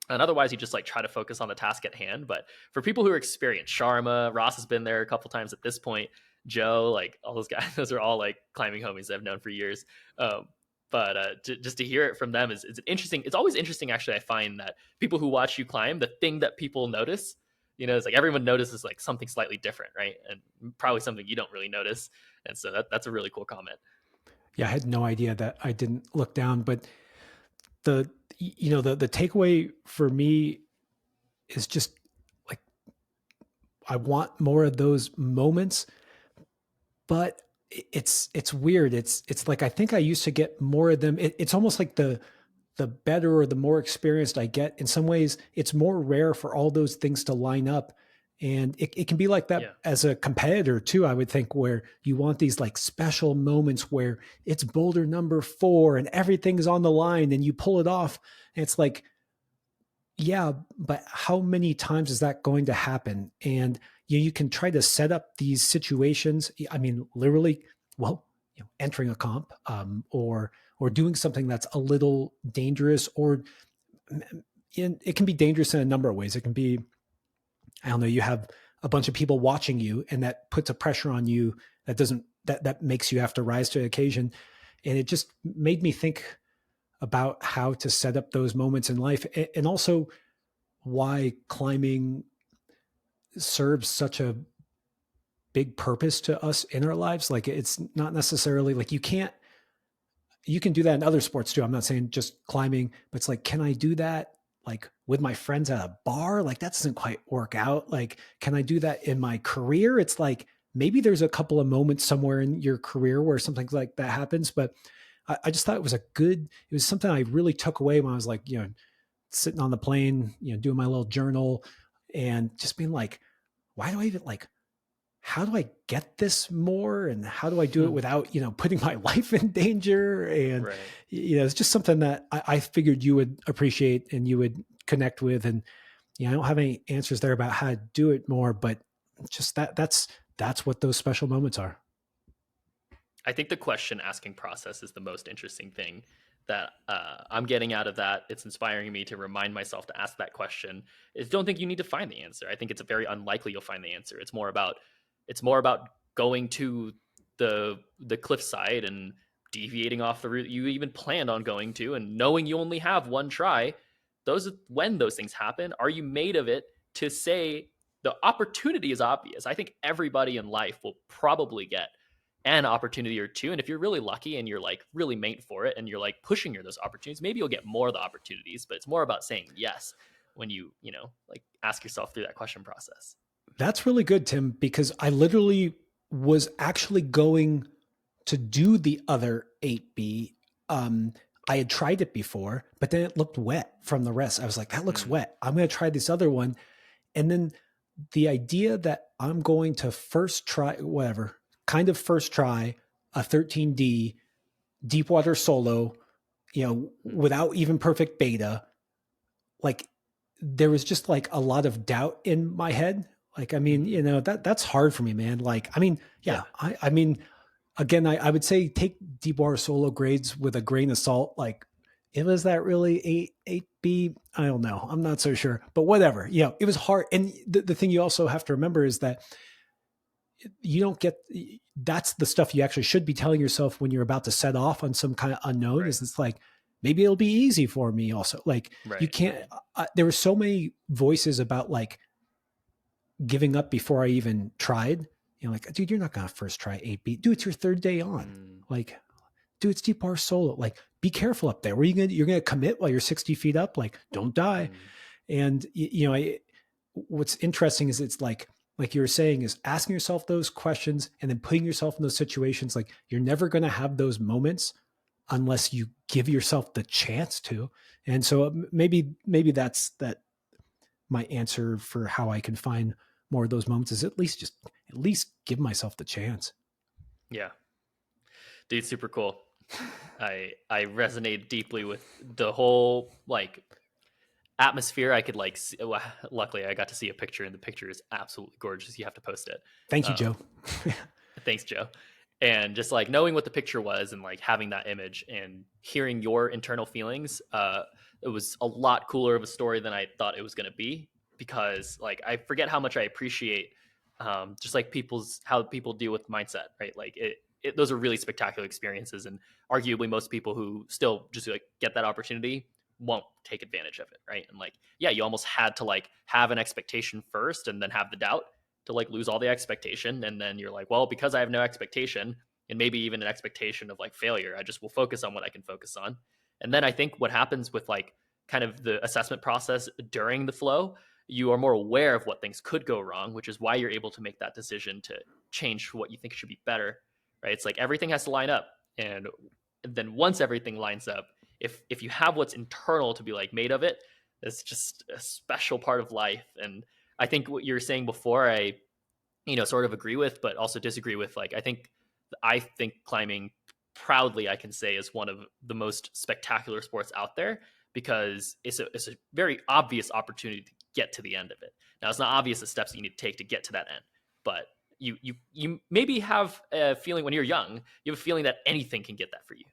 And otherwise, you just like try to focus on the task at hand. But for people who are experienced, Sharma, Ross has been there a couple times at this point, Joe, like all those guys, those are all like climbing homies I've known for years. Just to hear it from them is interesting. It's always interesting, actually. I find that people who watch you climb, the thing that people notice, it's like everyone notices like something slightly different, right? And probably something you don't really notice. And so that's a really cool comment. Yeah, I had no idea that I didn't look down, but the takeaway for me is just like, I want more of those moments, but it's weird. It's like, I think I used to get more of them. It's almost like the better or the more experienced I get, in some ways, it's more rare for all those things to line up. And it can be like that as a competitor too, I would think, where you want these like special moments where it's boulder number 4 and everything's on the line and you pull it off. And it's like, yeah, but how many times is that going to happen? And you can try to set up these situations. I mean, literally, entering a comp, or doing something that's a little dangerous, or it can be dangerous in a number of ways. It can be, I don't know, you have a bunch of people watching you, and that puts a pressure on you that makes you have to rise to the occasion. And it just made me think about how to set up those moments in life, and also why climbing serves such a big purpose to us in our lives. Like, it's not necessarily like you can do that in other sports too. I'm not saying just climbing, but it's like, can I do that like with my friends at a bar? Like that doesn't quite work out. Like, can I do that in my career? It's like, maybe there's a couple of moments somewhere in your career where something like that happens, but I just thought it was something I really took away when I was like, sitting on the plane, doing my little journal and just being like, why do I even like, how do I get this more? And how do I do it without, putting my life in danger? And, Right. it's just something that I figured you would appreciate and you would connect with. And, I don't have any answers there about how to do it more, but just that's what those special moments are. I think the question asking process is the most interesting thing that I'm getting out of that. It's inspiring me to remind myself to ask that question. Is don't think you need to find the answer. I think it's very unlikely you'll find the answer. It's more about going to the cliffside and deviating off the route you even planned on going to, and knowing you only have one try. When those things happen, are you made of it to say the opportunity is obvious? I think everybody in life will probably get an opportunity or two. And if you're really lucky and you're like really made for it and you're like pushing those opportunities, maybe you'll get more of the opportunities, but it's more about saying yes when like ask yourself through that question process. That's really good, Tim, because I literally was actually going to do the other 8B. I had tried it before, but then it looked wet from the rest. I was like, that looks wet. I'm going to try this other one. And then the idea that I'm going to first try a 13D deep water solo, without even perfect beta, like there was just like a lot of doubt in my head. Like, I mean, that's hard for me, man. Like, I mean, yeah, I mean, again, I would say take deep water solo grades with a grain of salt. Like, it was that really 8B? I don't know. I'm not so sure, but whatever. It was hard. And the thing you also have to remember is that you don't get, that's the stuff you actually should be telling yourself when you're about to set off on some kind of unknown. Right. Is it's like, maybe it'll be easy for me also. Like, Right. you can't, there were so many voices about like giving up before I even tried. Like, dude, you're not going to first try 8B. Dude, it's your third day on. Like, dude, it's deep bar solo. Like, be careful up there. You're going to commit while you're 60 feet up. Like, don't die. And, what's interesting is it's like you were saying, is asking yourself those questions and then putting yourself in those situations. Like, you're never going to have those moments unless you give yourself the chance to. And so maybe that's my answer for how I can find more of those moments is at least give myself the chance. Yeah. Dude, super cool. I resonate deeply with the whole like atmosphere. I could like see, luckily I got to see a picture, and the picture is absolutely gorgeous. You have to post it. Thank you, Joe. Thanks, Joe. And just like knowing what the picture was and like having that image and hearing your internal feelings, it was a lot cooler of a story than I thought it was going to be, because like I forget how much I appreciate just like how people deal with mindset, right? Like those are really spectacular experiences, and arguably most people who still just like get that opportunity won't take advantage of it, right? And like, yeah, you almost had to like have an expectation first and then have the doubt to like lose all the expectation, and then you're like, well, because I have no expectation, and maybe even an expectation of like failure, I just will focus on what I can focus on. And then I think what happens with like kind of the assessment process during the flow, you are more aware of what things could go wrong, which is why you're able to make that decision to change what you think should be better, right? It's like everything has to line up, and then once everything lines up, if you have what's internal to be like made of it, it's just a special part of life. And I think what you were saying before, I sort of agree with, but also disagree with. Like, I think climbing, proudly I can say, is one of the most spectacular sports out there, because it's a very obvious opportunity to get to the end of it. Now, it's not obvious the steps that you need to take to get to that end, but you maybe have a feeling when you're young, you have a feeling that anything can get that for you.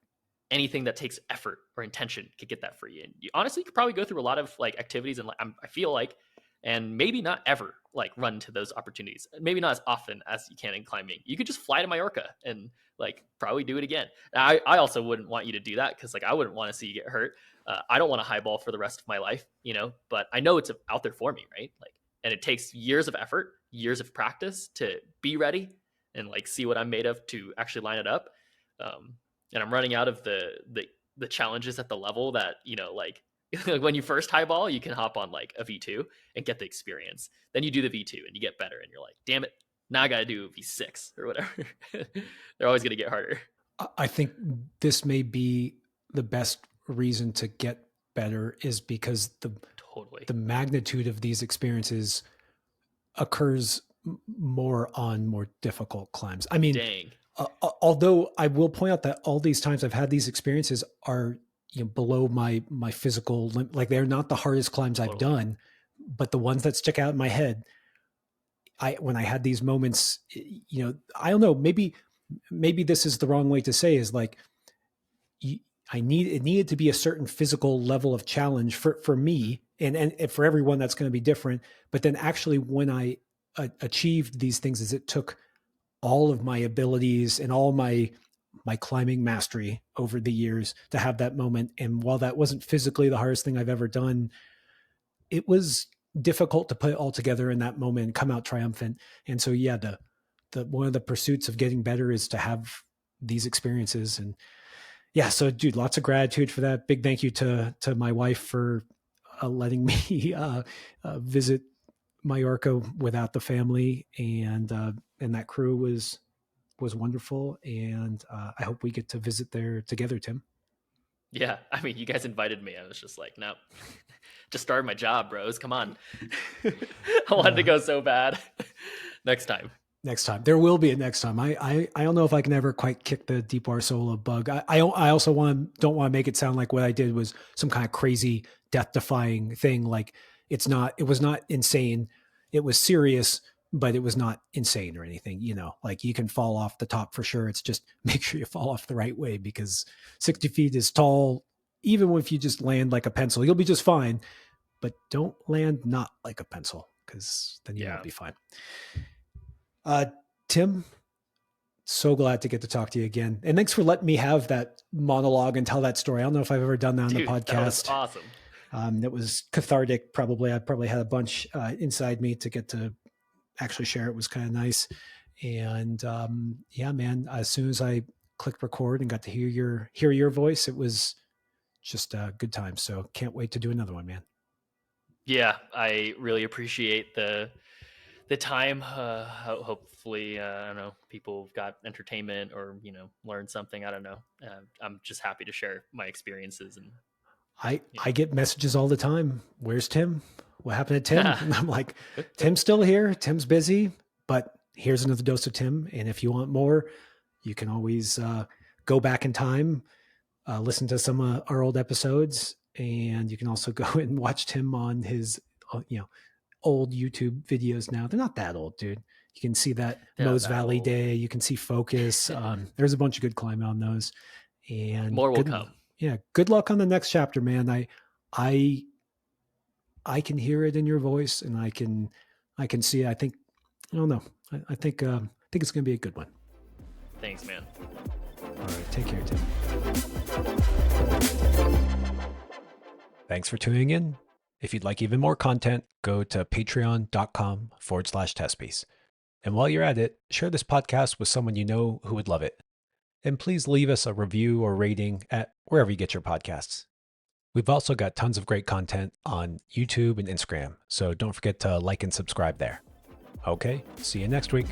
Anything that takes effort or intention could get that for you. And you honestly could probably go through a lot of like activities, and I feel like, and maybe not ever like run to those opportunities. Maybe not as often as you can in climbing. You could just fly to Mallorca and like probably do it again. I also wouldn't want you to do that, because like I wouldn't want to see you get hurt. I don't want to highball for the rest of my life, but I know it's out there for me, right? Like, and it takes years of effort, years of practice to be ready and like see what I'm made of to actually line it up. And I'm running out of the challenges at the level that like when you first highball, you can hop on like a V2 and get the experience. Then you do the V2 and you get better, and you're like, damn it, Now I got to do V6 or whatever. They're always going to get harder. I think this may be the best reason to get better is because Totally. the magnitude of these experiences occurs more on more difficult climbs. I mean, Dang. Although I will point out that all these times I've had these experiences are below my physical limit. Like they're not the hardest climbs I've done, but the ones that stick out in my head, when I had these moments, I don't know, maybe this is the wrong way to say is like, it needed to be a certain physical level of challenge for me and for everyone that's going to be different. But then actually when I achieved these things is it took all of my abilities and all my climbing mastery over the years to have that moment. And while that wasn't physically the hardest thing I've ever done, it was difficult to put it all together in that moment and come out triumphant. And so, yeah, the one of the pursuits of getting better is to have these experiences. And yeah, so dude, lots of gratitude for that. Big thank you to my wife for letting me visit Mallorca without the family, and that crew was wonderful. And I hope we get to visit there together, Tim. Yeah, I mean, you guys invited me. I was just like, no, just started my job, bros. Come on. I wanted to go so bad. Next time. There will be a next time. I don't know if I can ever quite kick the Deepwater Solo bug. I also don't want to make it sound like what I did was some kind of crazy death defying thing. Like it was not insane. It was serious, but it was not insane or anything, like you can fall off the top for sure. It's just make sure you fall off the right way, because 60 feet is tall. Even if you just land like a pencil, you'll be just fine, but don't land not like a pencil, because then you won't be fine. Tim, so glad to get to talk to you again. And thanks for letting me have that monologue and tell that story. I don't know if I've ever done that on the podcast. That was awesome. That was cathartic. I probably had a bunch inside me to get to actually share. It was kind of nice. And yeah, man, as soon as I clicked record and got to hear your voice, it was just a good time. So can't wait to do another one, man. Yeah, I really appreciate the time. Hopefully, I don't know, people got entertainment or, learned something. I don't know. I'm just happy to share my experiences. And I get messages all the time. Where's Tim? What happened to Tim? And I'm like, Tim's still here. Tim's busy, but here's another dose of Tim. And if you want more, you can always go back in time, listen to some of our old episodes, and you can also go and watch Tim on his, old YouTube videos now. They're not that old, dude. You can see that Mose Valley Day. You can see Focus. There's a bunch of good climbing on those. And more will come. Yeah. Good luck on the next chapter, man. I can hear it in your voice, and I can see it. I don't know. I think it's going to be a good one. Thanks, man. All right. Take care, Tim. Thanks for tuning in. If you'd like even more content, go to patreon.com/Testpiece. And while you're at it, share this podcast with someone you know who would love it. And please leave us a review or rating at wherever you get your podcasts. We've also got tons of great content on YouTube and Instagram, so don't forget to like and subscribe there. Okay, see you next week.